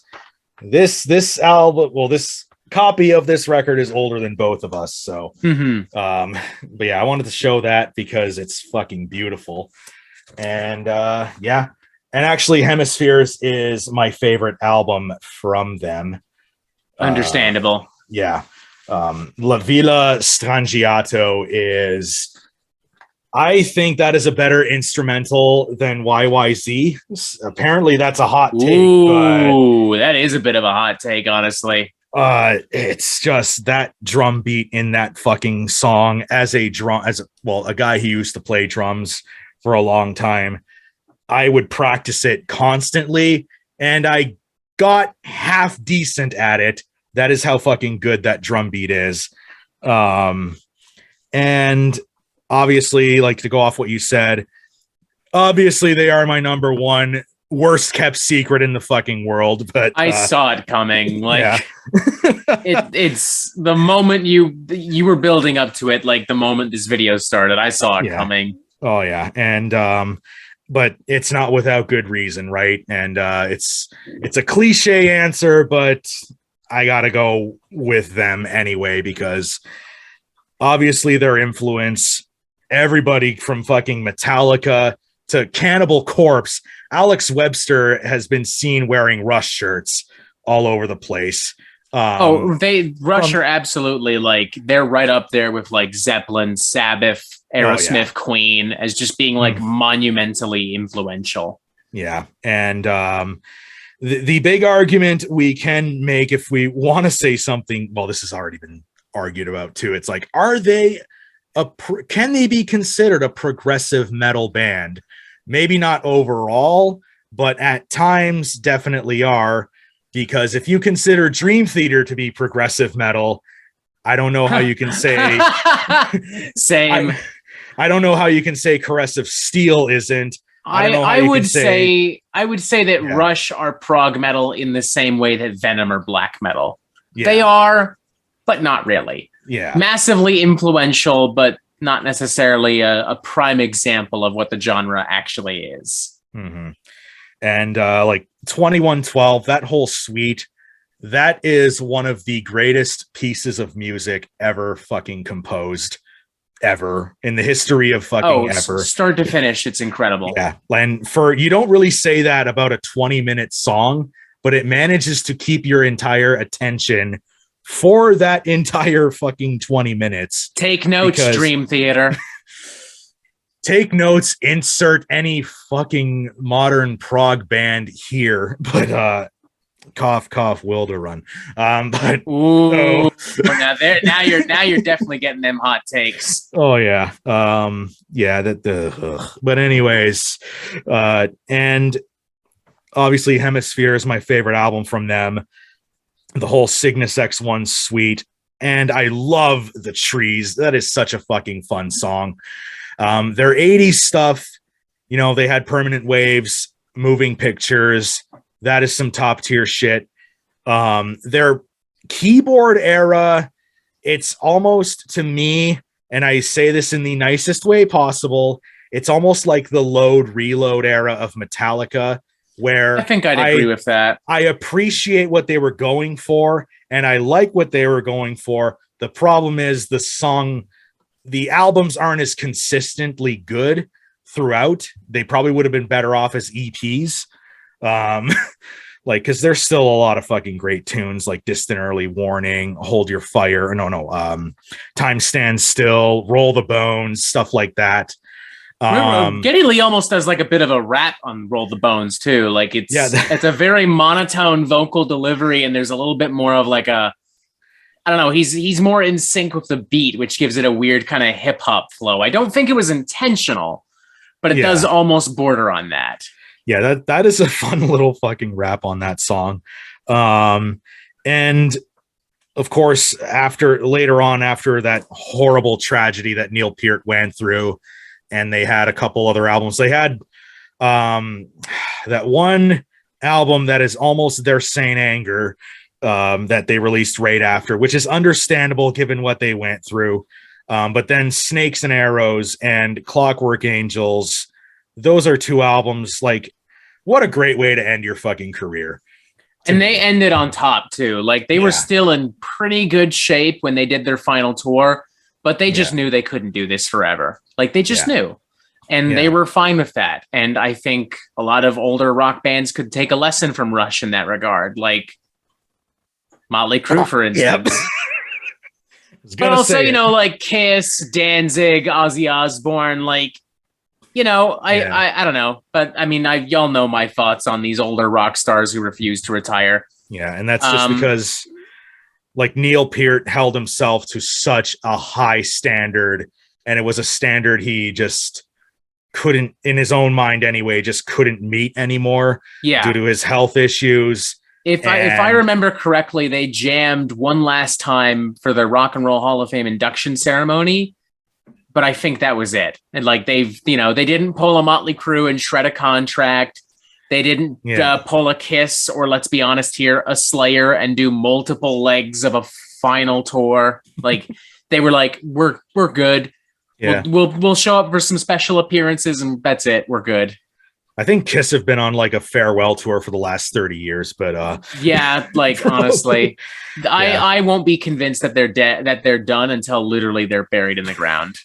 This album, well, this copy of this record is older than both of us, so but yeah, I wanted to show that because it's fucking beautiful. And yeah, and actually Hemispheres is my favorite album from them. Understandable. Yeah. La Villa Strangiato is, I think that is a better instrumental than YYZ. Apparently that's a hot take. Ooh, that is a bit of a hot take, honestly. It's just that drum beat in that fucking song as a guy who used to play drums for a long time. I would practice it constantly, and I got half decent at it. That is how fucking good that drum beat is. And obviously, like, to go off what you said, obviously they are my number one worst kept secret in the fucking world, but I saw it coming. Like, yeah. it's the moment you were building up to it, like the moment this video started, I saw it coming. Oh yeah. And but it's not without good reason, right? And it's a cliche answer, but I gotta go with them anyway, because obviously their influence, everybody from fucking Metallica to Cannibal Corpse. Alex Webster has been seen wearing Rush shirts all over the place. Rush are absolutely, like, they're right up there with like Zeppelin, Sabbath, Aerosmith, Queen, as just being like monumentally influential. Yeah. And the big argument we can make if we want to say something, well, this has already been argued about too. It's like, can they be considered a progressive metal band? Maybe not overall, but at times definitely are, because if you consider Dream Theater to be progressive metal, I don't know how you can say same. I don't know how you can say Caressive Steel isn't. I would say that Rush are prog metal in the same way that Venom are black metal. Yeah. They are, but not really. Yeah. Massively influential, but not necessarily a prime example of what the genre actually is. Mm-hmm. And like 2112, that whole suite, that is one of the greatest pieces of music ever fucking composed, ever in the history of fucking ever. Start to finish, it's incredible. Yeah. And you don't really say that about a 20-minute song, but it manages to keep your entire attention for that entire fucking 20 minutes. Take notes, Dream Theater. Take notes, insert any fucking modern prog band here, but cough cough will to run. But now you're definitely getting them hot takes. Oh yeah. But anyways, and obviously Hemisphere is my favorite album from them. The whole Cygnus X1 suite, and I love The Trees. That is such a fucking fun song. Their 80s stuff, you know, they had Permanent Waves, Moving Pictures. That is some top tier shit. Their keyboard era, it's almost, to me, and I say this in the nicest way possible, it's almost like the Load Reload era of Metallica, where I think I'd agree with that. I appreciate what they were going for, and I like what they were going for. The problem is the albums aren't as consistently good throughout. They probably would have been better off as EPs. Like, because there's still a lot of fucking great tunes like Distant Early Warning, Hold Your Fire, Time Stands Still, Roll the Bones, stuff like that. Geddy Lee almost does like a bit of a rap on Roll the Bones too. Like it's a very monotone vocal delivery, and there's a little bit more of like a I don't know, he's more in sync with the beat, which gives it a weird kind of hip hop flow. I don't think it was intentional, but it does almost border on that. Yeah, that is a fun little fucking rap on that song. And of course, later on, after that horrible tragedy that Neil Peart went through, and they had a couple other albums. They had that one album that is almost their Saint Anger that they released right after, which is understandable given what they went through. But then Snakes and Arrows and Clockwork Angels, those are two albums. Like, what a great way to end your fucking career. And they ended on top too. Like, they were still in pretty good shape when they did their final tour, but they just knew they couldn't do this forever. Like, they just knew. And they were fine with that. And I think a lot of older rock bands could take a lesson from Rush in that regard. Like Motley Crue, for instance. But also, like Kiss, Danzig, Ozzy Osbourne, like, I don't know. But I mean, y'all know my thoughts on these older rock stars who refuse to retire. Yeah, and that's just because, like, Neil Peart held himself to such a high standard, and it was a standard he just couldn't, in his own mind anyway, just couldn't meet anymore due to his health issues. If I remember correctly, they jammed one last time for the Rock and Roll Hall of Fame induction ceremony, but I think that was it. And like, they didn't pull a Motley Crue and shred a contract. They didn't pull a Kiss, or let's be honest here, a Slayer, and do multiple legs of a final tour. Like, they were like, we're good. Yeah. We'll show up for some special appearances, and that's it. We're good. I think Kiss have been on like a farewell tour for the last 30 years, but like, honestly, I won't be convinced that they're dead, that they're done, until literally they're buried in the ground.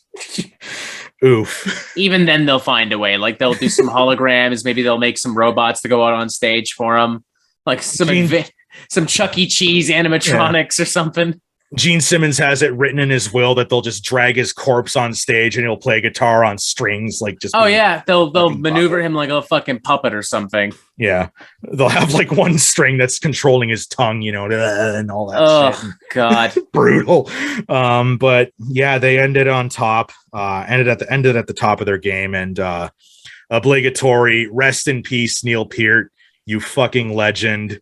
Oof. Even then they'll find a way. Like, they'll do some holograms. Maybe they'll make some robots to go out on stage for them. Like some Chuck E. Cheese animatronics or something. Gene Simmons has it written in his will that they'll just drag his corpse on stage and he'll play guitar on strings. Like, just they'll maneuver him like a fucking puppet or something. Yeah, they'll have like one string that's controlling his tongue, and all that shit. Oh God, brutal. But yeah, they ended on top. Ended at the top of their game, and obligatory rest in peace, Neil Peart, you fucking legend.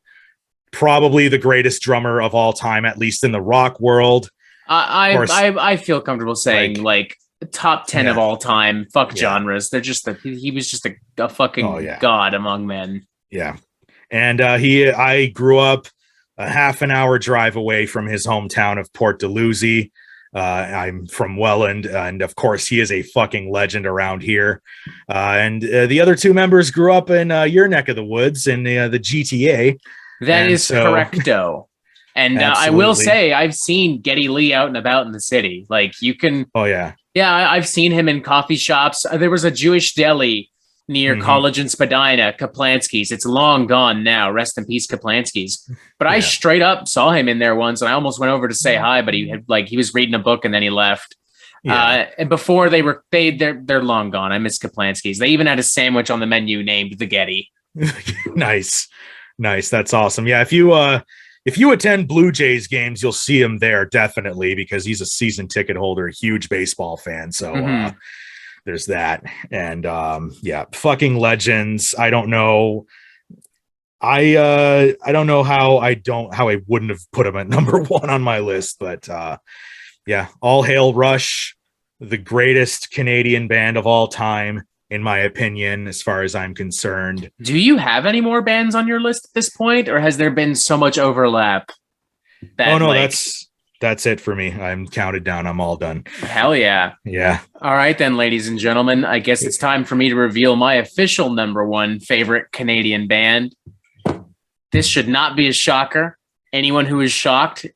Probably the greatest drummer of all time, at least in the rock world. I feel comfortable saying like top 10 of all time. Fuck genres. They're just he was just a fucking god among men. Yeah, and I grew up a half an hour drive away from his hometown of Port Dalhousie. I'm from Welland, and of course he is a fucking legend around here. And the other two members grew up in your neck of the woods in the GTA. That is correcto. And I will say, I've seen Geddy Lee out and about in the city. Like, you can... Oh, yeah. Yeah, I've seen him in coffee shops. There was a Jewish deli near College and Spadina, Kaplansky's. It's long gone now. Rest in peace, Kaplansky's. But I straight up saw him in there once, and I almost went over to say hi, but he was reading a book and then he left. Yeah. And before they're long gone. I miss Kaplansky's. They even had a sandwich on the menu named the Getty. Nice. That's awesome. Yeah. If you attend Blue Jays games, you'll see him there definitely, because he's a season ticket holder, a huge baseball fan. So there's that. And fucking legends. I don't know. I don't know how I wouldn't have put him at number one on my list, but all hail Rush, the greatest Canadian band of all time, in my opinion, as far as I'm concerned. Do you have any more bands on your list at this point, or has there been so much overlap? That's it for me. I'm counted down. I'm all done. Hell yeah. Yeah. All right then, ladies and gentlemen, I guess it's time for me to reveal my official number one favorite Canadian band. This should not be a shocker. Anyone who is shocked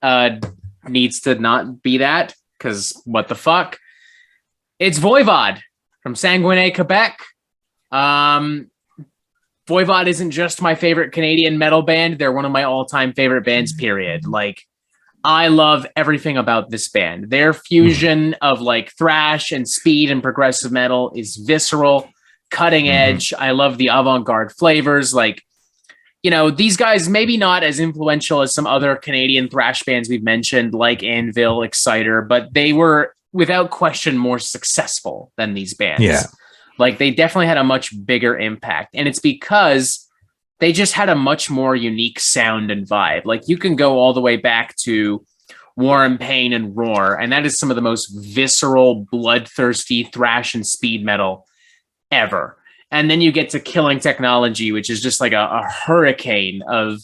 needs to not be that, because what the fuck? It's Voivod. From Sanguinet, Quebec. Voivod isn't just my favorite Canadian metal band. They're one of my all-time favorite bands, period. Like, I love everything about this band. Their fusion of like thrash and speed and progressive metal is visceral, cutting edge. I love the avant-garde flavors. Like, these guys maybe not as influential as some other Canadian thrash bands we've mentioned, like Anvil, Exciter, but they were without question more successful than these bands. Yeah. Like they definitely had a much bigger impact. And it's because they just had a much more unique sound and vibe. Like you can go all the way back to War and Pain and Roar, and that is some of the most visceral, bloodthirsty thrash and speed metal ever. And then you get to Killing Technology, which is just like a hurricane of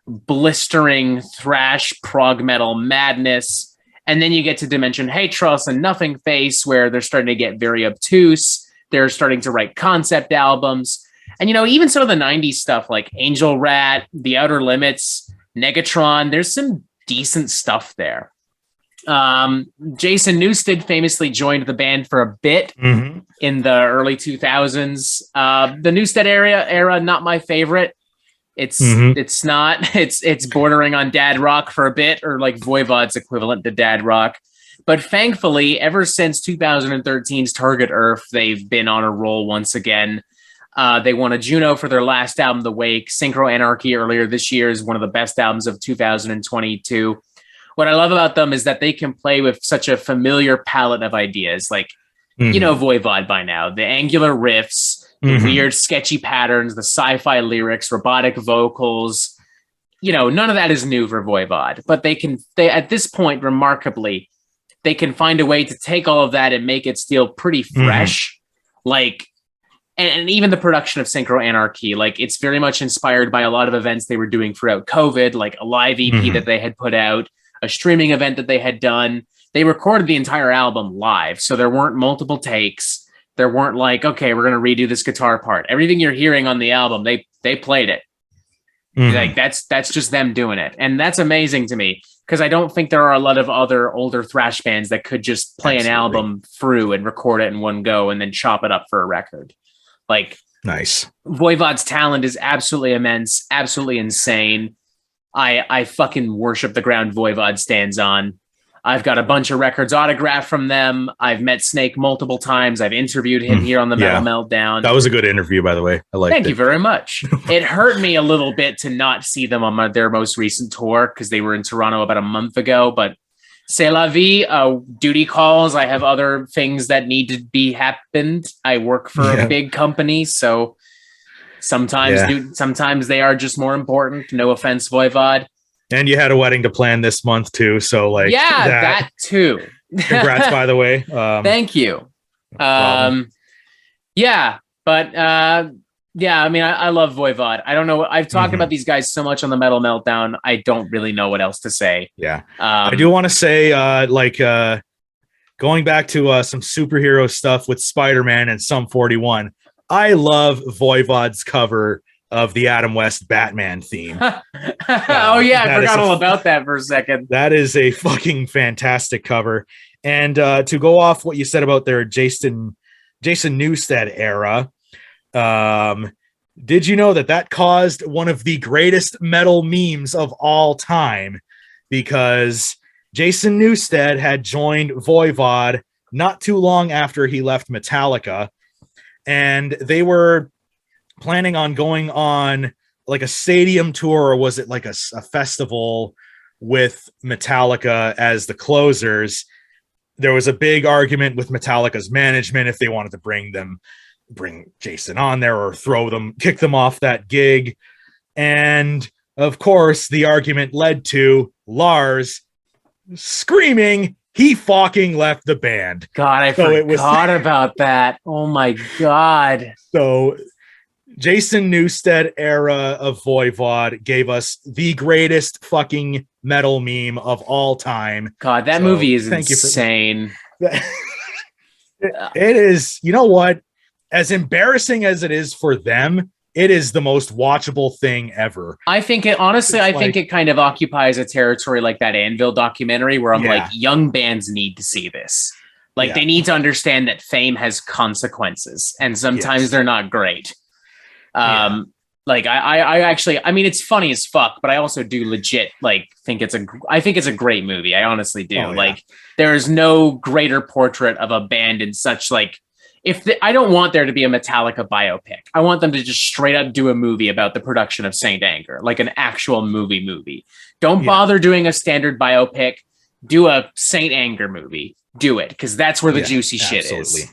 blistering thrash prog metal madness. And then you get to Dimension Hatros and Nothing Face, where they're starting to get very obtuse. They're starting to write concept albums. And, even some of the 90s stuff like Angel Rat, The Outer Limits, Negatron, there's some decent stuff there. Jason Newsted famously joined the band for a bit in the early 2000s. The Newsted era, not my favorite. It's not. It's bordering on dad rock for a bit, or like Voivod's equivalent to dad rock. But thankfully, ever since 2013's Target Earth, they've been on a roll once again. They won a Juno for their last album, The Wake. Synchro Anarchy earlier this year is one of the best albums of 2022. What I love about them is that they can play with such a familiar palette of ideas. Like, Voivod by now, the angular riffs, the weird sketchy patterns, the sci-fi lyrics, robotic vocals, none of that is new for Voivod, but they at this point, remarkably, they can find a way to take all of that and make it still pretty fresh. Like, and even the production of Synchro Anarchy, like it's very much inspired by a lot of events they were doing throughout COVID, like a live EP that they had put out, a streaming event that they had done. They recorded the entire album live. So there weren't multiple takes. There weren't like, okay, we're going to redo this guitar part. Everything you're hearing on the album, they played it. Like that's just them doing it. And that's amazing to me, because I don't think there are a lot of other older thrash bands that could just play an album through and record it in one go and then chop it up for a record. Like, nice. Voivod's talent is absolutely immense, absolutely insane. I fucking worship the ground Voivod stands on. I've got a bunch of records autographed from them. I've met Snake multiple times. I've interviewed him here on the Metal Meltdown. That was a good interview, by the way. I liked it. Thank you very much. It hurt me a little bit to not see them on their most recent tour, because they were in Toronto about a month ago, but c'est la vie, duty calls. I have other things that need to be happened. I work for a big company, so sometimes they are just more important. No offense, Voivod. And you had a wedding to plan this month too, so like that too. Congrats, by the way. Thank you. I mean, I love Voivod. I don't know. I've talked about these guys so much on the Metal Meltdown. I don't really know what else to say. Yeah. I do want to say, going back to some superhero stuff with Spider-Man and Sum 41, I love Voivod's cover of the Adam West Batman theme. I forgot all about that for a second. That is a fucking fantastic cover. And to go off what you said about their Jason Newsted era, did you know that caused one of the greatest metal memes of all time? Because Jason Newsted had joined Voivod not too long after he left Metallica, and they were planning on going on like a stadium tour, or was it like a festival with Metallica as the closers. There was a big argument with Metallica's management if they wanted to bring Jason on there or kick them off that gig. And of course, the argument led to Lars screaming he fucking left the band. God, I forgot about that. Oh my God. So Jason Newsted era of Voivod gave us the greatest fucking metal meme of all time. God, that movie is insane. It is, you know what? As embarrassing as it is for them, it is the most watchable thing ever. I think it kind of occupies a territory like that Anvil documentary where I'm like, young bands need to see this. Like they need to understand that fame has consequences and sometimes they're not great. Like I actually, I mean, it's funny as fuck, but I also do legit like I think it's a great movie. I honestly do. There is no greater portrait of a band in such like I don't want there to be a Metallica biopic. I want them to just straight up do a movie about the production of Saint Anger, like an actual movie. Don't bother doing a standard biopic. Do a Saint Anger movie. Do it, because that's where the juicy shit is.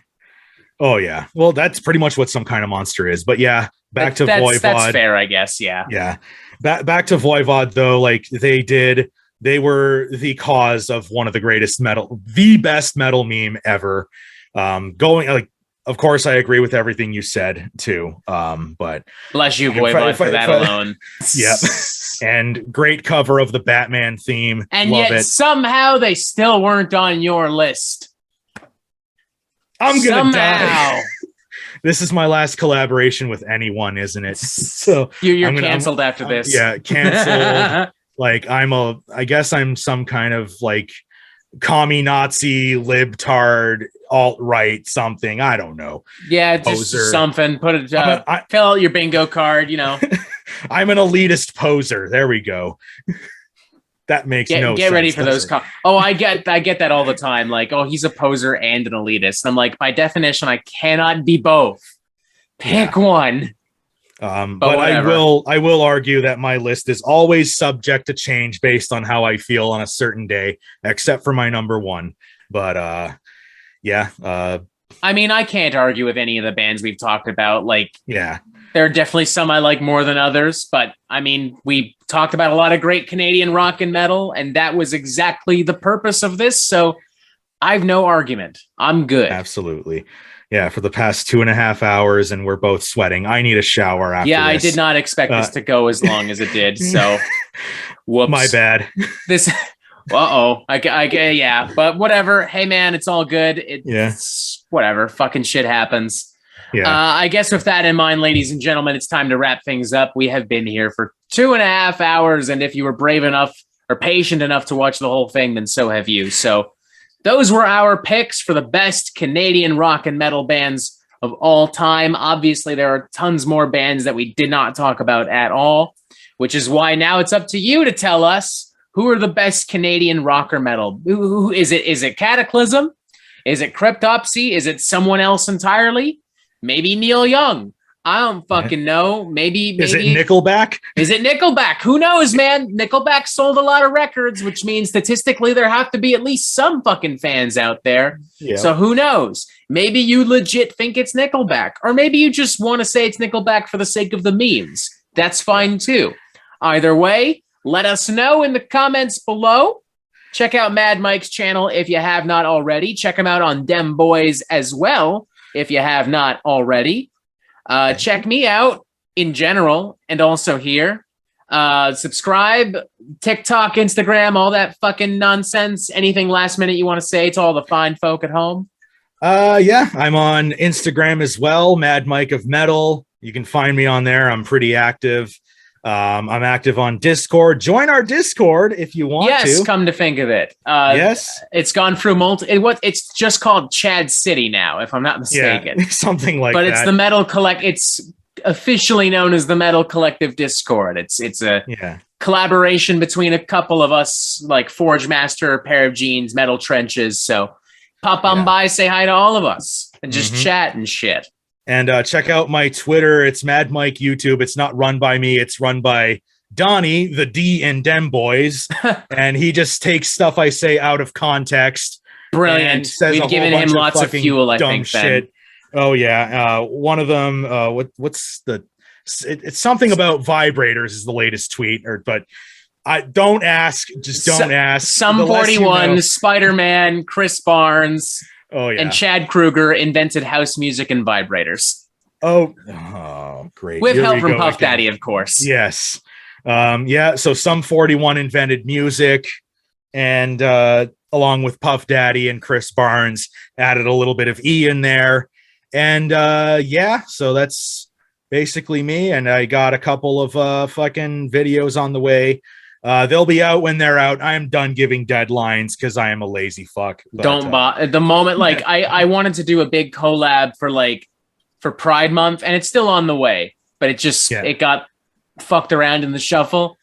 Oh yeah. Well, that's pretty much what Some Kind of Monster is. But yeah, back to Voivod. That's fair, I guess. Yeah. Yeah. Back to Voivod though. Like they were the cause of one of the the best metal meme ever. Of course, I agree with everything you said too. But bless you, Voivod, for that alone. Yep. And great cover of the Batman theme. And love yet somehow they still weren't on your list. I'm gonna die. This is my last collaboration with anyone, isn't it? So you're canceled after this. Yeah, canceled. Like I guess I'm some kind of like commie Nazi libtard alt-right something. I don't know. Yeah, just something. Put it fill out your bingo card, I'm an elitist poser. There we go. That makes no sense. Get ready for those. I get that all the time. Like, oh, he's a poser and an elitist. I'm like, by definition, I cannot be both. Pick one. But I will argue that my list is always subject to change based on how I feel on a certain day, except for my number one. But yeah. I mean, I can't argue with any of the bands we've talked about. Like, yeah. There are definitely some I like more than others, but I mean, we talked about a lot of great Canadian rock and metal, and that was exactly the purpose of this. So I have no argument. I'm good. Absolutely. Yeah. For the past 2.5 hours, and we're both sweating. I need a shower after this. I did not expect this to go as long as it did. So whoops. My bad. Yeah, but whatever. Hey man, it's all good. It's whatever. Fucking shit happens. Yeah. I guess with that in mind, ladies and gentlemen, it's time to wrap things up. We have been here for 2.5 hours, and if you were brave enough or patient enough to watch the whole thing, then so have you. So those were our picks for the best Canadian rock and metal bands of all time. Obviously, there are tons more bands that we did not talk about at all, which is why now it's up to you to tell us who are the best Canadian rock or metal. Who is it? Is it Cataclysm? Is it Kryptopsy? Is it someone else entirely? Maybe Neil Young. I don't fucking know. Maybe is it Nickelback? Is it Nickelback? Who knows, man? Nickelback sold a lot of records, which means statistically there have to be at least some fucking fans out there. Yeah. So who knows? Maybe you legit think it's Nickelback, or maybe you just want to say it's Nickelback for the sake of the memes. That's fine too. Either way, let us know in the comments below. Check out Mad Mike's channel if you have not already. Check him out on Dem Boys as well if you have not already. Check me out in general and also here. Subscribe, TikTok, Instagram, all that fucking nonsense. Anything last minute you want to say to all the fine folk at home? Yeah, I'm on Instagram as well, Mad Mike of Metal. You can find me on there. I'm pretty active. I'm active on Discord. Join our Discord if you want to. Yes, come to think of it. Yes. It's gone through it's just called Chad City now, if I'm not mistaken. Yeah, something like that. But it's the Metal Collect. It's officially known as the Metal Collective Discord. It's a collaboration between a couple of us, like Forge Master, Pair of Jeans, Metal Trenches. So pop on by, say hi to all of us, and just chat and shit. And check out my Twitter. It's Mad Mike YouTube. It's not run by me. It's run by Donnie, the D in Dem Boys. And he just takes stuff I say out of context. Brilliant. We've given him lots of fuel, I think, shit. Oh, yeah. One of them, it's something about vibrators is the latest tweet. But I don't ask. Just don't ask. Some 41, Spider-Man, Chris Barnes. Oh, yeah. And Chad Kruger invented house music and vibrators. Oh, great. With help from Puff Daddy, of course. Yes. So Some 41 invented music, and along with Puff Daddy and Chris Barnes, added a little bit of E in there. And so that's basically me. And I got a couple of fucking videos on the way. They'll be out when they're out. I am done giving deadlines because I am a lazy fuck. But, at the moment, like I wanted to do a big collab for Pride Month, and it's still on the way, but it got fucked around in the shuffle.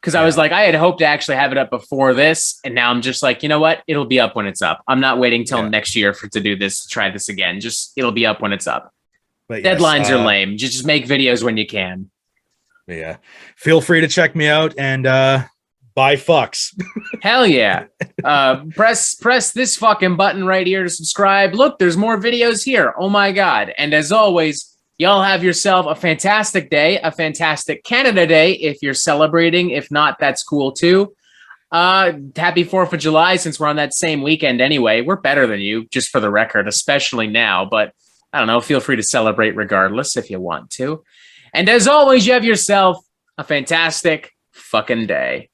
Because I was like, I had hoped to actually have it up before this, and now I'm just like, you know what? It'll be up when it's up. I'm not waiting till next year to do this, to try this again. Just it'll be up when it's up. But deadlines are lame. Just make videos when you can. Yeah. Feel free to check me out and buy fucks. Hell yeah. Press this fucking button right here to subscribe. Look, there's more videos here. Oh my God. And as always, y'all have yourself a fantastic day, a fantastic Canada Day if you're celebrating. If not, that's cool too. Happy 4th of July, since we're on that same weekend anyway. We're better than you, just for the record, especially now. But I don't know, feel free to celebrate regardless if you want to. And as always, you have yourself a fantastic fucking day.